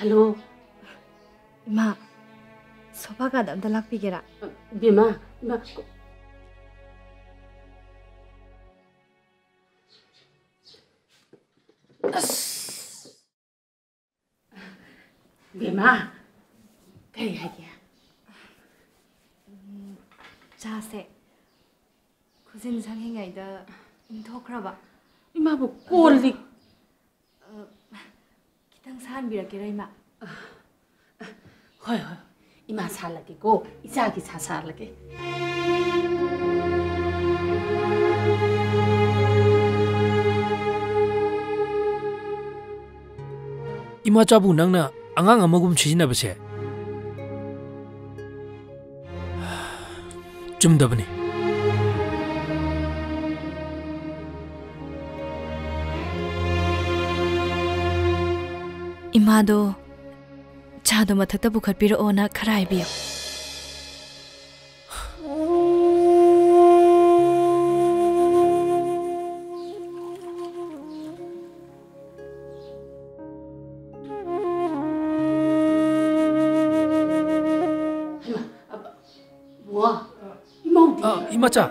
Speaker 8: हेलो
Speaker 2: इमा सोफा का दम दलाक पिगेरा
Speaker 8: बेमा इमा बेमा कई है क्या
Speaker 2: चासे खुजिन संगेंगाइदा इंथोखराबा
Speaker 8: इमाबु कोलि
Speaker 2: खितंग सानबिरकेरा इमा
Speaker 8: होय होय इमा सालगे को इचागी सालगे
Speaker 19: इमा चाबु नंगना अंगांग अमगुम सिजिनाबसे चुमदबनी
Speaker 2: इमादो चादो मथक्ता पुखटपिरओना खरा हाइबियो
Speaker 19: इमाचा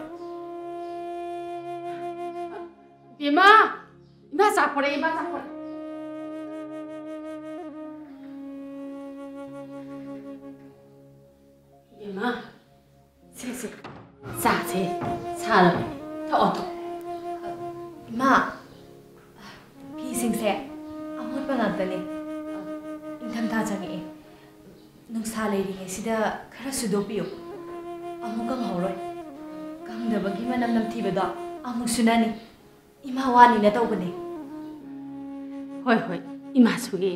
Speaker 8: बेमा इमा चापरे इमा चापरे बेमा से चाचे चाल थो
Speaker 2: इमा फिसिंगसे अमोटपा ngaktane इंथमथा जंगे नुंसा लेरिङैसिदा खरा सुदोपियो अमुकं हौरोय कंदबगी मनम नमथिबदो अमुक सुनानी इमा वानी न तौबने
Speaker 8: होय होय इमा सुगे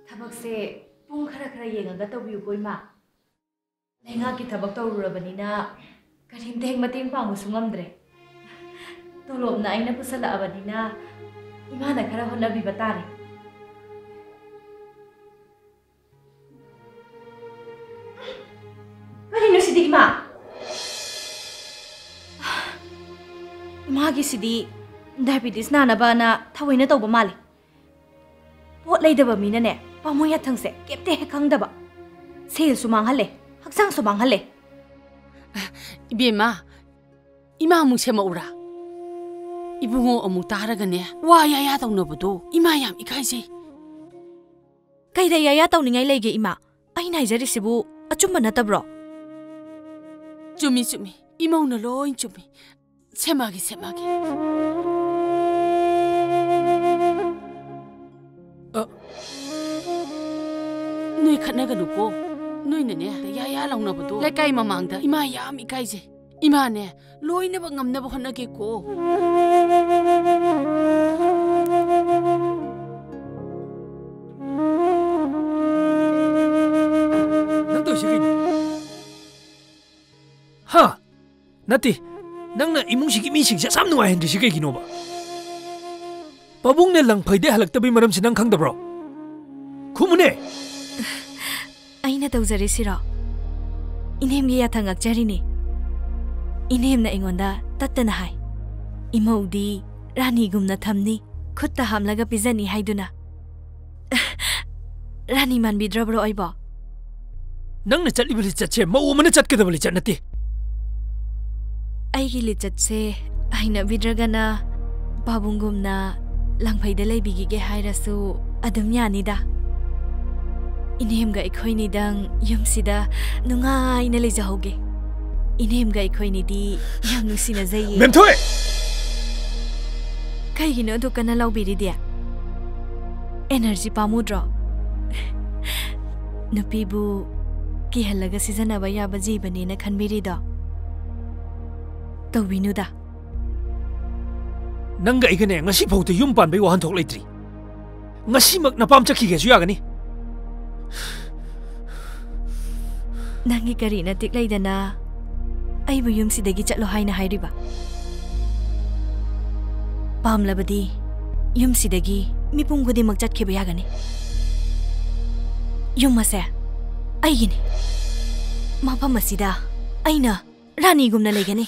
Speaker 2: थबकसे पुंग खरा खरा येंगा तौबियो को इमा लेंगा की थबक तौरुरबनिना करिम देंग मतेंग पांगसु ngamdre तोलोबना आइना पुसलाबनिना इमा ना खरा होनबी बतारे कहिनो सिदी इमा इमा की सिदी डायबिटीज नानाबाना थवैना तौबा माले पोट लेदबा मीनाने पामोया थंगसे केप्ते हे खंगदबा सेल सु मांगहले हक्सांग सु मांगहले
Speaker 8: बेमा इमा मुसे मौरा इबुंगो अमु तारगने वा या तौनबदो इमा याम इकाइसे
Speaker 2: कइदा या तौनिङै लेगे इमा आइना हाइजरिसिबु अचुम्ब नतब्रो
Speaker 8: चुमी इमौना लोइन चुमी सेमागे नोई खनगनुको नोइनने या लाउनबदो लेकाई ममांगदा इमा याम इकाइजे इमाने लोइनब ngamnab honage ko
Speaker 19: नंतो सिगिन हा नति नंगना इमुंसिगी मिसिंगसे साम नुवाय हंदि सिगे गिनोबा पबुंगने लंगफैदे हलक्तबि मरमसि नंग खंगदब्रो खुमुने
Speaker 2: आइना तौजरिसिरा इनेमगे याथंगक जरिनी इनेमना इंगोंदा तत्तना हाय इमौदी रानी गुमना थमनी खुत्ता हामलगा पिजनी हाइदुना रानी मानबिद्रब्रो आइबो
Speaker 19: नंगना चलिबलि चचे मौमना चटकदबलि चनति
Speaker 2: आइगी लिचतसे आइना बिद्रगना बाबुंगुमना लंगफैदा लेबिगिगे हाइरसु अदम यानिदा इनेमगा इखोइनिदंग यमसिदा नुंगाइना लेजहोगे इनेमगा इखोइनिदी याम नुसिना जाइए
Speaker 19: मेमथोय
Speaker 2: कइगिनो दुकाना लाउबिरिदिया एनर्जी पामुद्रो नुपीबु किहलगा सिजनबा याबा जीबनेना खनबिरिदो तौबिनुदा
Speaker 19: नंगा इगने ngasi फौते युम पानबै वाहन थोक लेत्रि ngasi mak napam chakhigesu yagani
Speaker 2: नंगी करीना तिक्लैदना आइबु युमसिदगी चलो हाइना हाइरिबा पामलबदी युमसिदगी मिपुंग खुदिमक चटखेबा यागनी युमसे आइगिनी माफम मसिदा आइना रानी गुमना लेगनी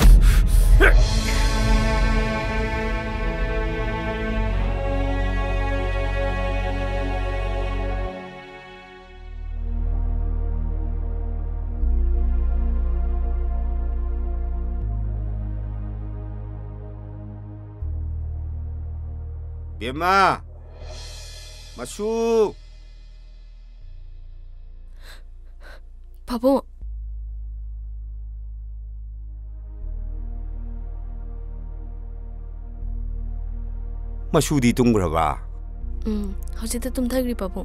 Speaker 1: Bema, Masu.
Speaker 21: 바보.
Speaker 1: Masudi tunggraba.
Speaker 21: hꯧꯖꯤꯛꯇ tumthagri 바보.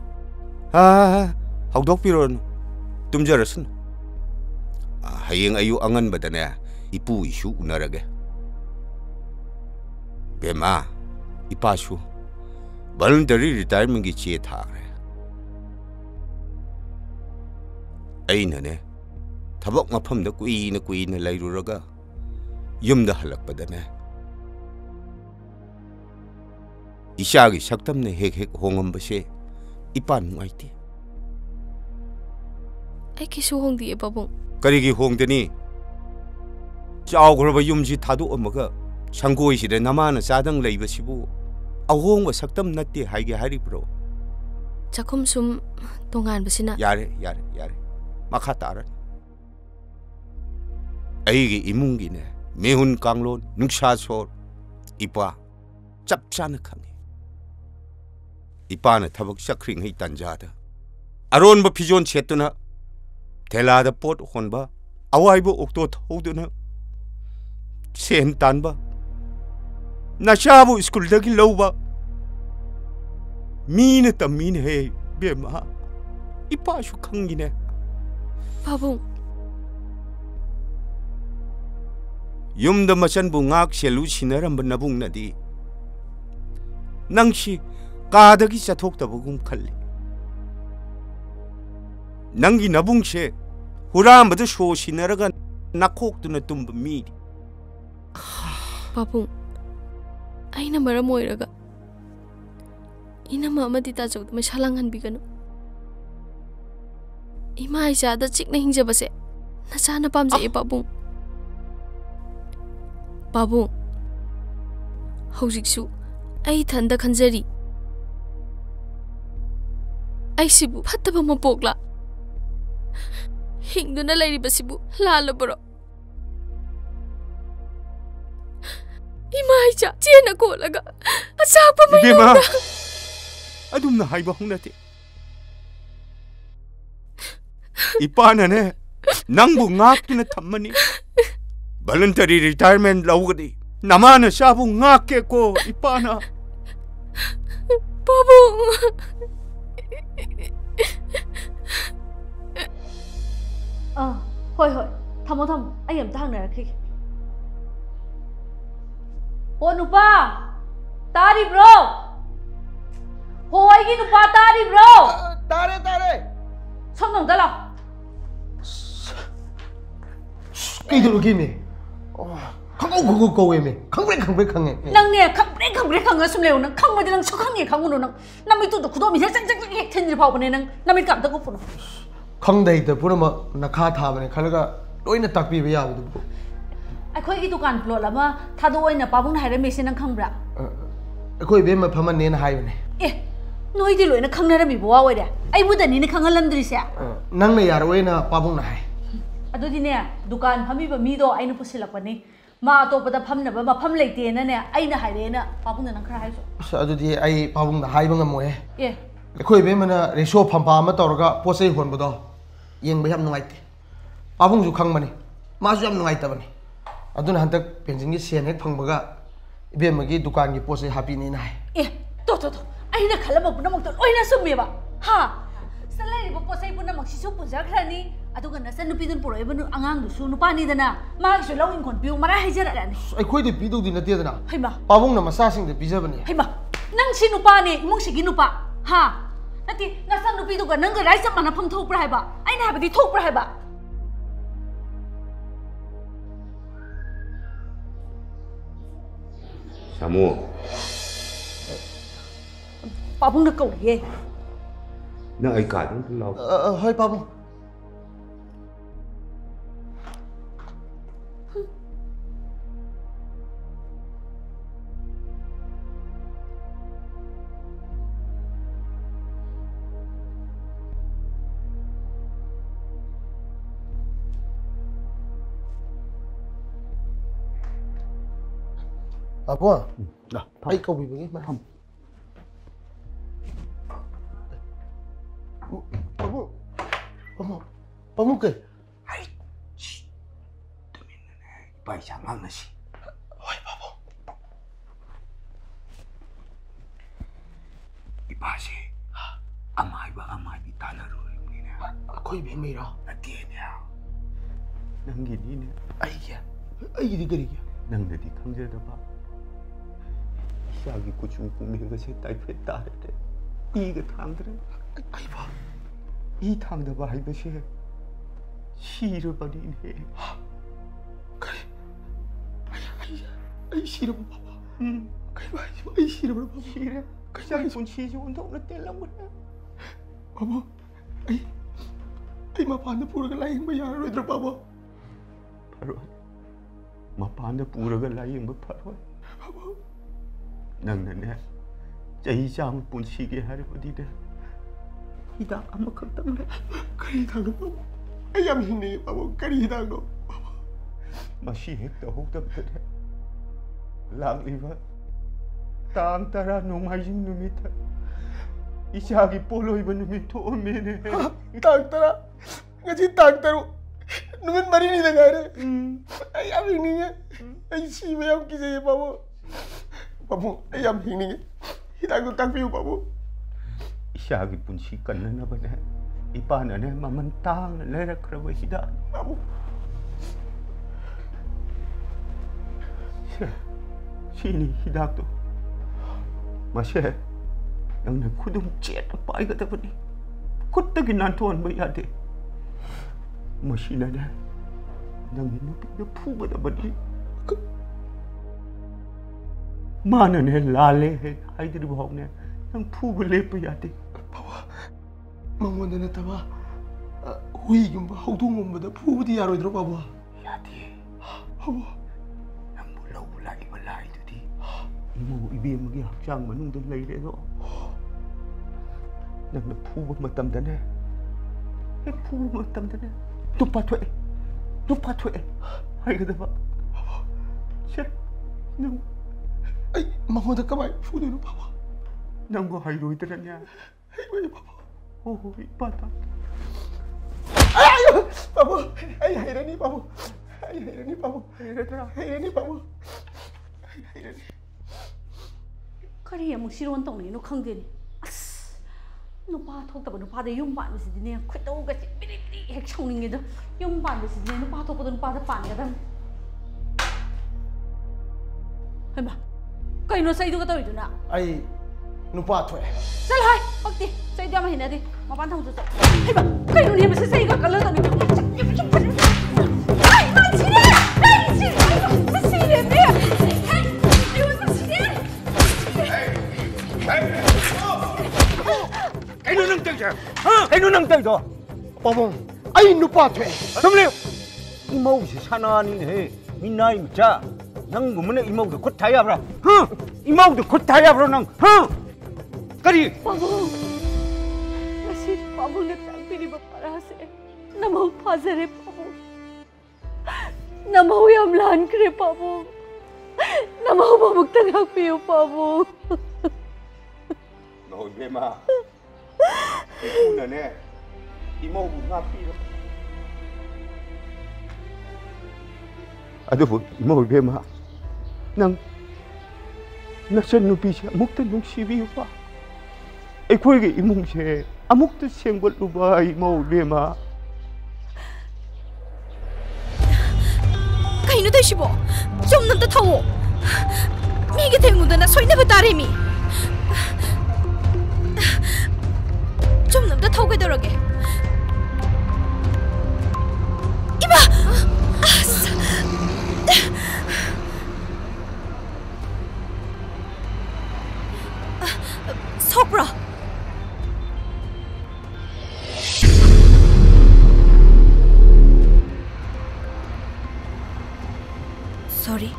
Speaker 1: Hawdokpiron. Tumjarasun. Hayeng ayu angan badane ipu isu unarage. Bema, ipasu. Voluntary retirement gi che thagre. Ainane thabak mafam da kuina lairuraga yumda halakpadane Ishagi saktamne hek hongambase ipan nungaiti
Speaker 21: Ai kisu hongdi babung
Speaker 1: Karigi hongdani chawgraba yumji thadu amaga sangoi side namana sadang leibasibu ahongba saktam natte haige haribro
Speaker 21: Chakum sum tongan basina
Speaker 1: Yare Makha taran Aigi imungine mehun kanglon nungsa sor ipa chap chana khangi ipa na thabak sakring hei tanjada aron ba phijon chetuna thela da pot honba awai bo okto thoduna sen tanba nashabu school dagi loba min tamin he bema ipa shu khangine
Speaker 21: Babung
Speaker 1: Yumda masan bungak selu sinaram banabung nadi Nangshi kadagi sathok tabugum khalli Nangi nabung she huram bada sho sinaraga nakhok tuna tumba mi
Speaker 21: Babung Aina maram oiraga Ina mama dita jog ma shalangan biganu Ima Aisha chikna hingjabase nachana pamjai babung Babung Hojiksu ai thanda khanjari ai sibu phattaba mapokla hingduna lairibasibu lalabro Ima Aisha chena kolaga achapa mayona
Speaker 1: adumna haiba hunate Ipana ne nangbu ngakina thammani voluntary retirement lawgadi namana sabu ngake ko ipana
Speaker 21: Babu
Speaker 4: hoi thamo ai am tang na rakhi Ho nupa tari bro Hoi gi nupa tari bro
Speaker 3: Tare
Speaker 4: Song da la
Speaker 3: Cái đồ kia mày, không câu em mày, không biết em.
Speaker 4: Nang nè, không biết ở xung lều nang, không mà đi nang số không nghe không ngon nang, nang mình tụt tụt mình chắc hết thiên gì bảo bên nang, nang mình cảm thấy có phụ.
Speaker 3: Không đây từ bữa mà nó khá thà bên, khai là đôi nó đặc biệt bây giờ được.
Speaker 4: Ai khơi cái dukaan floor là mà, thà đôi nó babung này mình xin nang không bra.
Speaker 3: Khơi bên mà phàm nên hay bên.
Speaker 4: Nói đi lối nó không ra bị bùa vậy đấy, ai muốn đến nó không làm được gì à?
Speaker 3: Nang này yar vậy na babung này.
Speaker 4: Adudi ne dukan phami ba mi do aina pusilakpani ma to pada phamna ba ma pham leite na ne aina haire na papung na khra haiso
Speaker 3: sa adudi ai babung da hai banga moe
Speaker 4: ye
Speaker 3: khoi be mana resho phampa ma torga posei hon bodo yeng ba yam nungai te babung ju khang mani ma ju yam nungai ta bani aduna hantak penjing gi sen hek phang baga ibe ma gi dukan gi posei happy ni nai
Speaker 4: to aina khala ma puna mak to oina summe ba ha salai ba posei puna mak sisu punja khrani aduga nasan nupi dun puro ibanu angang du su nupani dana ma su law in kon piu mara hijara rani
Speaker 3: ai khoi de pidu din na te dana
Speaker 4: haima
Speaker 3: babung na masa sing de bijabani
Speaker 4: haima nang si nupani imung sigi nupa ha nati nasan nupi du ga nang ga rai sam mana pham thok pra haiba aina habadi thok pra haiba
Speaker 1: Samu
Speaker 4: babung na kau ye
Speaker 1: na ai ka dun lo
Speaker 3: hơi babung Apa? Ai kau bi bagi mana? Pamu ke?
Speaker 1: Hai, Pai jangan nasi.
Speaker 3: Oi, Pamu.
Speaker 1: Ipasi, amai bi tanah roi ni na.
Speaker 3: Kau ibu mira.
Speaker 1: Nanti ni ya. Nang gini ni.
Speaker 3: Ayah di kiri ya.
Speaker 1: Nang nanti kamjer dapat. Siagi kucing kumil ke saya tai feta ada. Iga thang deh.
Speaker 3: Ayah.
Speaker 1: I thang dapat hai bersih. Shiro bani ni.
Speaker 3: Ayah shiro bapa. Kaya ayah shiro bapa.
Speaker 1: Shiro. Kaya pun shiro untuk nanti lama.
Speaker 3: Bapa. Ayah mapanda pura ke lain bayar roda bapa.
Speaker 1: Paroi. Mapanda pura ke lain berparoi.
Speaker 3: Bapa.
Speaker 1: Nang nene. Jadi jam pun shiro hari pun tidak. Hidak amak kertang le.
Speaker 3: Kaya hidak bapa. Ayah mihni bapa. Kaya hidak bapa.
Speaker 1: Masih hekta hukta betul. Lang liwa. Tang tara numajin numita. Isagi polo iba numito omene.
Speaker 3: Tang tara. Ngaji tang taru. Numin mari ni dengar. Ayah mihni. Ayah si bayam kisah bapa. Bapa. Ayah mihni. Hidak tu tak piu bapa.
Speaker 1: Isagi pun si kanan apa dah. Ipan ane mamantang lera kerawa hidak.
Speaker 3: Bapa.
Speaker 1: Sini hidak tu. Masih yang nak kudung cet apa aja kata ni. Kut lagi nantuan bayar deh. Masih nada. Nang ini dia pu pada badi. Mana ni lale hai dari bawah ni. Nang pu boleh bayar deh.
Speaker 3: Bawa. Mangon na tawa. Hui gumba haudung gumba da pu dia aro idro bawa.
Speaker 1: Ya deh.
Speaker 3: Bawa.
Speaker 1: Ibu ibu magi hakjang manung dan lay deh nang na pu matam dana. Pu matam dana. Tupat we. Hai kata pak. Cek. Nang.
Speaker 3: Ay, mangon da kamay pu dulu bawa.
Speaker 1: Nang go hai roi teranya.
Speaker 3: Hai bawa bawa.
Speaker 1: Oh, ipata.
Speaker 3: Ayo, bawa. Ay, hai ni bawa. Ay, hai ni bawa. Hai ni bawa. Hai ni.
Speaker 4: Kari yang musiron tong ni, no kang dia ni. As, no pa thok tapi no pa dia yung pan mesti ni. Kau tahu ke? Beri hek chong ni itu. Yung pan mesti ni, no pa thok pada no pa ada pan kata. Hei, kau ini saya itu kata itu nak.
Speaker 3: Ay, no pa thok.
Speaker 4: Sel hai, bakti. Saya dia mah ini. Mau pan thong tu. Hei, kau ini mesti saya kau kalau tu ni. Hai, macam ni. Hei, sini dia.
Speaker 1: Cái nó nâng tay kìa. Cái nó nâng tay rồi.
Speaker 3: Babong, ay nupa thuê.
Speaker 1: Tấm liêu. Imau si sana ni ne. Minai macha. Nang gumana imau de khut thai abra. Imau de khut thai abra nang. Kari.
Speaker 2: Babong. Masih babong nak tampil bapara se. Namau pazare babong. Namau yang lan kre babong. Namau babong tengah piu babong.
Speaker 1: Nồi về mà. Ibu nè nè. Imau ngapi đó. Aduh, imau về mà. Nang nasan nupi siya mukta nung sibi pa. Ay koy ge imong siya. Amukta siyang baluba imau về mà.
Speaker 2: Kayo na tayo sibo. Som nam ta thawo. Mi ge tengu da na soi na batare mi. 좀 넘다 타오게 들어게. 이봐. 석브라. Sorry.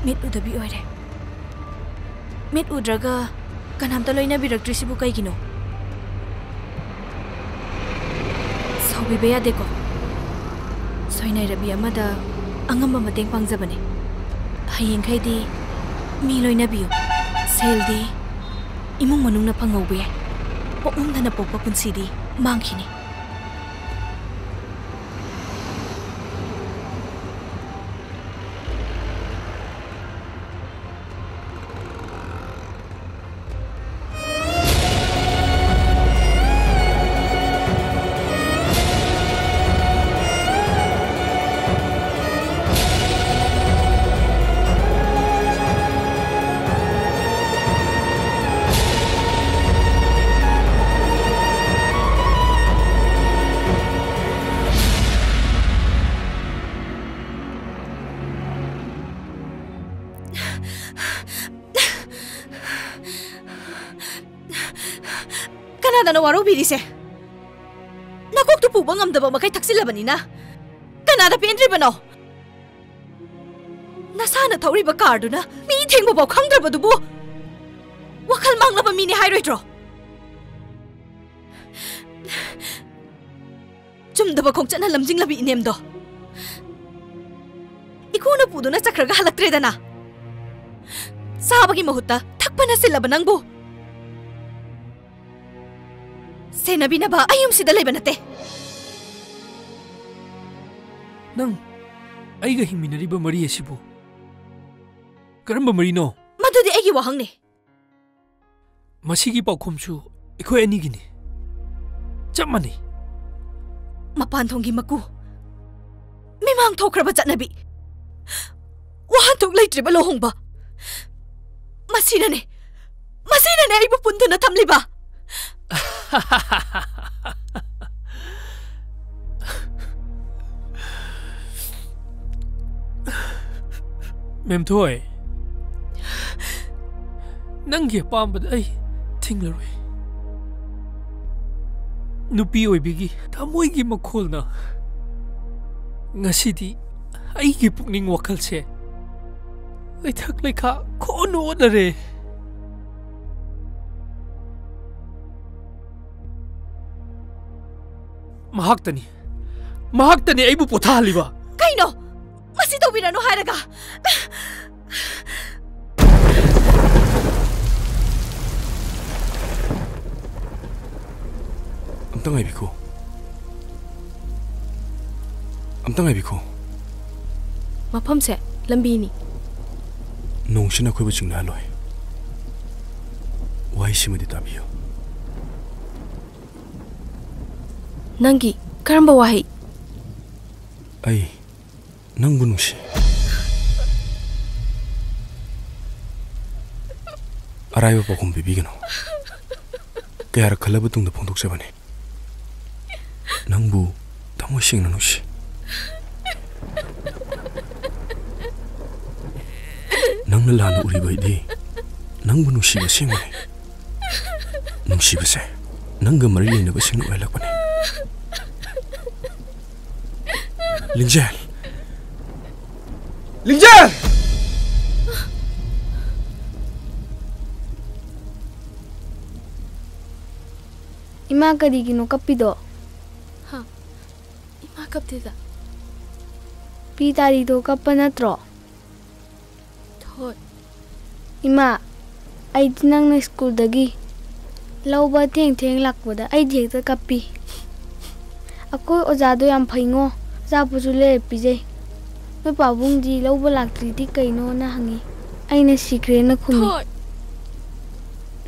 Speaker 2: Mit udabi oire. Mit udraga kanam ta loina biraktrisi bu kai gino. Bibaya deko. Soinai rabi amada angam mateng pangjabane. Hayeng khai di mi loina biu. Sel di imung manung na phangau be. ꯄꯣꯛꯅꯨꯡꯗꯅ ꯄꯣꯛꯄ ꯄꯨꯟꯁꯤꯗꯤ ꯃꯥꯡꯈꯤꯅꯤ꯫ Kanada na waro birise. Nakok tu puba ngamdaba makai taksilabani na. Kanada pendri bano. Nasana thori ba kardu na mi thengba ba khangdra ba dubu. Wakal mangla ba mini hairoitro. Chumdaba khongchana lamjing labi inemdo. Ikuna puduna chakraga halaktre dana. Sabagi mahutta thakpana silaba nangbu. Senabi na ba ayum si dalay ba nate?
Speaker 7: Nang, ay ga himinari ba Maria sibu? Karamba marino?
Speaker 2: Madudi ay giwahang ni.
Speaker 7: Masigi pa kumsu, ikaw ay anigini. Chama ni.
Speaker 2: Mapantong gimaku. Mimang tokra ba nabi? Wahan tok lay triba lohong ba? Masina ni ay pupunta na tamli ba?
Speaker 7: Mem Toy, Nangi Pambad ay Tingleroy. Nupi oy bigi, tamoy gi makul na. Ngasidi ay gi pukning wakal se. Ay taklay ka kono na re. Mahaktani ay buputali ba?
Speaker 2: Kaino? Masitaw binano haraga.
Speaker 7: Amtangay biko.
Speaker 21: Mapamse lambini.
Speaker 7: Nong sina koy baching na loy. Why simadi tabiyo?
Speaker 21: Nangi karamba wahi.
Speaker 7: Ay, nang bunungsi. Arayba pa kong bibigyan o. Kaya kalabatong na pundok sa bani. Nang bu, tamo siyang nanusi. Nang nalano uri ba hindi, nang bunungsi ba siyang bani. Nungsi ba siya, nang gamarili na ba siyang nuwalak bani. Lingjel!
Speaker 21: Ima karigino kapido? Ha? Ima kaptida? Pitarido kapanatro? Thoi. Ima, ay dinang na school dagi. Lauba ting lakboda ay diyekta kapi. Ako ozado yam paingo. Zapusule pije. May pabung di lauba laktriti kaino na hangi. Ay na sikre na kumi. Thoi.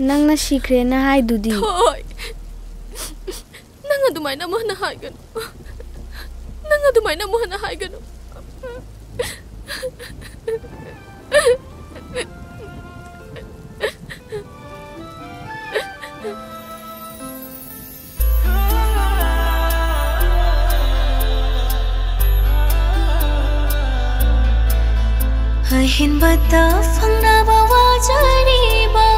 Speaker 21: Nang na sikre na hai dudi. Thoi. Nang adumay na mo na hai gano. Nang adumay na mo na hai gano.
Speaker 11: Ahin bata fangna bawa jariba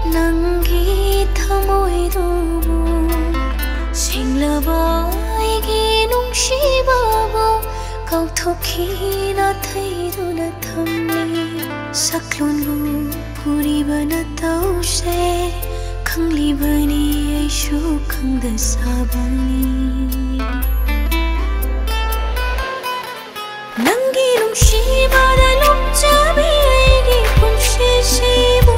Speaker 11: nangi thamoy dubu singlaba aigi nungsiba bo kauthoki na thaidu na thamni saklon bu puriba na tause khangli bani aishu khangda sabani nangi nungsiba da lumchabi aigi pungshi shibu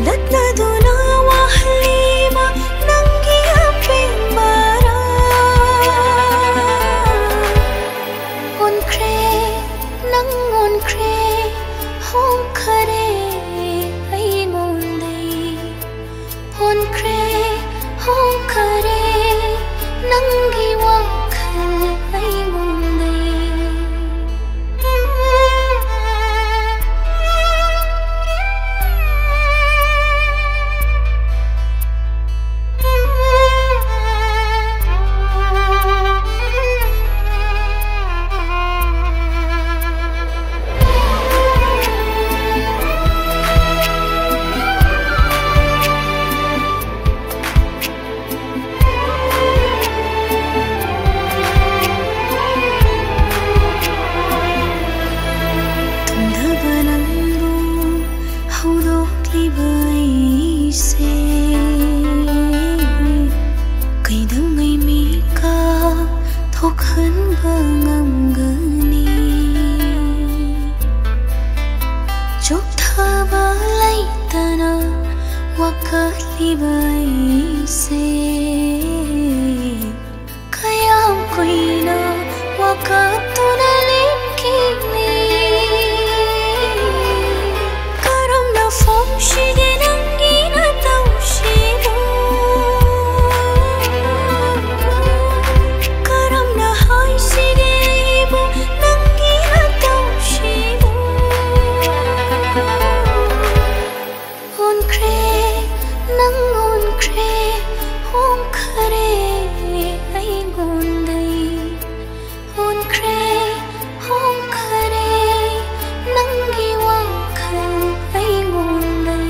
Speaker 11: latna duna पोथाबा लैतना wakaliba ise kayam kuina wakatuna lekini karam na fomshige nangina taushibu karam na haishige ibu nangina taushibu on kre nang on kre hong khare ai gondai on kre hong khare nangi wakhal ai gondai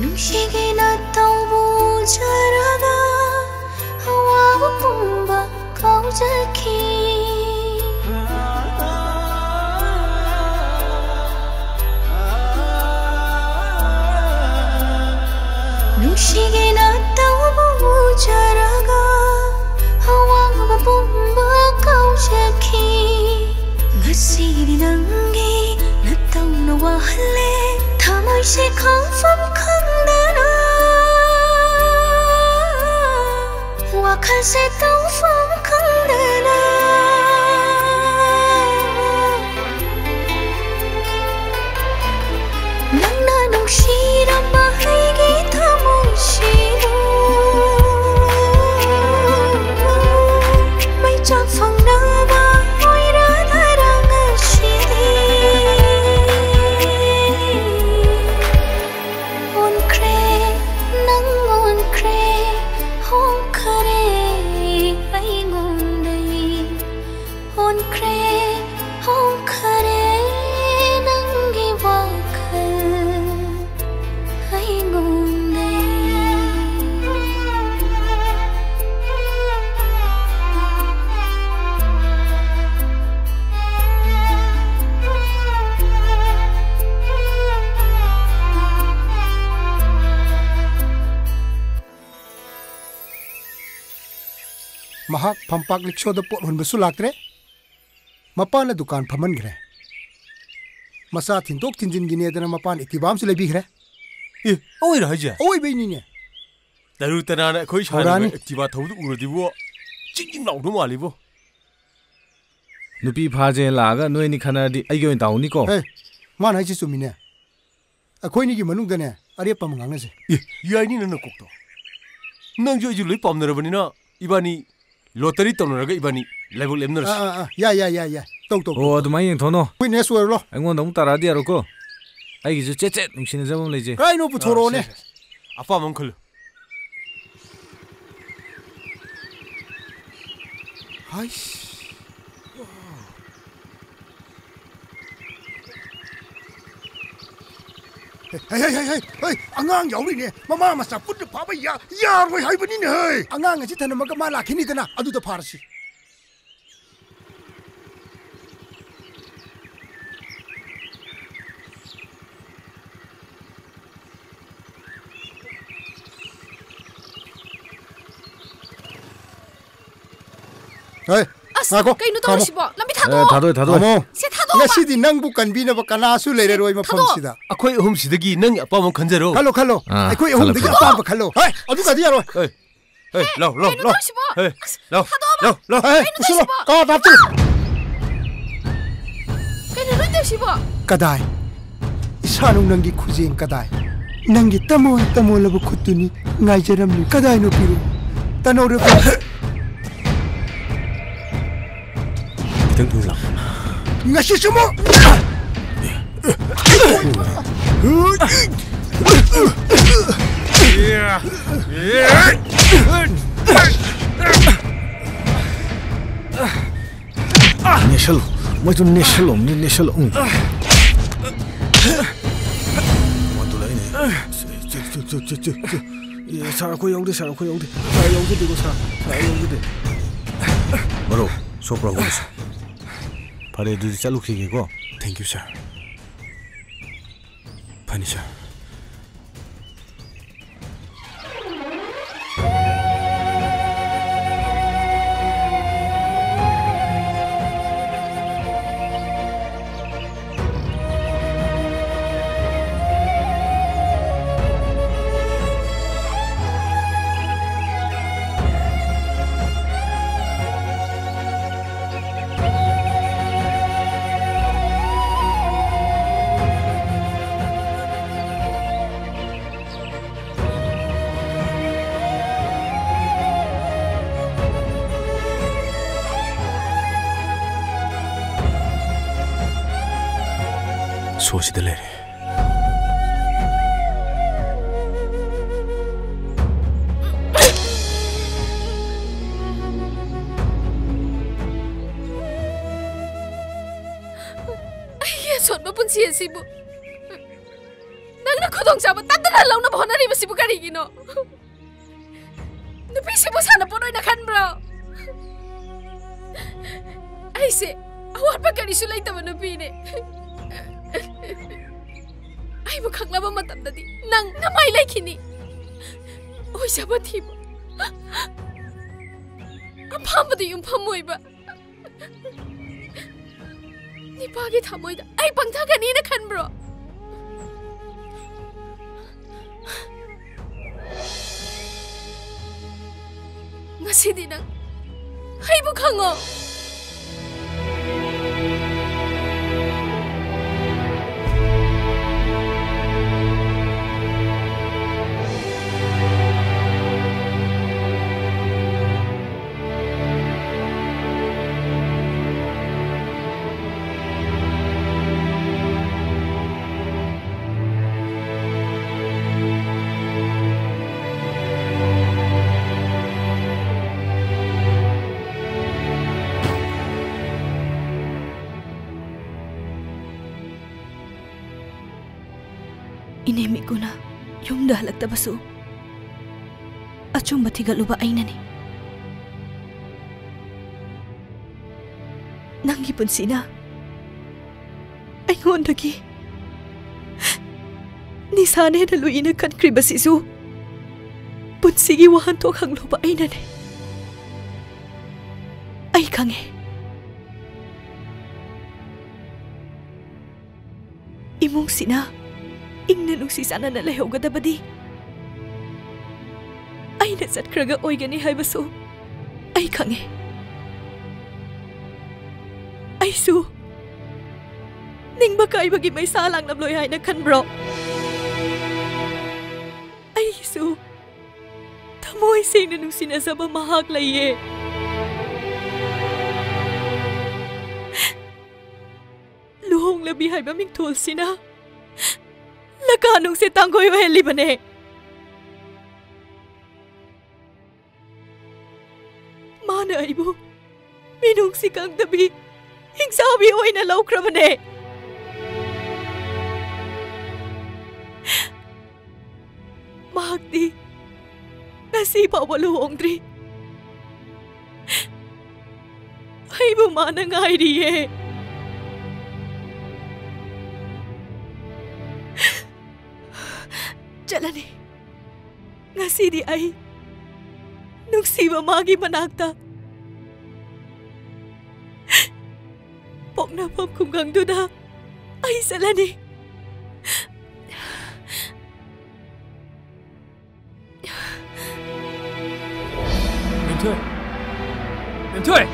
Speaker 11: Nushige na taubu jaraga hawa pumba kaujaki Nushige na taubu jaraga hawa pumba kaujaki Ngasiri nangi na tau na wahale Thamoi se khangfam khangdana wakhal se tawfam khangdana nangna nungshiramba haigi thamoi shiru mai chak fangnaba oira dharanga shiri on kre nang on kre hong khare ai gondai on kre hong khare nangi wakhal ai gondai
Speaker 20: mahak pampak liksho da pot hun basu lakre mapan na dukan phaman gre masa thintok thinjin gine dana mapan itibam se lebi gre
Speaker 15: e oi ra ja
Speaker 20: oi be ni ne
Speaker 15: daru tana na khoi shana itiba thodu uradi bo ching law do mali bo
Speaker 22: nupi phaje laga noi ni khana di ai goi taw ni ko
Speaker 20: hey man hai chi sumi ne akhoi ni gi manung da ne are pam ngang na se
Speaker 15: e yai ni na kok to nang jo ju loi pam na rabani na ibani lottery tawnaraga ibani level lemners
Speaker 20: ya tong
Speaker 22: oh adumai yeng thono
Speaker 20: witness wer lo
Speaker 22: angon dong tara di aro ko ai gi che che nungsine jabam leje
Speaker 20: kai no pu thoro ne
Speaker 15: apa mangkhul
Speaker 20: hai hey angang yauri ne mama masa put pa ba ya roi hai bani ne hey angang ji thana ma ka ma lakhini dana adu da farsi hey
Speaker 12: Ako kaino tawsibo lambi thado
Speaker 22: thado
Speaker 12: se thado
Speaker 20: ngasi di nang bu kan bi na ba kana su le roi ma phom sida
Speaker 15: akhoi hum sidagi nang apam khanjaro
Speaker 20: khalo akhoi hum dagi apam ba khalo hey adu ka dia roi
Speaker 15: hey lo hey lo
Speaker 20: hey usulo ka da tu
Speaker 12: kaino roi tawsibo
Speaker 20: kadai isanu nangi khujeng kadai nangi tamo labu khutuni ngai jaram ni kadai no piru tanore
Speaker 22: Teng pulang.
Speaker 20: Ngasih semua.
Speaker 22: Nesel, macam nesel Waktu lain ꯁꯥꯔ ꯑꯩꯈꯣꯏ ꯌꯥꯎꯗꯦ ꯁꯥꯔ ꯑꯩꯈꯣꯏ ꯌꯥꯎꯗꯦ ꯁꯥꯔ ꯌꯥꯎꯖꯗꯦꯀꯣ ꯁꯥꯔ ꯌꯥꯎꯖꯗꯦ ꯃꯔꯨꯞ ꯁꯣꯛꯄ꯭ꯔꯥ ꯍꯣꯏꯁꯨ ꯐꯔꯦ ꯑꯗꯨꯗꯤ ꯆꯠꯂꯨꯈꯤꯒꯦꯀꯣ
Speaker 7: thank you ꯁꯥꯔ ꯐꯅꯤ ꯁꯥꯔ 소시들 내리
Speaker 12: ꯑꯩꯒꯤ ꯑꯁꯣꯟꯕ ꯄꯨꯟꯁꯤ ꯑꯁꯤꯕꯨ ꯅꯪꯅ ꯈꯨꯗꯣꯡꯆꯥꯕ ꯇꯠꯇꯅ ꯂꯧꯅꯕ ꯍꯣꯠꯅꯔꯤꯕꯁꯤꯕꯨ ꯀꯔꯤꯒꯤꯅꯣ? ꯅꯨꯄꯤꯁꯤꯕꯨ ꯁꯥꯟꯅꯄꯣꯠ ꯑꯣꯏꯅ ꯈꯟꯕ꯭ꯔꯣ? ꯑꯩꯁꯦ ꯑꯋꯥꯠꯄ ꯀꯔꯤꯁꯨ ꯂꯩꯇꯕ ꯅꯨꯄꯤꯅꯦ. ꯑꯩꯕꯨ ꯈꯪꯂꯕ ꯃꯇꯝꯗꯗꯤ ꯅꯪ ꯅꯃꯥꯏ ꯂꯩꯈꯤꯅꯤ. ꯑꯣꯏꯖꯕ ꯊꯤꯕ ꯑꯄꯥꯝꯕꯗ ꯌꯨꯝꯐꯝ ꯑꯣꯏꯕ ꯅꯤꯄꯥꯒꯤ ꯊꯃꯣꯏꯗ ꯑꯩ ꯄꯪꯊꯒꯅꯤꯅ ꯈꯟꯕ꯭ꯔꯣ? ꯉꯁꯤꯗꯤ ꯅꯪ ꯑꯩꯕꯨ ꯈꯪꯉꯣ. Inemik ko na yung dahalagtabaso. At yung matigaluba ay nani. Nanggipon sina. Ay ngondagi. Ni sana na luina kan kribasisu. Punsigi wahantok hang luba ay nani. Ay kange. Imong sina. Ingna nung si sana nalayaw gadabadi. Ay nasat kraga oy gani hay baso. Ay kange. Ay su. Ning bakay bagi may salang namloy hay na kan bro. Ay su. Tamoy sing na nung sinasaba mahag laye. Luhong labi hay maming tol sina. Lakanong si Tanggoy Weli ba ne? Mana ibu, minung si kang dabi, hingsabi oy na laukra ba ne? Mahagdi, nasipa waluhong dri. Ay bumana nga iriye. Jalani, ngasi di ay nung siwa magi managta. Pok na pop kunggang duda ay salani.
Speaker 5: Mentoy! Mentoy!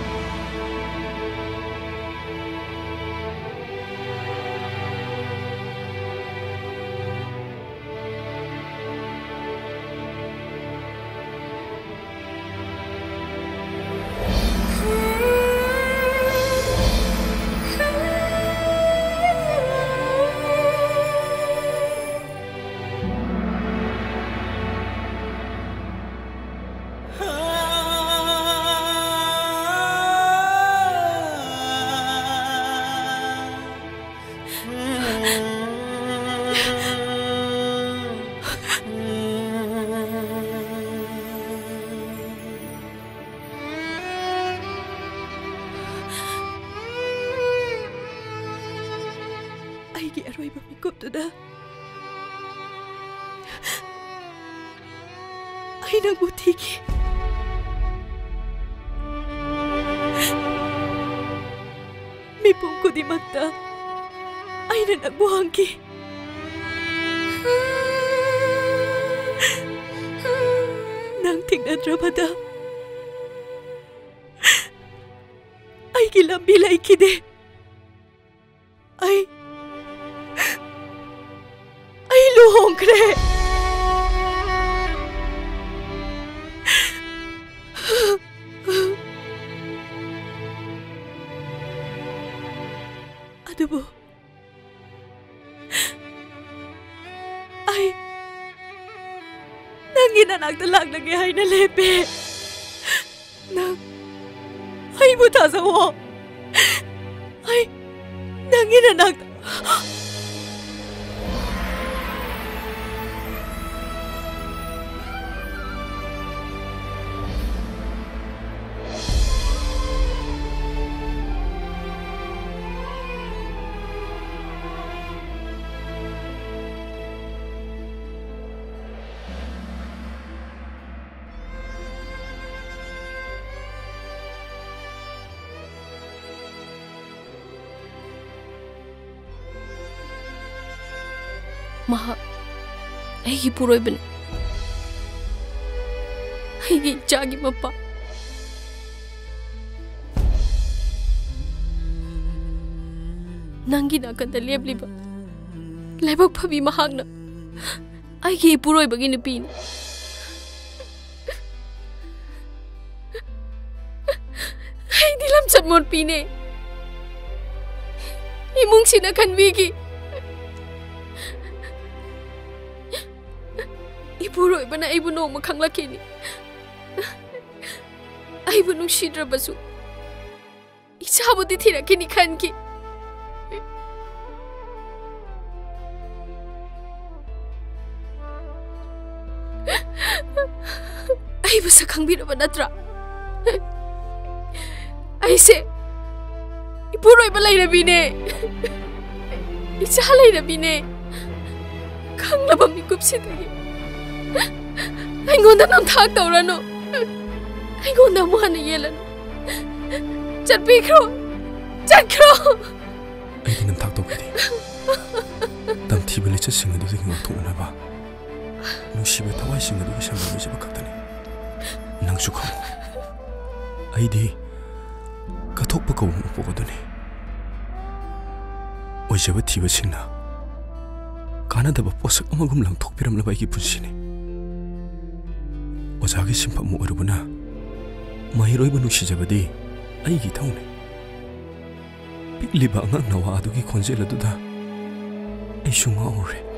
Speaker 2: ꯃꯇꯝꯗꯨꯗ ꯑꯩ ꯅꯪꯕꯨ ꯊꯤꯈꯤ ꯃꯤꯄꯨꯝ ꯈꯨꯗꯤꯡꯃꯛꯇ ꯑꯩꯅ ꯅꯪꯕꯨ ꯍꯪꯈꯤ ꯅꯪ ꯊꯦꯡꯅꯗ꯭ꯔꯕꯗ ꯑꯩꯒꯤ ꯂꯝꯕꯤ ꯂꯩꯈꯤꯗꯦ ꯑꯩ ꯂꯨꯍꯣꯡꯈ꯭ꯔꯦ ꯑꯗꯨꯕꯨ ꯑꯩ ꯅꯪꯒꯤ ꯅꯅꯥꯛꯇ ꯂꯥꯛꯂꯒꯦ ꯍꯥꯏꯅ ꯂꯦꯞꯄꯦ ꯅꯪ ꯑꯩꯕꯨ ꯊꯥꯖꯋꯣ ꯑꯩ ꯅꯪꯒꯤ ꯅꯅꯥꯛꯇ ꯃꯍꯥꯛ ꯑꯩꯒꯤ ꯄꯨꯔꯣꯏꯕꯅꯤ ꯑꯩꯒꯤ ꯏꯆꯥꯒꯤ ꯃꯄꯥ ꯅꯪꯒꯤ ꯅꯥꯀꯟꯗ ꯂꯦꯞꯂꯤꯕ ꯂꯥꯏꯕꯛ ꯐꯕꯤ ꯃꯍꯥꯛꯅ ꯑꯩꯒꯤ ꯏꯄꯨꯔꯣꯏꯕꯒꯤ ꯅꯨꯄꯤꯅꯤ ꯑꯩꯗꯤ ꯂꯝꯆꯠ ꯃꯣꯠꯄꯤꯅꯦ ꯏꯃꯨꯡꯁꯤꯅ ꯈꯟꯕꯤꯈꯤ 이부로이번에 아이부 너무 강락해니 아이부 눈시드라바수 이자보디 티라케니 칸기 아이부사 강비라바 나트라 아이세 이부로이번 라이라비네 이자 라이라비네 강라바 미급시다기 ꯑꯩꯉꯣꯟꯗ ꯅꯝꯊꯥꯛ ꯇꯧꯔꯅꯨ ꯑꯩꯉꯣꯟꯗ ꯑꯃꯨꯛ ꯍꯟꯅ ꯌꯦꯜꯂꯅꯨ ꯆꯠꯄꯤꯈ꯭ꯔꯣ ꯆꯠꯈ꯭ꯔꯣ
Speaker 7: ꯑꯩꯗꯤ ꯅꯝꯊꯥꯛ ꯇꯧꯈꯤꯗꯦ ꯇꯝꯊꯤꯕ ꯂꯤꯆꯠꯁꯤꯡ ꯑꯗꯨꯗꯒꯤ ꯉꯥꯛꯊꯣꯛꯅꯕ ꯅꯨꯡꯁꯤꯕ ꯊꯋꯥꯏꯁꯤꯡ ꯑꯗꯨꯒꯤ ꯁꯝꯅꯕꯤꯖꯕ ꯈꯛꯇꯅꯤ ꯅꯪꯁꯨ ꯈꯪꯉꯨ ꯑꯩꯗꯤ ꯀꯠꯊꯣꯛꯄ ꯀꯧꯕ ꯃꯄꯣꯛ ꯑꯗꯨꯅꯤ ꯑꯣꯏꯖꯕ ꯊꯤꯕꯁꯤꯡꯅ ꯀꯥꯟꯅꯗꯕ ꯄꯣꯠꯁꯛ ꯑꯃꯒꯨꯝ ꯂꯪꯊꯣꯛꯄꯤꯔꯝꯂꯕ ꯑꯩꯒꯤ ꯄꯨꯟꯁꯤꯅꯤ 오자기 심판 모르구나. 마히로이브 누시자바디 아이기 타오네. 빅리바 앙 나와 아두기 콘젤라두다. 에숑아 오레.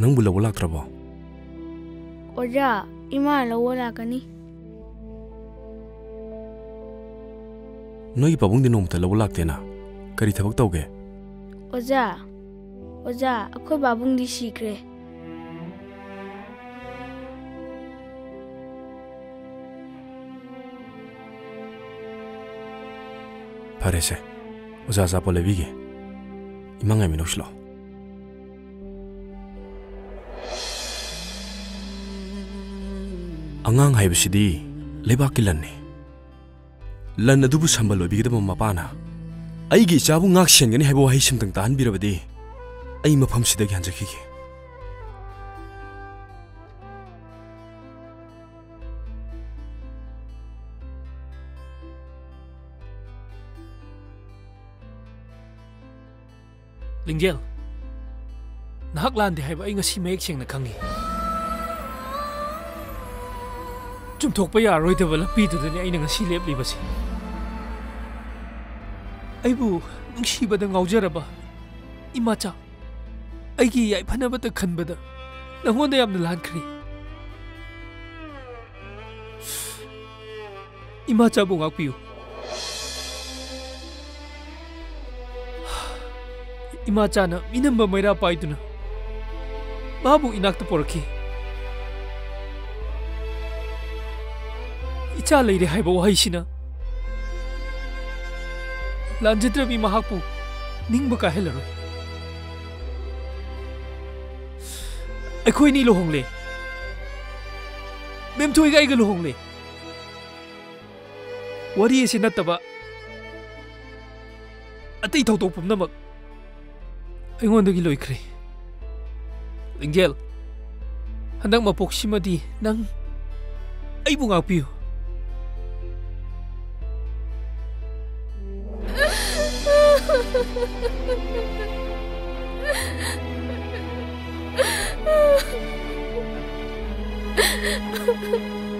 Speaker 7: नंग बुला बोला करबो
Speaker 21: ओजा इमा लवला कनी
Speaker 7: नोई पाबुंग दिनोम त लवला तेना करी थबक तौगे
Speaker 21: ओजा अखोय बाबुंग दि सिक्रे
Speaker 7: फारेसे ओजा जा पोलेबिगे इमांगा मिनोसलो angang haibsidi lebak kilanni lan adubu sambal obigidaba mapana aigi chabu ngak sengani haibo hai simtang tan birabadi ai mafam sidagi hanjakhi
Speaker 5: Lingjel nahak lan de haiba ai ngasi mek sengna khangi 좀 독바야 로이드블 비드더니 아이는 ngasi lep리버시 아이부 뭉시바다 ngaujaraba 이마차 아이기 야이 파나바다 칸바다 nangona yamna lankhri इमाचाबु ngakpiyu इमाचाना मिनम्बा मैरा पाइदुना माबु इनाक्ता पोरखि इचा लेरे हाइबा वहाइसिना लांजिद्रबी महाकु निंगबा काहेलरोय अखोइनी लोहोंगले मेमथोइगा आइगा लोहोंगले worry एसे नत्तबा अतै थौतोक पुमनमक अइंगोंदगी लोइख्रे लिंगेल हंदक मपोक्सिमदी नंग अइबु ngakpiyu
Speaker 11: Ha ha ha.